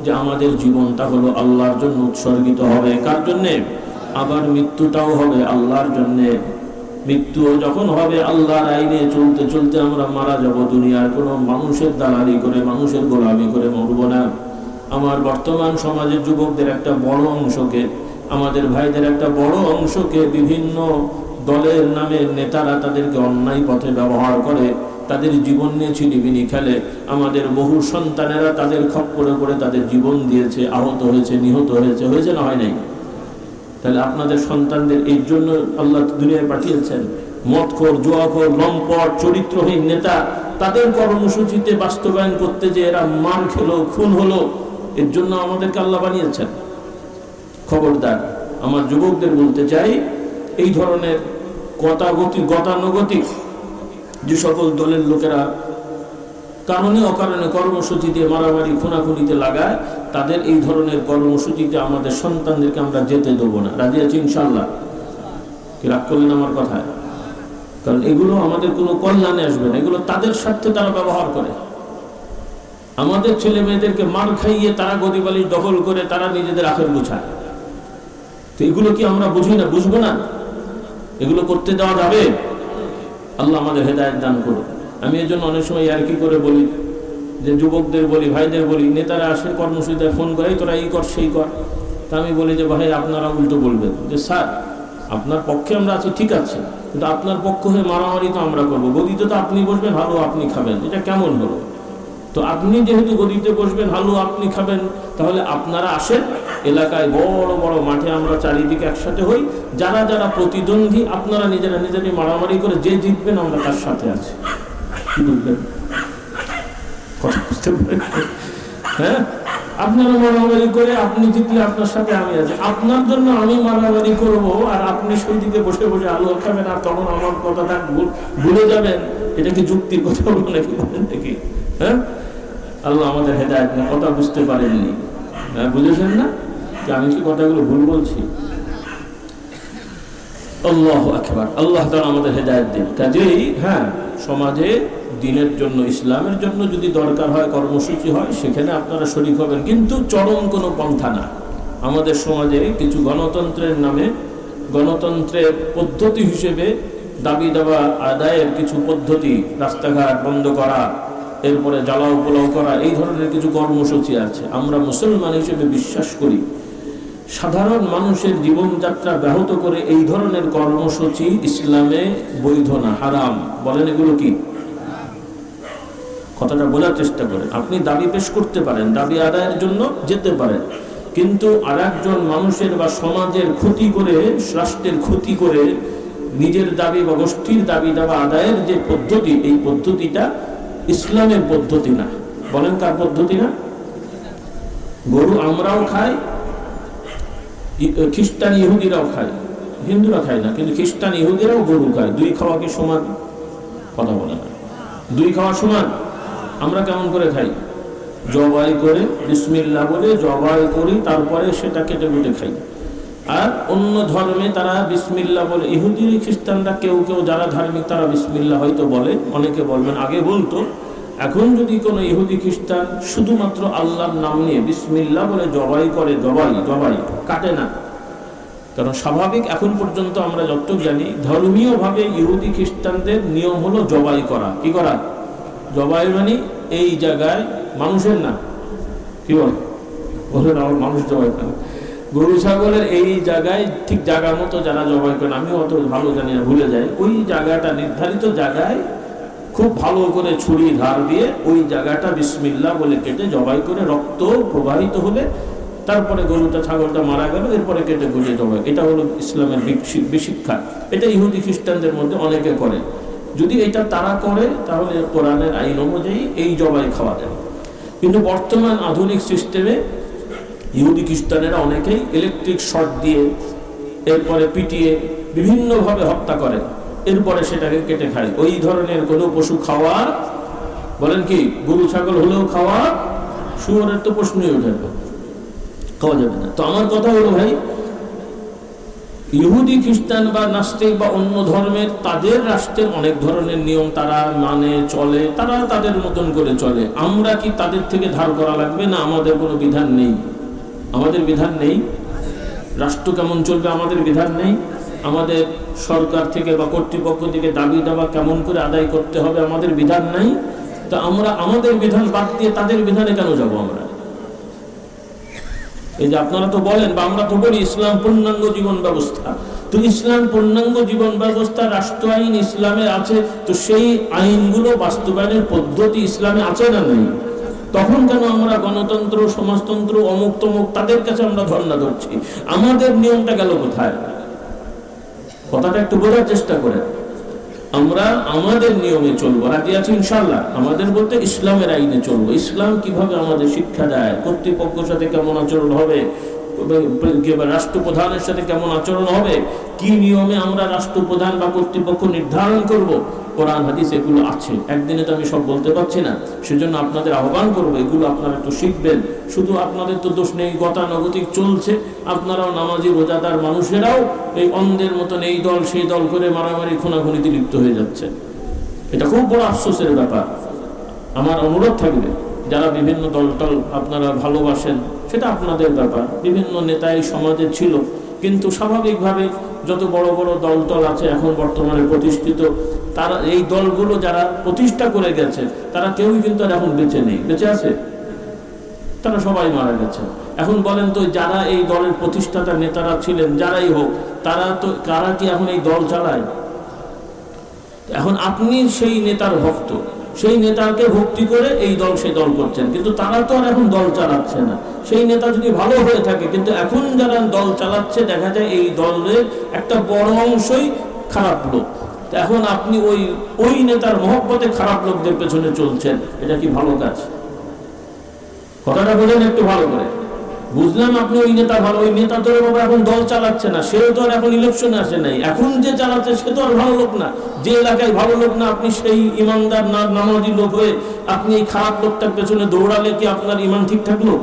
যে আমাদের জীবনটা হলো আল্লাহর জন্য উৎসর্গিত হবে। কার জন্যে? আবার মৃত্যুটাও হবে আল্লাহর জন্যে। মৃত্যুও যখন হবে আল্লাহর আইনে চলতে চলতে আমরা মারা যাব। দুনিয়ার কোনো মানুষের দালালি করে, মানুষের গোলামি করে মরব না। আমার বর্তমান সমাজের যুবকদের একটা বড় অংশকে, আমাদের ভাইদের একটা বড় অংশকে বিভিন্ন দলের নামে নেতারা তাদেরকে অন্যায় পথে ব্যবহার করে, তাদের জীবন নিয়ে ছিনিমিনি খেলে। আমাদের বহু সন্তানেরা তাদের খপ্পরে পড়ে তাদের জীবন দিয়েছে, আহত হয়েছে, নিহত হয়েছে। হয়েছে না হয় নাই? তাহলে আপনাদের সন্তানদের এই জন্য আল্লাহ দুনিয়ায় পাঠিয়েছেন। মদখোর, জুয়াখোর, লম্পট, চরিত্রহীন নেতা, তাদের কর্মসূচিতে বাস্তবায়ন করতে যে এরা মার খেলো, খুন হলো, এর জন্য আমাদেরকে আল্লাহ বানিয়েছেন। খবরদার, আমার যুবকদের বলতে চাই, এই ধরনের গতানুগতিক যে সকল দলের লোকেরা কারণে অকারণে কর্মসূচি দিয়ে মারামারি, খুনাখুনিতে লাগায়, তাদের এই ধরনের কর্মসূচিতে আমাদের সন্তানদেরকে আমরা যেতে দেবো না। রাজি আছি ইনশাআল্লাহ? কি রাগ করলেন আমার কথায়? কারণ এগুলো আমাদের কোনো কল্যাণে আসবে না, এগুলো তাদের স্বার্থে তারা ব্যবহার করে। আমাদের ছেলে মেয়েদেরকে মার খাইয়ে তারা গদি বালিশ দখল করে তারা নিজেদের আখের গুছায়। তো এগুলো কি আমরা বুঝি না? বুঝবো না? এগুলো করতে দেওয়া যাবে? আল্লাহ আমাদের হেদায়েত দান করুন। আমি এই জন্য অনেক সময় আর কি করে বলি, যে যুবকদের বলি, ভাইদের বলি, নেতারা আসে কর্মসূচিতে ফোন করে, তোরা এই কর সেই কর। তা আমি বলি যে ভাই, আপনারা উল্টো বলবেন যে স্যার আপনার পক্ষে আমরা আছি, ঠিক আছে, কিন্তু আপনার পক্ষ হয়ে মারামারি তো আমরা করবো। গদিতে তো আপনি বসবেন, হালু আপনি খাবেন, এটা কেমন হলো? তো আপনি যেহেতু গদিতে বসবেন, হালু আপনি খাবেন, তাহলে আপনারা আসেন এলাকায় বড় বড় মাঠে, আমরা চারিদিকে একসাথে হই। যারা যারা প্রতিদ্বন্দ্বী, আপনারা নিজেরা নিজেরাই মারামারি করে যে জিতবেন আমরা তার সাথে আছি। কি বলবেন? কথা বুঝতে পারেন? হ্যাঁ, আপনারা মারামারি করে আপনি জিতলে আপনার সাথে আমি আছি। আপনার জন্য আমি মারামারি করব আর আপনি সেই দিকে বসে বসে আলু খাবেন, আর তখন আমার কথাটা ভুলে যাবেন। এটা কি যুক্তির কথা বলবো নাকি? বলেন দেখি। হ্যাঁ, আল্লাহ আমাদের হেদায়েত না, কথা বুঝতে পারেননি, বুঝেছেন না? আমি কি কথাগুলো ভুল বলছি? আল্লাহু আকবার। আল্লাহ তাআলা আমাদের হেদায়েত দিন। কাজেই হ্যাঁ, সমাজে দিনের জন্য, ইসলামের জন্য যদি দরকার হয়, কর্মসূচি হয়, সেখানে আপনারা শরীক হবেন, কিন্তু চরম কোনো পন্থা না। আমাদের সমাজে কিছু গণতন্ত্রের নামে, গণতন্ত্রের পদ্ধতি হিসেবে দাবি দাবা আদায়ের কিছু পদ্ধতি, রাস্তাঘাট বন্ধ করা, এরপরে জ্বালাও পোলাও করা, এই ধরনের কিছু কর্মসূচি আছে। আমরা মুসলমান হিসেবে বিশ্বাস করি সাধারণ মানুষের জীবনযাত্রা ব্যাহত করে এই ধরনের কর্মসূচি ইসলামে বৈধ না, হারাম। বলেন এগুলো কি? কথাটা বোঝার চেষ্টা করেন। আপনি দাবি পেশ করতে পারেন, দাবি আদায়ের জন্য যেতে পারেন, কিন্তু আরেকজন মানুষের বা সমাজের ক্ষতি করে, রাষ্ট্রের ক্ষতি করে নিজের দাবি বা গোষ্ঠীর দাবি দাবা আদায়ের যে পদ্ধতি, এই পদ্ধতিটা ইসলামের পদ্ধতি না। বলেন কার পদ্ধতি না? গরু আমরাও খাই, খ্রিস্টান ইহুদিরাও খায়, হিন্দুরা খায় না, কিন্তু খ্রিস্টান ইহুদিরাও গরু খায়। দুই খাওয়া কি সমান? কথা বলে না। দুই খাওয়া সমান? আমরা কেমন করে খাই? জবাই করে, বিসমিল্লাহ বলে জবাই করি, তারপরে সেটা কেটে কেটে খাই। আর অন্য ধর্মে তারা বিসমিল্লাহ বলে, ইহুদি খ্রিস্টানরা কেউ কেউ যারা ধার্মিক তারা বিসমিল্লাহ হয়তো বলে, অনেকে বলবেন, আগে বলতো। এখন যদি কোনো ইহুদি খ্রিস্টান শুধুমাত্র আল্লাহর নাম নিয়ে বিসমিল্লাহ বলে জবাই করে, জবাই কাটে না। কারণ স্বাভাবিক এখন পর্যন্ত আমরা যতটুকু জানি, ধর্মীয়ভাবে ইহুদি খ্রিস্টানদের নিয়ম হলো জবাই করা। কি করা? জবাই মানে এই জায়গায় মানুষের না, কি বল বলেন, আমার মানুষ জবাই করে, গরু ছাগলের এই জায়গায় ঠিক জায়গা মতো যারা জবাই করেন, আমি অত ভালো জানি না, ভুলে যাই, ওই জায়গাটা নির্ধারিত জায়গায় খুব ভালো করে ছুরি ধার দিয়ে ওই জায়গাটা বিসমিল্লাহ বলে কেটে জবাই করে, রক্ত প্রবাহিত হলে তারপরে গরুটা ছাগলটা মারা গেল, এরপরে কেটে গুজে জবাই। এটা হলো ইসলামের বিশিক্ষা। এটা ইহুদি খ্রিস্টানদের মধ্যে অনেকে করে। যদি এটা তারা করে তাহলে কোরআনের আইন অনুযায়ী এই জবাই খাওয়া যায়। কিন্তু বর্তমান আধুনিক সিস্টেমে ইহুদি খ্রিস্টানেরা অনেকেই ইলেকট্রিক শর্ট দিয়ে, এরপরে পিটিয়ে বিভিন্নভাবে হত্যা করে, এরপরে সেটাকে কেটে খায়। ওই ধরনের কোনো পশু খাওয়া, বলেন কি, গরু ছাগল হলেও খাওয়া, শুয়োরের তো প্রশ্নই ওঠে না, খাওয়া যাবে না। তো আমার কথা হলো ভাই, ইহুদি খ্রিস্টান বা নাস্তিক বা অন্য ধর্মের, তাদের রাষ্ট্রের অনেক ধরনের নিয়ম তারা মানে চলে, তারা তাদের মতন করে চলে। আমরা কি তাদের থেকে ধার করা লাগবে? না, আমাদের কোনো বিধান নেই। আমাদের বিধান নেই। রাষ্ট্র কেমন চলবে আমাদের বিধান নেই। আমাদের সরকার থেকে বা কর্তৃপক্ষ থেকে দাবি দাবা কেমন করে আদায় করতে হবে আমাদের বিধান নাই। তা আমরা আমাদের বিধান বাদ দিয়ে তাদের বিধানে কেন যাব আমরা? এই যে আপনারা তো বলেন বা আমরা তো বলি ইসলাম পূর্ণাঙ্গ জীবন ব্যবস্থা। তো ইসলাম পূর্ণাঙ্গ জীবন ব্যবস্থা, রাষ্ট্র আইন ইসলামে আছে, তো সেই আইনগুলো বাস্তবায়নের পদ্ধতি ইসলামে আছে না নেই? তখন কেন আমরা গণতন্ত্র, সমাজতন্ত্র, অমুক তমুক তাদের কাছে আমরা ধর্ণা ধরছি? আমাদের নিয়মটা গেল কোথায়? কথাটা একটু বোঝার চেষ্টা করে। আমরা আমাদের নিয়মে চলবো, রাজি আছি ইনশাআল্লাহ। আমাদের বলতে ইসলামের আইনে চলবো। ইসলাম কিভাবে আমাদের শিক্ষা দেয়, কর্তৃপক্ষের সাথে কেমন আচরণ হবে, রাষ্ট্রপ্রধানের সাথে কেমন আচরণ হবে, কি নিয়মে আমরা রাষ্ট্রপ্রধান বা কর্তৃপক্ষ নির্ধারণ করব, কোরআন হাদিস এগুলো আছে। একদিনে তো আমি সব বলতে পারছি না, সেজন্য আপনাদের আহ্বান করবো এগুলো আপনারা একটু শিখবেন। শুধু আপনাদের তো দোষ নেই, গতানুগতিক চলছে। আপনারাও নামাজি রোজাদার মানুষেরাও এই অন্ধের মতন এই দল সেই দল করে মারামারি খুনাখুনিতে লিপ্ত হয়ে যাচ্ছে। এটা খুব বড় আফসোসের ব্যাপার। আমার অনুরোধ থাকবে, যারা বিভিন্ন দলটল আপনারা ভালোবাসেন সেটা আপনাদের ব্যাপার। বিভিন্ন নেতা এই সমাজে ছিল, কিন্তু স্বাভাবিকভাবে যত বড় বড় দলটল আছে এখন বর্তমানে প্রতিষ্ঠিত, তারা এই দলগুলো যারা প্রতিষ্ঠা করে গেছে তারা কেউই কিন্তু আর এখন বেঁচে নেই। বেঁচে আছে? তারা সবাই মারা গেছে। এখন বলেন তো, যারা এই দলের প্রতিষ্ঠাতা নেতারা ছিলেন, যারাই হোক, কারা কি এখন এই দল চালায়? এখন আপনি সেই নেতার ভক্ত, সেই নেতাকে ভক্তি করে এই দল সেই দল করছেন, কিন্তু তারা তো আর এখন দল চালাচ্ছে না। সেই নেতা যদি ভালো হয়ে থাকে, কিন্তু এখন যারা দল চালাচ্ছে দেখা যায় এই দলের একটা বড় অংশই খারাপ লোক। এখন আপনি ওই নেতার মহব্বতে খারাপ লোকদের পেছনে চলছেন, এটা কি ভালো কাজ? কথাটা বলেন একটু ভালো করে। বুঝলাম আপনি ওই নেতা ভালো, ওই নেতা তো বাবা এখন দল চালাচ্ছে না, সেও তো আর এখন ইলেকশনে আসে নাই। এখন যে চালাচ্ছে সে তো আর ভালো লোক না। যে এলাকায় ভালো লোক না, আপনি সেই ইমানদার না নামাজি লোক হয়ে আপনি এই খারাপ লোকটার পেছনে দৌড়ালে কি আপনার ইমান ঠিক থাকলো?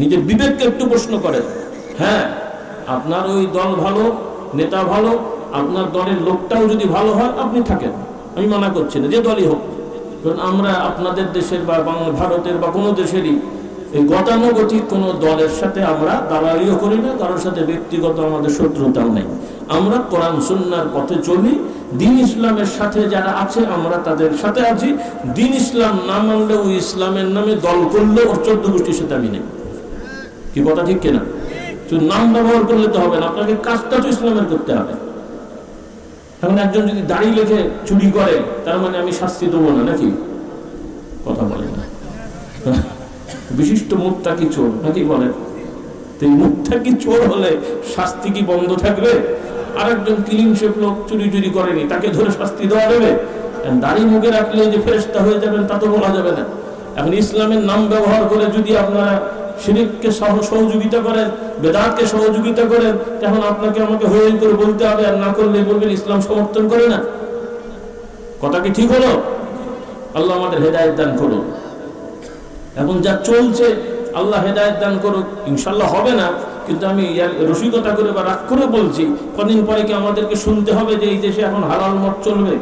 নিজের বিবেককে একটু প্রশ্ন করেন। হ্যাঁ, আপনার ওই দল ভালো, নেতা ভালো, আপনার দলের লোকটাও যদি ভালো হয় আপনি থাকেন, আমি মানা করছি না, যে দলই হোক। কারণ আমরা আপনাদের দেশের বা ভারতের বা কোনো দেশেরই এই গতানুগতিক কোনো দলের সাথে আমরা দালালিও করি না, কারোর সাথে ব্যক্তিগত আমাদের শত্রুতাও নেই। আমরা কোরআন সুন্নাহর পথে চলি, দ্বীন ইসলামের সাথে যারা আছে আমরা তাদের সাথে আছি। দ্বীন ইসলাম না মানলে, ওই ইসলামের নামে দল করলে ওর 14 গোষ্ঠীর সাথে আমি নেই। কি কথা ঠিক কিনা? শুধু নাম ব্যবহার করলে তো হবে না, আপনাকে কাজটা তো ইসলামের করতে হবে। এখন একজন যদি দাড়ি লেখে চুরি করে, তার মানে আমি শাস্তি দেবো না নাকি? কথা বলেন না। বিশিষ্ট মুত্তাকি চোর নাকি বলেন? মুত্তাকি চোর হলে শাস্তি কি বন্ধ থাকবে? আর একজন ক্লিন শেপ লোক চুরি করেনি, তাকে ধরে শাস্তি দেওয়া যাবে? দাড়ি মুখে রাখলে যে ফেরেশতা হয়ে যাবেন তা তো বলা যাবে না। এখন ইসলামের নাম ব্যবহার করে যদি আপনারা শিরককে সহযোগিতা করেন, বেদাতকে সহযোগিতা করেন, তখন আপনাকে আমাকে হয়ে করে বলতে হবে, আর না করলে বলবেন ইসলাম সমর্থন করে না। কথা কি ঠিক হলো? আল্লাহ আমাদের হেদায়েত দান করুন। এখন যা চলছে আল্লাহ হেদায়েত দান করুক, ইনশাল্লাহ হবে না, কিন্তু আমি রসিকতা করে বা রাগ করে বলছি, কদিন পরে কি আমাদেরকে শুনতে হবে যে এই দেশে এখন হালাল মত চলবে?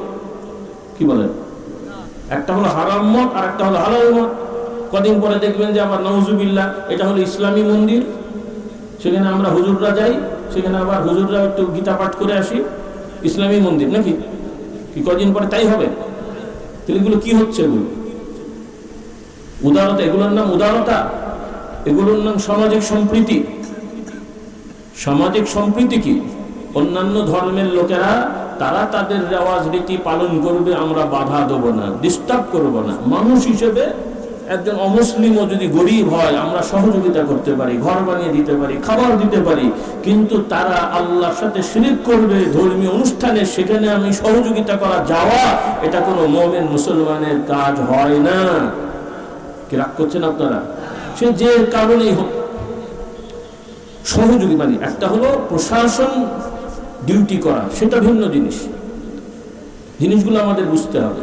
কি বলেন? একটা হলো হারাম মত আর একটা হলো হালাল মত। কদিন পরে দেখবেন যে আবার নাউজুবিল্লাহ এটা হলো ইসলামী মন্দির, সেখানে আমরা হুজুররা যাই, সেখানে আবার হুজুররা একটু গীতা পাঠ করে আসি, ইসলামী মন্দির নাকি? কি কদিন পরে তাই হবে? তাহলে এগুলো কি হচ্ছে? এগুলো উদারতা, এগুলোর নাম উদারতা? এগুলোর নাম সামাজিক সম্প্রীতি। সামাজিক সম্প্রীতি কি? অন্যান্য ধর্মের লোকেরা তারা তাদের রেওয়াজ রীতি পালন করবে, আমরা বাধা দেবো না, ডিস্টার্ব করবো না। মানুষ হিসেবে একজন অমুসলিমও যদি গরিব হয় আমরা সহযোগিতা করতে পারি, ঘর বানিয়ে দিতে পারি, খাবার দিতে পারি, কিন্তু তারা আল্লাহর সাথে শিরক করবে ধর্মীয় অনুষ্ঠানে, সেখানে আমি সহযোগিতা করা যাওয়া, এটা কোনো মুমিন মুসলমানের কাজ হয় না। কি রাগ করছেন আপনারা? সে যে কারণেই হোক সহযোগী, মানে একটা হলো প্রশাসন ডিউটি করা, সেটা ভিন্ন জিনিস, জিনিসগুলো আমাদের বুঝতে হবে।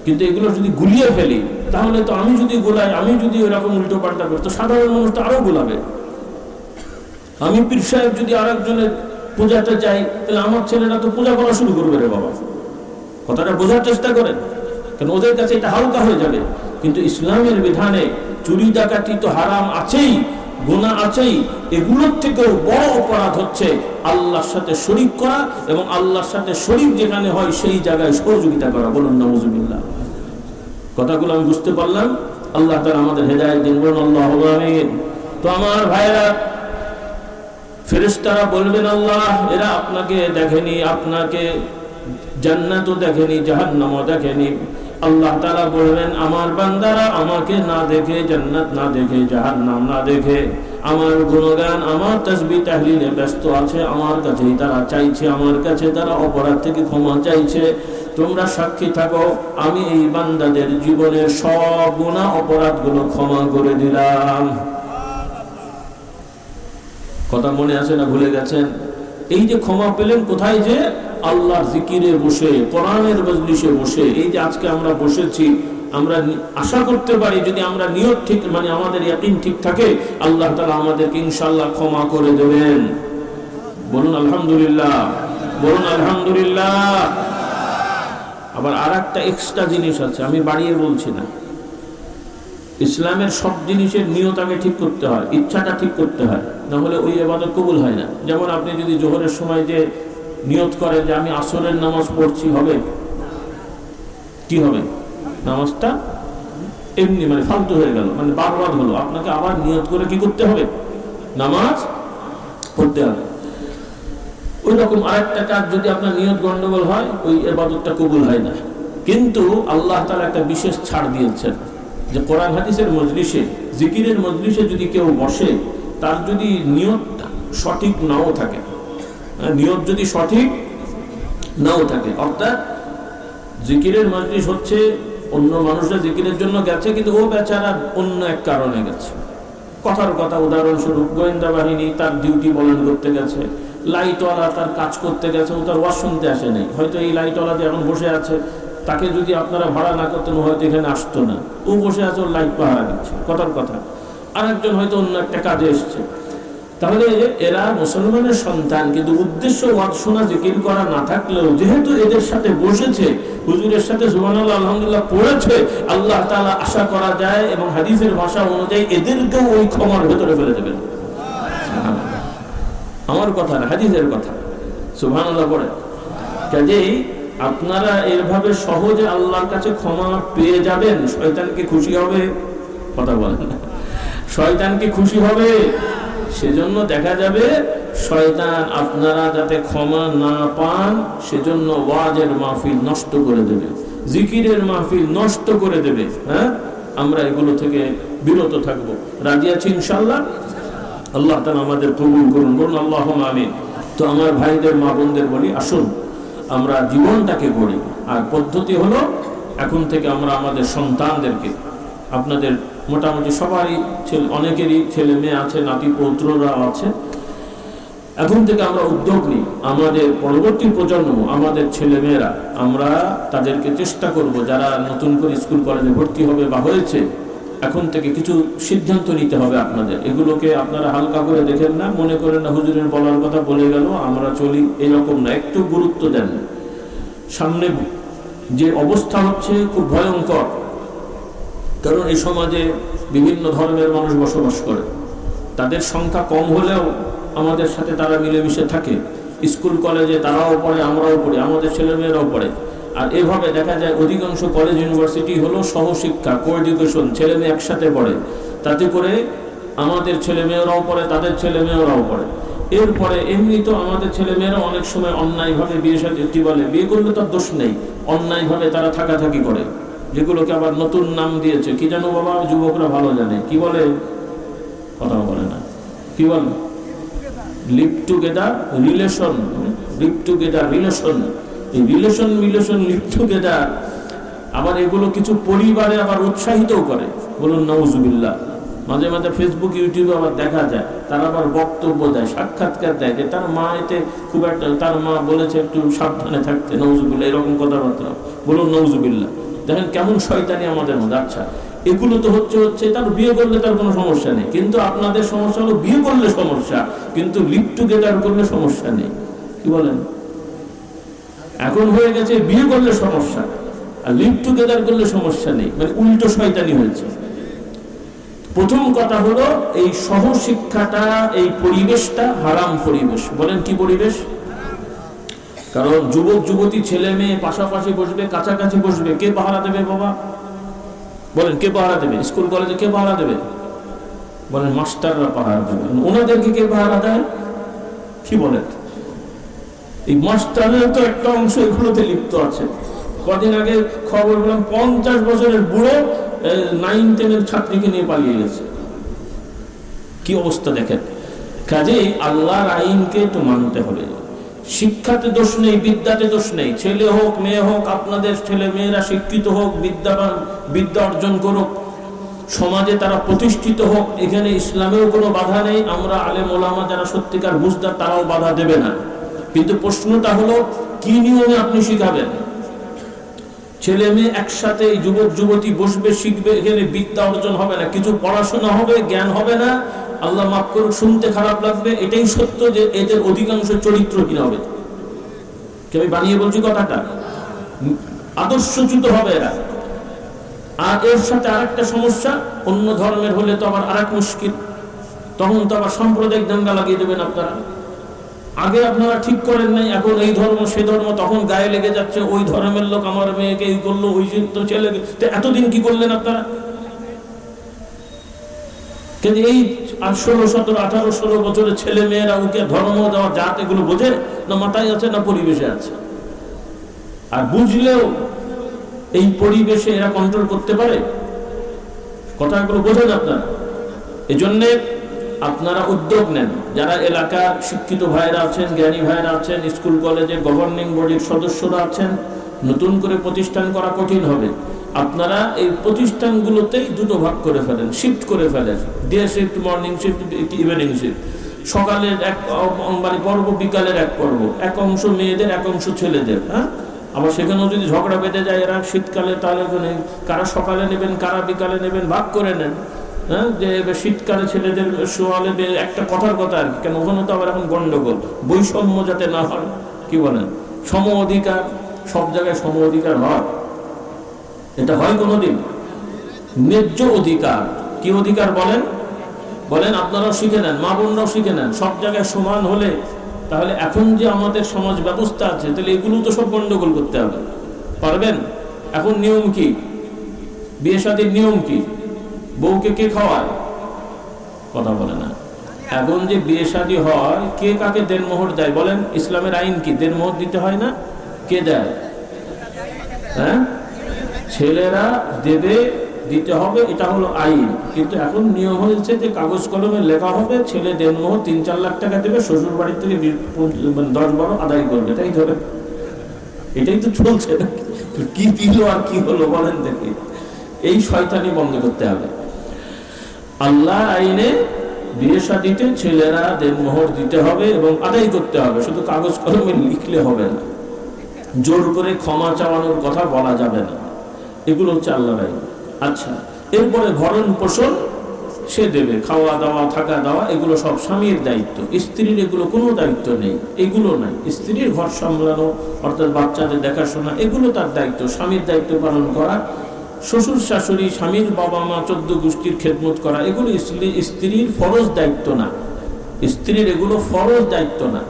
কিন্তু এগুলো যদি গুলিয়ে ফেলি তাহলে তো আমি যদি গোলাই, আমি যদি ওইরকম উল্টো পাল্টা করি তো সাধারণ মানুষ তো আরো গোলাবে। আমি পীর সাহেব যদি আর একজনের পূজাতে যাই তাহলে আমার ছেলেরা তো পূজা করা শুরু করবে রে বাবা। কথাটা বোঝার চেষ্টা করেন, কারণ ওদের কাছে এটা হালকা হয়ে যাবে। কিন্তু ইসলামের বিধানে চুরি ডাকাতি তো হারাম আছেই, গুনাহ আছেই, এগুলোর থেকেও বড় অপরাধ হচ্ছে আল্লাহর সাথে শরীক করা, এবং আল্লাহর সাথে শরীক যেখানে হয় সেই জায়গায় সহযোগিতা করা। বলুন নাউজুবিল্লাহ। কথাগুলো আমি বুঝতে পারলাম। আল্লাহ তাআলা আমাদের হেদায়েত দিন, বলুন আল্লাহুম্মা আমিন। তো আমার ভাইরা, ফেরেশতারা বলবেন আল্লাহ এরা আপনাকে দেখেনি, আপনাকে জান্নাতও দেখেনি, জাহান্নামও দেখেনি। আল্লাহ তাআলা বলবেন আমার বান্দারা আমাকে না দেখে, জান্নাত না দেখে, জাহান্নাম না দেখে আমার গুণগান, আমার তাসবিহ তাহলিলে ব্যস্ত আছে, আমার কাছেই তারা চাইছে, আমার কাছে তারা অপরাধ থেকে ক্ষমা চাইছে। তোমরা সাক্ষী থাকো, আমি এই বান্দাদের জীবনের সব গুনাহ অপরাধগুলো ক্ষমা করে দিলাম। কথা মনে আছে না ভুলে গেছেন? এই যে ক্ষমা পেলেন কোথায়? যে আল্লাহর জিকিরে বসে, কোরআনের মজলিসে বসে। এই যে আজকে আমরা বসেছি, আমরা আশা করতে পারি যদি আমরা নিয়ত ঠিক, মানে আমাদের ইয়াকিন ঠিক থাকে, আল্লাহ তাআলা আমাদেরকে ইনশাআল্লাহ ক্ষমা করে দেবেন। বলুন আলহামদুলিল্লাহ, বলুন আলহামদুলিল্লাহ। আবার আর একটা এক্সট্রা জিনিস আছে, আমি বাড়িয়ে বলছি না। ইসলামের সব জিনিসের নিয়ত আগে ঠিক করতে হয়, ইচ্ছাটা ঠিক করতে হয়, না হলে ওই ইবাদত কবুল হয় না। যেমন আপনি যদি জোহরের সময় যে নিয়ত করেন যে আমি আসরের নামাজ পড়ছি, হবে? কি হবে? নামাজটা এমনি মানে ফালতু হয়ে গেল, মানে বারবার হলো। আপনাকে আবার নিয়ত করে কি করতে হবে? নামাজ পড়তে হবে। ওই রকম আরেকটা কাজ যদি আপনার নিয়ত গন্ডগোল হয়, ওই ইবাদতটা কবুল হয় না। কিন্তু আল্লাহ তাআলা একটা বিশেষ ছাড় দিয়েছেন যে কোরআন হাদিসের মজলিসে, জিকিরের মজলিসে যদি কেউ বসে, তার যদি নিয়ত সঠিক নাও থাকে, নিয়ত যদি সঠিক নাও থাকে, অর্থাৎ জিকিরের মজলিস হচ্ছে অন্য মানুষরা জিকিরের জন্য গেছে, কিন্তু ও বেচারা অন্য এক কারণে গেছে। কথার কথা, উদাহরণস্বরূপ গোয়েন্দা বাহিনী তার ডিউটি পালন করতে গেছে, লাইটওয়ালা তার কাজ করতে গেছে, ও তার ওয়াজ শুনতে আসে নাই। হয়তো এই লাইটওয়ালা যে এখন বসে আছে, তাকে যদি আপনারা ভাড়া না করতেন হয়তো এখানে আসতো না। ও বসে আছে, ওর লাইট পাহারা দিচ্ছে। কথার কথা। আর একজন হয়তো অন্য একটা কাজে এসছে। তাহলে এরা মুসলমানের সন্তান, কিন্তু উদ্দেশ্য ওয়াজ শোনা জিকির করা না থাকলেও যেহেতু এদের সাথে বসেছে, হুজুরের সাথে সুবহানাল্লাহ আলহামদুলিল্লাহ পড়েছে, আল্লাহ তাআলা আশা করা যায় এবং হাদিসের ভাষা অনুযায়ী এদেরকেও ওই ক্ষমার ভেতরে ফেলে দেবেন। আমার কথা না, হাদিসের কথা। সুবহানাল্লাহ পড়ে। কাজেই আপনারা এভাবে সহজে আল্লাহর কাছে ক্ষমা পেয়ে যাবেন। শয়তান কি খুশি হবে? কথা বলেন না। শয়তান কি খুশি হবে? সেজন্য দেখা যাবে শয়তান আপনারা যাতে ক্ষমা না পান সেজন্য ওয়াজের মাহফিল নষ্ট করে দেবে, জিকিরের মাহফিল নষ্ট করে দেবে। হ্যাঁ, আমরা এগুলো থেকে বিরত থাকবো। রাজি আছি ইনশাআল্লাহ? আল্লাহ তাআলা আমাদের কবুল করুন, বলুন আল্লাহুম্মা আমিন। তো আমার ভাইদের মা বোনদের বলি, আসুন আমরা জীবনটাকে গড়ি। আর পদ্ধতি হলো এখন থেকে আমরা আমাদের সন্তানদেরকে, আপনাদের মোটামুটি সবারই অনেকেরই ছেলে মেয়ে আছে, নাতি পৌত্ররা আছে, এখন থেকে আমরা উদ্যোগ নিই। আমাদের পরবর্তী প্রজন্ম, আমাদের ছেলে মেয়েরা, আমরা তাদেরকে চেষ্টা করব, যারা নতুন করে স্কুল কলেজে ভর্তি হবে বা হয়েছে, এখন থেকে কিছু সিদ্ধান্ত নিতে হবে আপনাদের। এগুলোকে আপনারা হালকা করে দেখেন না, মনে করেন না হুজুরের বলার কথা বলে গেল আমরা চলি, এরকম না। একটু গুরুত্ব দেন। সামনে যে অবস্থা হচ্ছে খুব ভয়ঙ্কর, কারণ এই সমাজে বিভিন্ন ধর্মের মানুষ বসবাস করে। তাদের সংখ্যা কম হলেও আমাদের সাথে তারা মিলেমিশে থাকে। স্কুল কলেজে তারাও পড়ে, আমরাও পড়ি, আমাদের ছেলেমেয়েরাও পড়ে। আর এভাবে দেখা যায় অধিকাংশ কলেজ ইউনিভার্সিটি হলো সহশিক্ষা, কো এডুকেশন, ছেলে মেয়ে একসাথে পড়ে। তাতে করে আমাদের ছেলেমেয়েরাও পড়ে, তাদের ছেলেমেয়েরাও পড়ে। এরপরে এমনি তো আমাদের ছেলেমেয়েরা অনেক সময় অন্যায়ভাবে বিয়ে সাথে বলে, বিয়ে করলে তার দোষ নেই, অন্যায়ভাবে তারা থাকাথাকি করে, যেগুলোকে আবার নতুন নাম দিয়েছে কি জানো বাবা, যুবকরা ভালো জানে কি বলে, কথা বলে না, কি বলে live together relation, live together relation, এই রিলেশন লিভ টুগেদার। আবার এগুলো কিছু পরিবারে আবার উৎসাহিতও করে, বলুন নাউজুবিল্লাহ। মাঝে মাঝে ফেসবুক ইউটিউবে আবার দেখা যায় তারা আবার বক্তব্য দেয়, সাক্ষাৎকার দেয় যে তার মা এতে খুব একটা, তার মা বলেছে একটু সাবধানে থাকতে, নাউজুবিল্লাহ, এরকম কথাবার্তা, বলুন নাউজুবিল্লাহ। দেখেন কেমন শয়তানি আমাদের মধ্যে। আচ্ছা, এগুলো তো হচ্ছে তার বিয়ে করলে তার কোনো সমস্যা নেই, কিন্তু আপনাদের সমস্যা হলো বিয়ে করলে সমস্যা, কিন্তু লিভ টুগেদার করলে সমস্যা নেই। কি বলেন? এখন হয়ে গেছে বিয়ে করলে সমস্যা আর লিভ টুগেদার করলে সমস্যা নেই, মানে উল্টো শয়তানি হয়েছে। প্রথম কথা হলো এই সহশিক্ষাটা, এই পরিবেশটা হারাম পরিবেশ। বলেন কি পরিবেশ? কারণ যুবক যুবতী ছেলে মেয়ে পাশাপাশি বসবে, কাছাকাছি বসবে, কে পাহারা দেবে বাবা? বলেন কে পাহারা দেবে? স্কুল কলেজে কে পাহারা দেবে? বলেন মাস্টাররা পাহারা দেবে। ওনাদেরকে কে পাহারা দেয়? কি বলেন? এই মাস্টারের তো একটা অংশ এগুলোতে লিপ্ত আছে। কদিন আগে খবর পেলাম 50 বছরের বুড়ো 9-10 ছাত্রীকে নিয়ে পালিয়ে গেছে। কি অবস্থা দেখেন। কাজেই আল্লাহর আইনকে একটু মানতে হবে। শিক্ষাতে দোষ নেই, বিদ্যাতে দোষ নেই। ছেলে হোক মেয়ে হোক, আপনাদের ছেলে মেয়েরা শিক্ষিত হোক, বিদ্যাবান, বিদ্যা অর্জন করুক, সমাজে তারা প্রতিষ্ঠিত হোক, এখানে ইসলামেও কোনো বাধা নেই। আমরা আলেম ওলামা যারা সত্যিকার বুঝদার তারাও বাধা দেবে না। কিন্তু প্রশ্নটা হলো কি নিয়মে আপনি শিখাবেন? ছেলে মেয়ে একসাথে, যুবক যুবতী বসবে, শিখবে, এখানে বিদ্যা অর্জন হবে না, কিছু পড়াশোনা হবে, জ্ঞান হবে না। আল্লাহ মাফ করুক, শুনতে খারাপ লাগবে, এটাই সত্য যে এদের অধিকাংশ চরিত্রহীন হবে। আমি বানিয়ে বলছি কথাটা, আদর্শচ্যুত হবে এরা। আর এর সাথে আরেকটা সমস্যা, অন্য ধর্মের হলে তো আবার আরেক মুশকিল, তখন তো আবার সাম্প্রদায়িক দাঙ্গা লাগিয়ে দেবেন আপনারা। আগে আপনারা ঠিক করেন নাই, এখন এই ধর্ম সে ধর্ম, তখন গায়ে লেগে যাচ্ছে, ওই ধর্মের লোক আমার মেয়েকে এই করলো, ওই তো ছেলে। এতদিন কি করলেন আপনারা? কিন্তু এই 16, 17, 18, 16 বছরের ছেলে মেয়েরা ওকে ধর্ম দেওয়া জাত এগুলো বোঝে না? মাথায় আছে না পরিবেশে আছে? আর বুঝলেও এই পরিবেশে এরা কন্ট্রোল করতে পারে? কথাগুলো বোঝেন আপনারা। এই জন্যে আপনারা উদ্যোগ নেন, যারা এলাকার শিক্ষিত ভাইরা আছেন, জ্ঞানী ভাইরা আছেন, স্কুল কলেজের গভর্নিং বডির সদস্যরা আছেন, নতুন করে প্রতিষ্ঠান করা কঠিন হবে। আপনারা এই প্রতিষ্ঠানগুলোতেই দুটো ভাগ করে ফেলেন, শিফট করে ফেলেন। Day shift, morning shift, evening shift. সকালের এক মানে পর্ব, বিকালের এক পর্ব, এক অংশ মেয়েদের, এক অংশ ছেলেদের। হ্যাঁ, আবার সেখানেও যদি ঝগড়া বেঁধে যায় এরা শীতকালে, তাহলে কারা সকালে নেবেন কারা বিকালে নেবেন ভাগ করে নেন। হ্যাঁ, যে শীতকালে ছেলেদের শোয়ালে একটা কথার কথা আর কি, কেন ওখানে তো আবার এখন গন্ডগোল, বৈষম্য যাতে না হয়, কি বলেন, সম অধিকার, সব জায়গায় সম অধিকার হয়? এটা হয় কোনোদিন? ন্যায্য অধিকার, কি অধিকার বলেন? বলেন, আপনারাও শিখে নেন, মা বোনরাও শিখে নেন, সব জায়গায় সমান হলে তাহলে এখন যে আমাদের সমাজ ব্যবস্থা আছে, তাহলে এগুলো তো সব গন্ডগোল করতে হবে, পারবেন? এখন নিয়ম কি? বিয়ে শাদীর নিয়ম কি? বউকে কে খাওয়ায়? কথা বলে না। এখন যে বিয়ে শাদী হয়, কে কাকে দেনমোহর দেয় বলেন? ইসলামের আইন কি? দেনমোহর দিতে হয় না? কে দেয়? হ্যাঁ, ছেলেরা দেবে, দিতে হবে, এটা হলো আইন। কিন্তু এখন নিয়ম হয়েছে যে কাগজ কলমে লেখা হবে, ছেলে দেনমোহর 3-4 লাখ টাকা দেবে, শ্বশুর বাড়ির থেকে 10-12 আদায় করবে, তাই ধরে। এটাই তো চলছে, কি দিল আর কি হলো বলেন দেখি। এই শয়তানি বন্ধ করতে হবে। আল্লাহ আইনে বিয়ে শাদীতে ছেলেরা দেনমোহর দিতে হবে এবং আদায় করতে হবে, শুধু কাগজ কলমে লিখলে হবে না। জোর করে ক্ষমা চাওয়ানোর কথা বলা যাবে না। এগুলো হচ্ছে আল্লাহর আইন। আচ্ছা, এরপরে ভরণ পোষণ সে দেবে, খাওয়া দাওয়া, থাকা দাওয়া, এগুলো সব স্বামীর দায়িত্ব। স্ত্রীর এগুলো কোনো দায়িত্ব নেই, এগুলো নাই। স্ত্রীর ঘর সামলানো, অর্থাৎ বাচ্চাদের দেখাশোনা, এগুলো তার দায়িত্ব, স্বামীর দায়িত্ব পালন করা। শ্বশুর শাশুড়ি, স্বামীর বাবা মা, 14 গোষ্ঠীর খেদমত করা, এগুলো স্ত্রীর ফরজ দায়িত্ব না। স্ত্রীর এগুলো ফরজ দায়িত্ব না।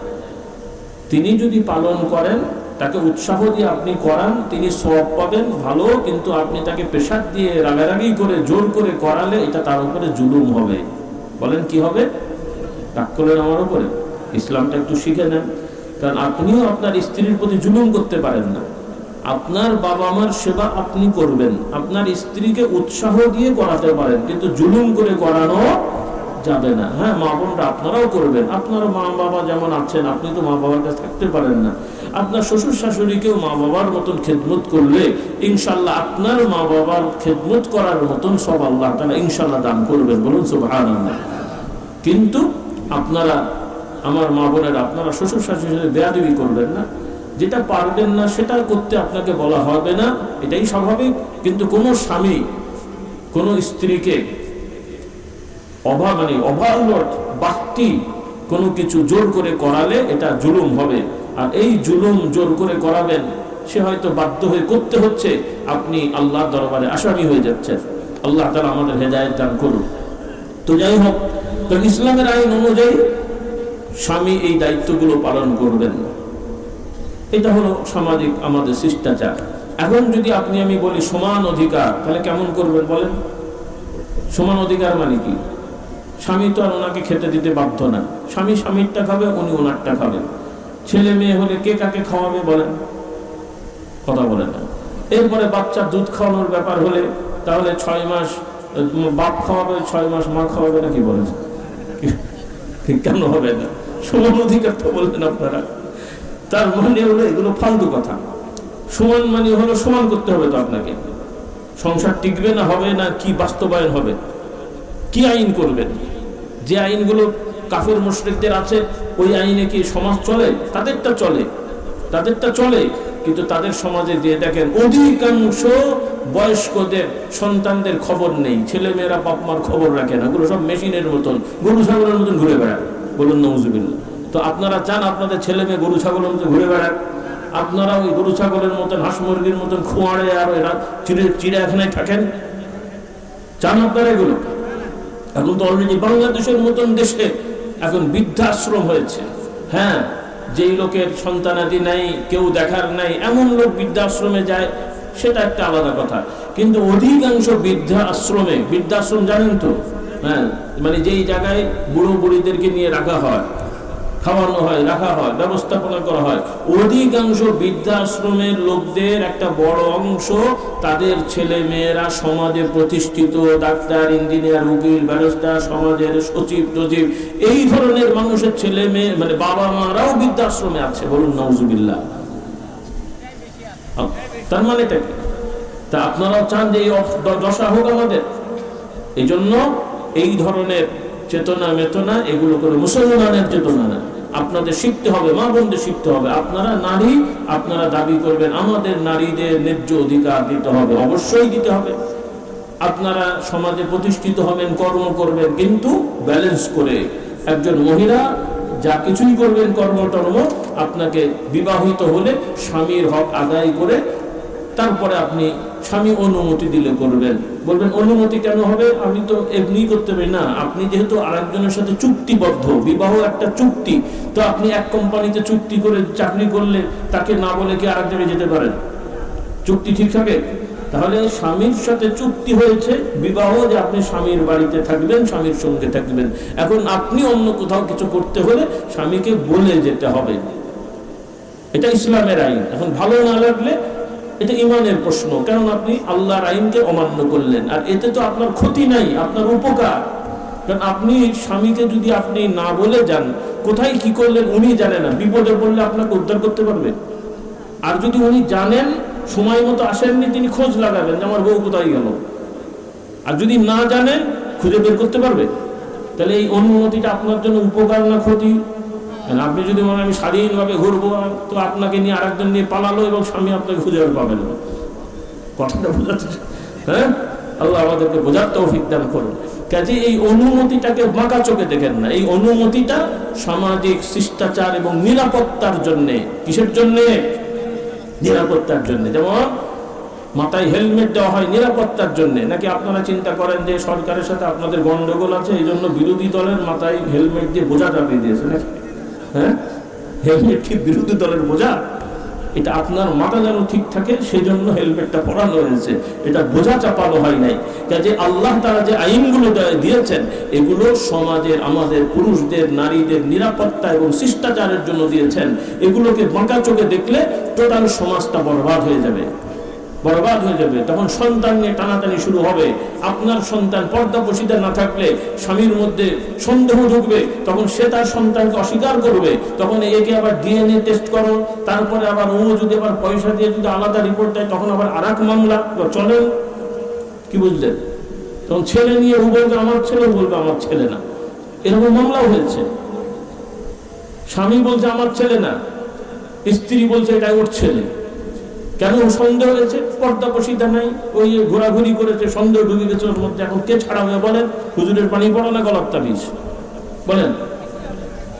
তিনি যদি পালন করেন, তাকে উৎসাহ দিয়ে আপনি করান, তিনি সওয়াব পাবেন, ভালো। কিন্তু আপনি তাকে প্রেশার দিয়ে, রাগারাগি করে, জোর করে করালে এটা তার উপরে জুলুম হবে। বলেন কি হবে? রাগ করলেন আমার উপরে? ইসলামটা একটু শিখে নেন, কারণ আপনিও আপনার স্ত্রীর প্রতি জুলুম করতে পারেন না। আপনার বাবা মার সেবা আপনি করবেন, আপনার স্ত্রীকে উৎসাহ দিয়ে করাতে পারেন, কিন্তু জুলুম করে করানো যাবে না। হ্যাঁ, মা বোনরা আপনারাও করবেন। আপনার মা বাবা যেমন আছেন, আপনি তো মা বাবার কাছে থাকতে পারেন না, আপনার শ্বশুর শাশুড়িকেও মা বাবার মতন খেদমত করলে ইনশাল্লাহ আপনার মা বাবার খেদমত করার মতন সব আল্লাহ তাআলা ইনশাল্লাহ দান করবেন। বলুন সুবহানাল্লাহ। কিন্তু আপনারা, আমার মা বোনেরা, আপনারা শ্বশুর শাশুড়ির সাথে বেয়াদবি করবেন না। যেটা পারবেন না সেটা করতে আপনাকে বলা হবে না, এটাই স্বাভাবিক। কিন্তু কোনো স্বামী কোনো স্ত্রীকে অভাবলট বাড়তি কোনো কিছু জোর করে করালে এটা জুলুম হবে। আর এই জুলুম জোর করে করাবেন, সে হয়তো বাধ্য হয়ে করতে হচ্ছে, আপনি আল্লাহর দরবারে আসামি হয়ে যাচ্ছেন। আল্লাহ তাআলা আমাদের হেদায়েত দান করুন। তো যাই হোক, তো ইসলামের আইন অনুযায়ী স্বামী এই দায়িত্বগুলো পালন করবেন। এটা হলো সামাজিক আমাদের শিষ্টাচার। এখন যদি আপনি আমি বলি সমান অধিকার, তাহলে কেমন করবেন বলেন? সমান অধিকার মানে কি? স্বামী তো আর ওনাকে খেতে দিতে বাধ্য না। স্বামী স্বামীরটা খাবে, উনি ওনারটা খাবেন। ছেলে মেয়ে হলে কে কাকে খাওয়াবে বলেন? কথা বলে না। এরপরে বাচ্চা দুধ খাওয়ানোর ব্যাপার হলে তাহলে 6 মাস বাপ খাওয়াবে, 6 মাস মা খাওয়াবে, নাকি বলেন? কেন হবে না? সমান অধিকার তো বললেন আপনারা। তার মানে হলো এগুলো ফালতু কথা। সমান মানে হলো সমান করতে হবে তো আপনাকে। সংসার টিকবে না, হবে না, কি বাস্তবায়ন হবে? কি আইন করবেন? যে আইনগুলো কাফের মুশরিকদের আছে, ওই আইনে কি সমাজ চলে? তাদেরটা চলে, তাদেরটা চলে। কিন্তু তাদের সমাজে যে দেখেন অধিকাংশ বয়স্কদের সন্তানদের খবর নেই, ছেলে মেয়েরা বাপ মার খবর রাখে না, ওগুলো সব মেশিনের মতন, গরু ছাগলের মতন ঘুরে বেড়ায়। বলুন নাউজুবিল্লাহ। তো আপনারা চান আপনাদের ছেলে মেয়ে গরু ছাগলের মতন ঘুরে বেড়ায়? আপনারা ওই গরু ছাগলের মতন, হাঁস মুরগির মতন খোঁয়াড়ে আর এরা চিড়িয়াখানায় থাকেন? চান আপনারা এগুলো? এখন তো অলরেডি বাংলাদেশের মতন দেশে এখন বৃদ্ধাশ্রম হয়েছে। হ্যাঁ, যেই লোকের সন্তানাদি নাই, কেউ দেখার নাই, এমন লোক বৃদ্ধাশ্রমে যায়, সেটা একটা আলাদা কথা। কিন্তু অধিকাংশ বৃদ্ধাশ্রম জানেন তো? হ্যাঁ, মানে যেই জায়গায় বুড়ো বুড়িদেরকে নিয়ে রাখা হয়, খাওয়ানো হয়, রাখা হয়, ব্যবস্থাপনা করা হয়, অধিকাংশ বৃদ্ধাশ্রমের লোকদের একটা বড় অংশ তাদের ছেলে মেয়েরা সমাজে প্রতিষ্ঠিত, ডাক্তার, ইঞ্জিনিয়ার, উকিল, ব্যারিস্টার, সমাজের সচিব টচিব, এই ধরনের মানুষের ছেলে মেয়ে, মানে বাবা মারাও বৃদ্ধাশ্রমে আছে। বলুন নাউজুবিল্লাহ। তার মানে এটা কি? তা আপনারাও চান যে এই দশা হোক আমাদের? এই জন্য এই ধরনের চেতনা মেতনা এগুলো করে মুসলমানের চেতনা না। আপনাদের শিখতে হবে, মা বোনদের শিখতে হবে। আপনারা নারী, আপনারা দাবি করবেন আমাদের নারীদের ন্যায্য অধিকার দিতে হবে, অবশ্যই দিতে হবে। আপনারা সমাজে প্রতিষ্ঠিত হবেন, কর্ম করবেন, কিন্তু ব্যালেন্স করে। একজন মহিলা যা কিছুই করবেন কর্মটর্ম, আপনাকে বিবাহিত হলে স্বামীর হক আদায় করে তারপরে আপনি স্বামী অনুমতি দিলে করবেন। বলবেন অনুমতি কেন হবে, আমি তো এমনি করতে পারি না। আপনি যেহেতু আরেকজনের সাথে চুক্তিবদ্ধ, বিবাহ একটা চুক্তি, তো আপনি এক কোম্পানিতে চুক্তি করে চাকরি করলে তাকে না বলে কি আরেক জায়গায় যেতে পারেন? চুক্তি ঠিক থাকে? তাহলে স্বামীর সাথে চুক্তি হয়েছে বিবাহ, যে আপনি স্বামীর বাড়িতে থাকবেন, স্বামীর সঙ্গে থাকবেন। এখন আপনি অন্য কোথাও কিছু করতে হলে স্বামীকে বলে যেতে হবে। এটা ইসলামের আইন। এখন ভালো না লাগলে এটা ইমানের প্রশ্ন, কারণ আপনি আল্লাহর আইনকে অমান্য করলেন। আর এতে তো আপনার ক্ষতি নাই, আপনার উপকার। কারণ আপনি স্বামীকে যদি আপনি না বলে যান, কোথায় কি করলেন উনি জানে না, বিপদে পড়লে আপনাকে উদ্ধার করতে পারবে। আর যদি উনি জানেন, সময় মতো আসেননি, তিনি খোঁজ লাগাবেন যে আমার বউ কোথায় গেল। আর যদি না জানেন, খুঁজে বের করতে পারবে। তাহলে এই অনুমতিটা আপনার জন্য উপকার না ক্ষতি? আপনি যদি মনে আমি স্বাধীনভাবে ঘুরবো, তো আপনাকে নিয়ে আরেকজন নিয়ে পালালো এবং স্বামী আপনাকে খুঁজে পাবেন না। কথাটা বোঝাচ্ছে? হ্যাঁ, আল্লাহ আমাদেরকে বোঝার তৌফিক দান করুন। কাজে এই অনুমতিটাকে বাঁকা চোখে দেখেন না। এই অনুমতিটা সামাজিক শিষ্টাচার এবং নিরাপত্তার জন্যে। কিসের জন্যে? নিরাপত্তার জন্য। যেমন মাথায় হেলমেট দেওয়া হয় নিরাপত্তার জন্য। নাকি আপনারা চিন্তা করেন যে সরকারের সাথে আপনাদের গন্ডগোল আছে, এই জন্য বিরোধী দলের মাথায় হেলমেট দিয়ে বোঝা চাপিয়ে দিয়েছে নাকি? হ্যাঁ, হেলমেট কি বিরোধী দলের বোঝা? এটা আপনার মাথা যেন ঠিক থাকে সেই জন্য হেলমেটটা পরানো হয়েছে, এটা বোঝা চাপানো হয় নাই। কাজে আল্লাহ তাআলা যে আইনগুলো দিয়েছেন, এগুলো সমাজের আমাদের পুরুষদের, নারীদের নিরাপত্তা এবং শিষ্টাচারের জন্য দিয়েছেন। এগুলোকে বাঁকা চোখে দেখলে টোটাল সমাজটা বরবাদ হয়ে যাবে, বরবাদ হয়ে যাবে। তখন সন্তান নিয়ে টানাটানি শুরু হবে। আপনার সন্তান পর্দাপশিদা না থাকলে স্বামীর মধ্যে সন্দেহ ঢুকবে, তখন সে তার সন্তানকে অস্বীকার করবে। তখন একে আবার ডিএনএ টেস্ট করো, তারপরে আবার ও যদি আবার পয়সা দিয়ে যদি আলাদা রিপোর্ট দেয়, তখন আবার আর এক মামলা চলেন। কি বুঝলেন? তখন ছেলে নিয়ে ও বলবে আমার ছেলে, বলবে আমার ছেলে না। এরকম মামলাও হয়েছে। স্বামী বলছে আমার ছেলে না, স্ত্রী বলছে এটা ওর ছেলে। কেন? সন্দেহ হয়েছে, পর্দাপশিদা নাই, ওই ঘোরাঘুরি করেছে, সন্দেহ ঢুকে গেছে ওর মধ্যে। এখন কে ছাড়াবে বলেন? হুজুরের পানি পড়া না গলার তাবিজ? বলেন,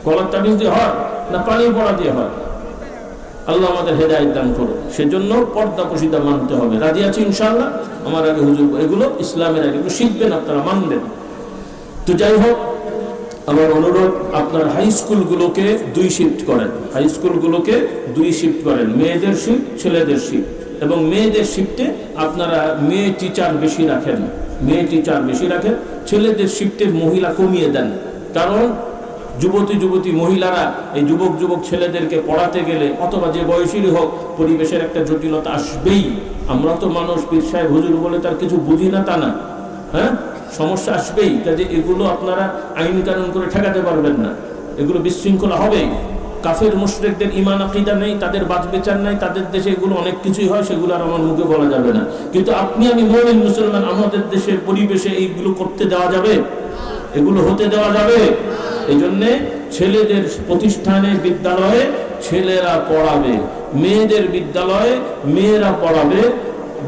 গলার তাবিজ দিয়ে হয় না পানি পড়া দিয়ে হয়? আল্লাহ আমাদের হেদায়েত দান করুন। সেজন্য পর্দাপশিদা মানতে হবে। রাজি আছি ইনশাআল্লাহ? আমার আগে হুজুর এগুলো ইসলামের আগে এগুলো শিখবেন, আপনারা মানবেন। তো যাই হোক, আমার অনুরোধ, আপনার হাই স্কুলগুলোকে 2 শিফট করেন। হাই স্কুলগুলোকে 2 শিফট করেন, মেয়েদের শিফট, ছেলেদের শিফট। এবং মেয়েদের শিফটে আপনারা মেয়ে টিচার বেশি রাখেন, মেয়ে টিচার বেশি রাখেন। ছেলেদের শিফটে মহিলা কমিয়ে দেন। কারণ যুবতী মহিলারা এই যুবক ছেলেদেরকে পড়াতে গেলে, অথবা যে বয়সীরই হোক, পরিবেশের একটা জটিলতা আসবেই। আমরা তো মানুষ, পীর সাহেব হুজুর বলে তার কিছু বুঝি না তা না, হ্যাঁ, সমস্যা আসবেই। কাজে এগুলো আপনারা আইন কানুন করে ঠেকাতে পারবেন না, এগুলো বিশৃঙ্খলা হবেই। কাফের মুশরিকদের ঈমান আকীদা নেই, তাদের বাঁচবেচার নাই, তাদের দেশে এগুলো অনেক কিছুই হয়, সেগুলো আর আমার মুখে বলা যাবে না। কিন্তু আপনি আমি মুমিন মুসলমান, আমাদের দেশের পরিবেশে এইগুলো করতে দেওয়া যাবে? এগুলো হতে দেওয়া যাবে? এই জন্যে ছেলেদের প্রতিষ্ঠানে, বিদ্যালয়ে ছেলেরা পড়াবে, মেয়েদের বিদ্যালয়ে মেয়েরা পড়াবে।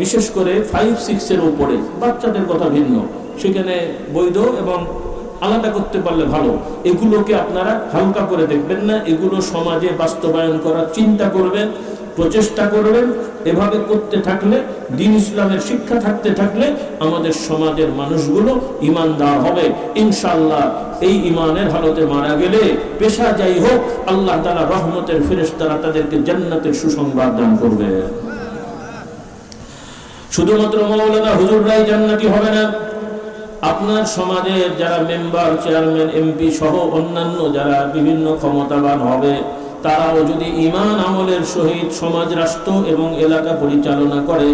বিশেষ করে 5-6 উপরে বাচ্চাদের কথা ভিন্ন, সেখানে বৈধ এবং আলাদা করতে পারলে ভালো। এগুলোকে আপনারা হালকা করে দেখবেন না, এগুলো সমাজে বাস্তবায়ন করার চিন্তা করবেন, প্রচেষ্টা করবেন। এভাবে করতে থাকলে, দ্বীন ইসলামের শিক্ষা থাকতে থাকলে আমাদের সমাজের মানুষগুলো ঈমানদার হবে ইনশাআল্লাহ। এই ঈমানের হালতে মারা গেলে পেশা যাই হোক, আল্লাহ তাআলা রহমতের ফেরেশতারা তাদেরকে জান্নাতের সুসংবাদ দান করবে। শুধুমাত্র মাওলানা হুজুররাই জান্নাতি হবে না, আপনার সমাজের যারা মেম্বার, চেয়ারম্যান, এমপি সহ অন্যান্য যারা বিভিন্ন ক্ষমতাবান হবে, তারাও যদি ঈমান আমলের সহিত সমাজ, রাষ্ট্র এবং এলাকা পরিচালনা করে,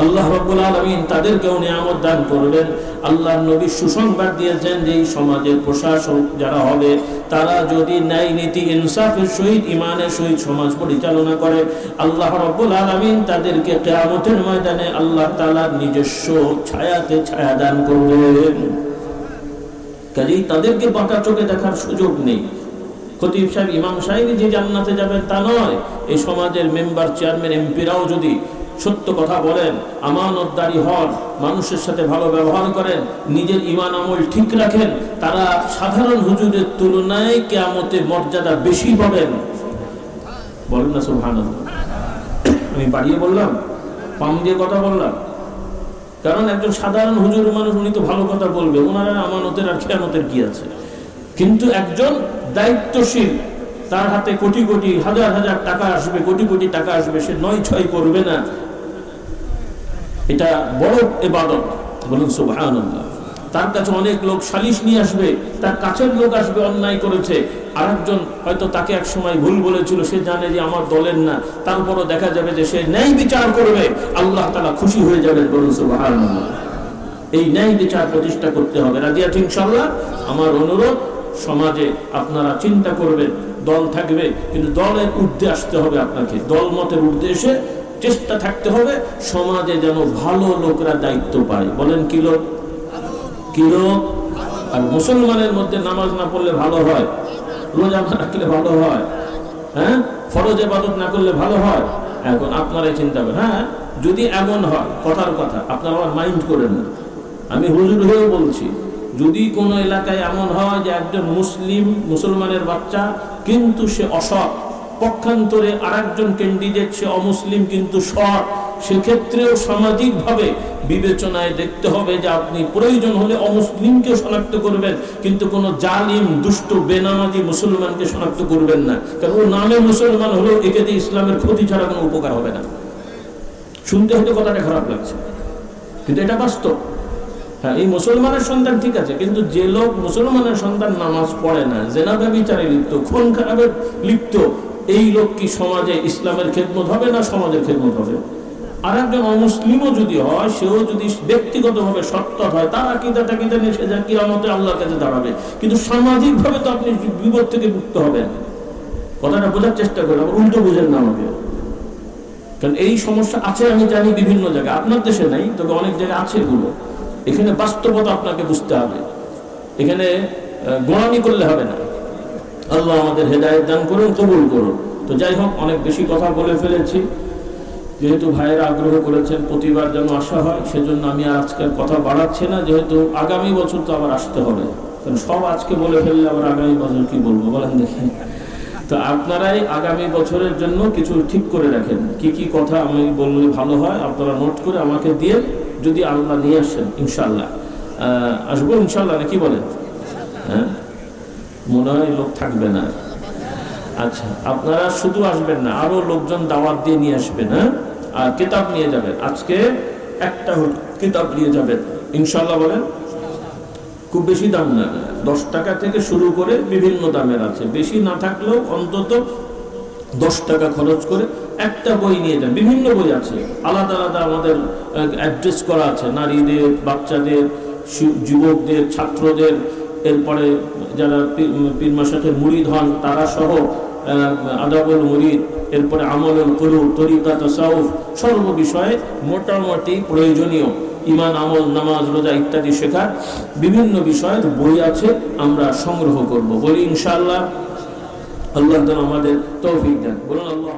আল্লাহ রাব্বুল আলামিন তাদেরকেও নিয়ামত দান করবেন। আল্লাহর নবী সুসংবাদ দিয়েছেন যে এই সমাজের প্রশাসক যারা হবে, তারা যদি ন্যায় নীতি ইনসাফের সহিত, ঈমানের সহিত সমাজ পরিচালনা করে, আল্লাহ রাব্বুল আলামিন তাদেরকে কিয়ামতের ময়দানে আল্লাহ তাআলার নিজস্ব ছায়াতে ছায়া দান করবেন। কাজেই তাদেরকে বাঁকা চোখে দেখার সুযোগ নেই। খতিব সাহেব, ইমাম সাহেব যে জান্নাতে যাবেন তা নয়, এই সমাজের মেম্বার, চেয়ারম্যান, এমপিরাও যদি সত্য কথা বলেন, আমানতদারি হন, মানুষের সাথে ভালো ব্যবহার করেন, নিজের ঈমান আমল ঠিক রাখেন, তারা সাধারণ হুজুরের তুলনায় কিয়ামতে মর্যাদা বেশি পাবেন। বলেন না সুবহানাল্লাহ। আমি বাড়িয়ে বললাম, পাম দিয়ে কথা বললাম? কারণ একজন সাধারণ হুজুর মানুষ, উনি তো ভালো কথা বলবে, ওনারা আমানতের আর খেয়ানতের কি আছে? কিন্তু একজন দায়িত্বশীল, তার হাতে কোটি কোটি হাজার হাজার টাকা আসবে, কোটি কোটি টাকা আসবে, সে নয় ছয় করবে না, এটা বড় ইবাদত। বলুন সুবহানাল্লাহ। তার কাছে অনেক লোক সালিশ নিয়ে আসবে, তার কাছের লোক আসবে, অন্যায় করেছে, আরেকজন হয়তো তাকে এক সময় ভুল বলেছিল, সে জানে যে আমার দলের না, তারপরও দেখা যাবে যে সে ন্যায় বিচার করবে, আল্লাহ তাআলা খুশি হয়ে যাবেন। বলুন সুবহানাল্লাহ। এই ন্যায় বিচার প্রতিষ্ঠা করতে হবে। রাজি আছেন ইনশাআল্লাহ? আমার অনুরোধ, সমাজে আপনারা চিন্তা করবেন, দল থাকবে, কিন্তু দলের ঊর্ধ্বে আসতে হবে আপনাকে, দল মতের ঊর্ধ্বে এসে চেষ্টা থাকতে হবে সমাজে যেন ভালো লোকরা দায়িত্ব পায়। বলেন কি লোক? কি লোক? আর মুসলমানের মধ্যে নামাজ না পড়লে ভালো হয়, রোজা না রাখলে ভালো হয়, হ্যাঁ, ফরজ ইবাদত না করলে ভালো হয়? এখন আপনারাই চিন্তা করেন। হ্যাঁ, যদি এমন হয়, কথার কথা, আপনারা আমার মাইন্ড করেন না, আমি হুজুর হয়েও বলছি, যদি কোনো এলাকায় এমন হয় যে একজন মুসলমানের বাচ্চা কিন্তু সে অসৎ, পক্ষান্তরে আরেকজন ক্যান্ডিডেট সে অমুসলিম কিন্তু সৎ, সেক্ষেত্রেও সামাজিকভাবে বিবেচনায় দেখতে হবে যে আপনি প্রয়োজন হলে অমুসলিমকে শনাক্ত করবেন, কিন্তু কোনো জালিম দুষ্ট বেনামাজি মুসলমানকে শনাক্ত করবেন না, কারণ ও নামে মুসলমান হলেও একে দিয়ে ইসলামের ক্ষতি ছাড়া কোনো উপকার হবে না। শুনতে হয়তো কথাটা খারাপ লাগছে, কিন্তু এটা বাস্তব। হ্যাঁ, এই মুসলমানের সন্তান ঠিক আছে, কিন্তু যে লোক মুসলমানের সন্তান নামাজ পড়ে না, জেনা ব্যভিচারে লিপ্ত, খুন খারাপে লিপ্ত, এই লোক কি সমাজে ইসলামের খেদমত হবে না সমাজের খেদমত হবে? আর একজন অমুসলিমও যদি হয়, সেও যদি ব্যক্তিগতভাবে সত্য হয়, তার আকীদাটা নিয়ে সে যা কিয়ামতে আল্লাহর কাছে দাঁড়াবে, কিন্তু সামাজিকভাবে তো আপনি বিপদ থেকে মুক্ত হবেন। কথাটা বোঝার চেষ্টা করেন, উল্টো বুঝেন না আমাকে। কারণ এই সমস্যা আছে, আমি জানি বিভিন্ন জায়গায়, আপনার দেশে নাই, তবে অনেক জায়গায় আছে এগুলো। এখানে বাস্তবতা আপনাকে বুঝতে হবে, এখানে গোলামি করলে হবে না। আল্লাহ আমাদের হেদায়েত দান করুন, কবুল করুন। তো যাই হোক, অনেক বেশি কথা বলে ফেলেছি, যেহেতু ভাইয়েরা আগ্রহ করেছেন প্রতিবার যেন আসা হয়, সেজন্য আমি আর আজকের কথা বাড়াচ্ছি না, যেহেতু আগামী বছর তো আবার আসতে হবে, কারণ সব আজকে বলে ফেললে আবার আগামী বছর কি বলবো বলেন দেখি। তো আপনারাই আগামী বছরের জন্য কিছু ঠিক করে রাখেন, কি কি কথা আমি বললে ভালো হয়, আপনারা নোট করে আমাকে দিয়ে, যদি আল্লাহ নিয়ে আসেন ইনশাআল্লাহ আসবো ইনশাআল্লাহ, নাকি বলেন? হ্যাঁ, মনে হয় লোক থাকবে না। আচ্ছা, আপনারা শুধু আসবেন না, আরো লোকজন দাওয়াত দিয়ে নিয়ে আসবেন। হ্যাঁ, আর কিতাব নিয়ে যাবেন, আজকে একটা কিতাব নিয়ে যাবেন ইনশাআল্লাহ। বলেন, খুব বেশি দাম না, 10 টাকা থেকে শুরু করে বিভিন্ন দামের আছে, বেশি না থাকলেও অন্তত 10 টাকা খরচ করে একটা বই নিয়ে যান। বিভিন্ন বই আছে, আলাদা আলাদা আমাদের অ্যাড্রেস করা আছে, নারীদের, বাচ্চাদের, যুবকদের, ছাত্রদের, এরপরে যারা পীর মাশায়েখের মুরিদ হন তারা সহ, আদাবুল মুরিদ, এরপরে আমলুল কুলুব, তরিকা, তাসাউফ, সর্ব বিষয়ে মোটামুটি প্রয়োজনীয় ঈমান, আমল, নামাজ, রোজা ইত্যাদি শেখার বিভিন্ন বিষয়ের বই আছে, আমরা সংগ্রহ করব। বলি ইনশাআল্লাহ। আল্লাহ যেন আমাদের তৌফিক দেন। বলুন আল্লাহ।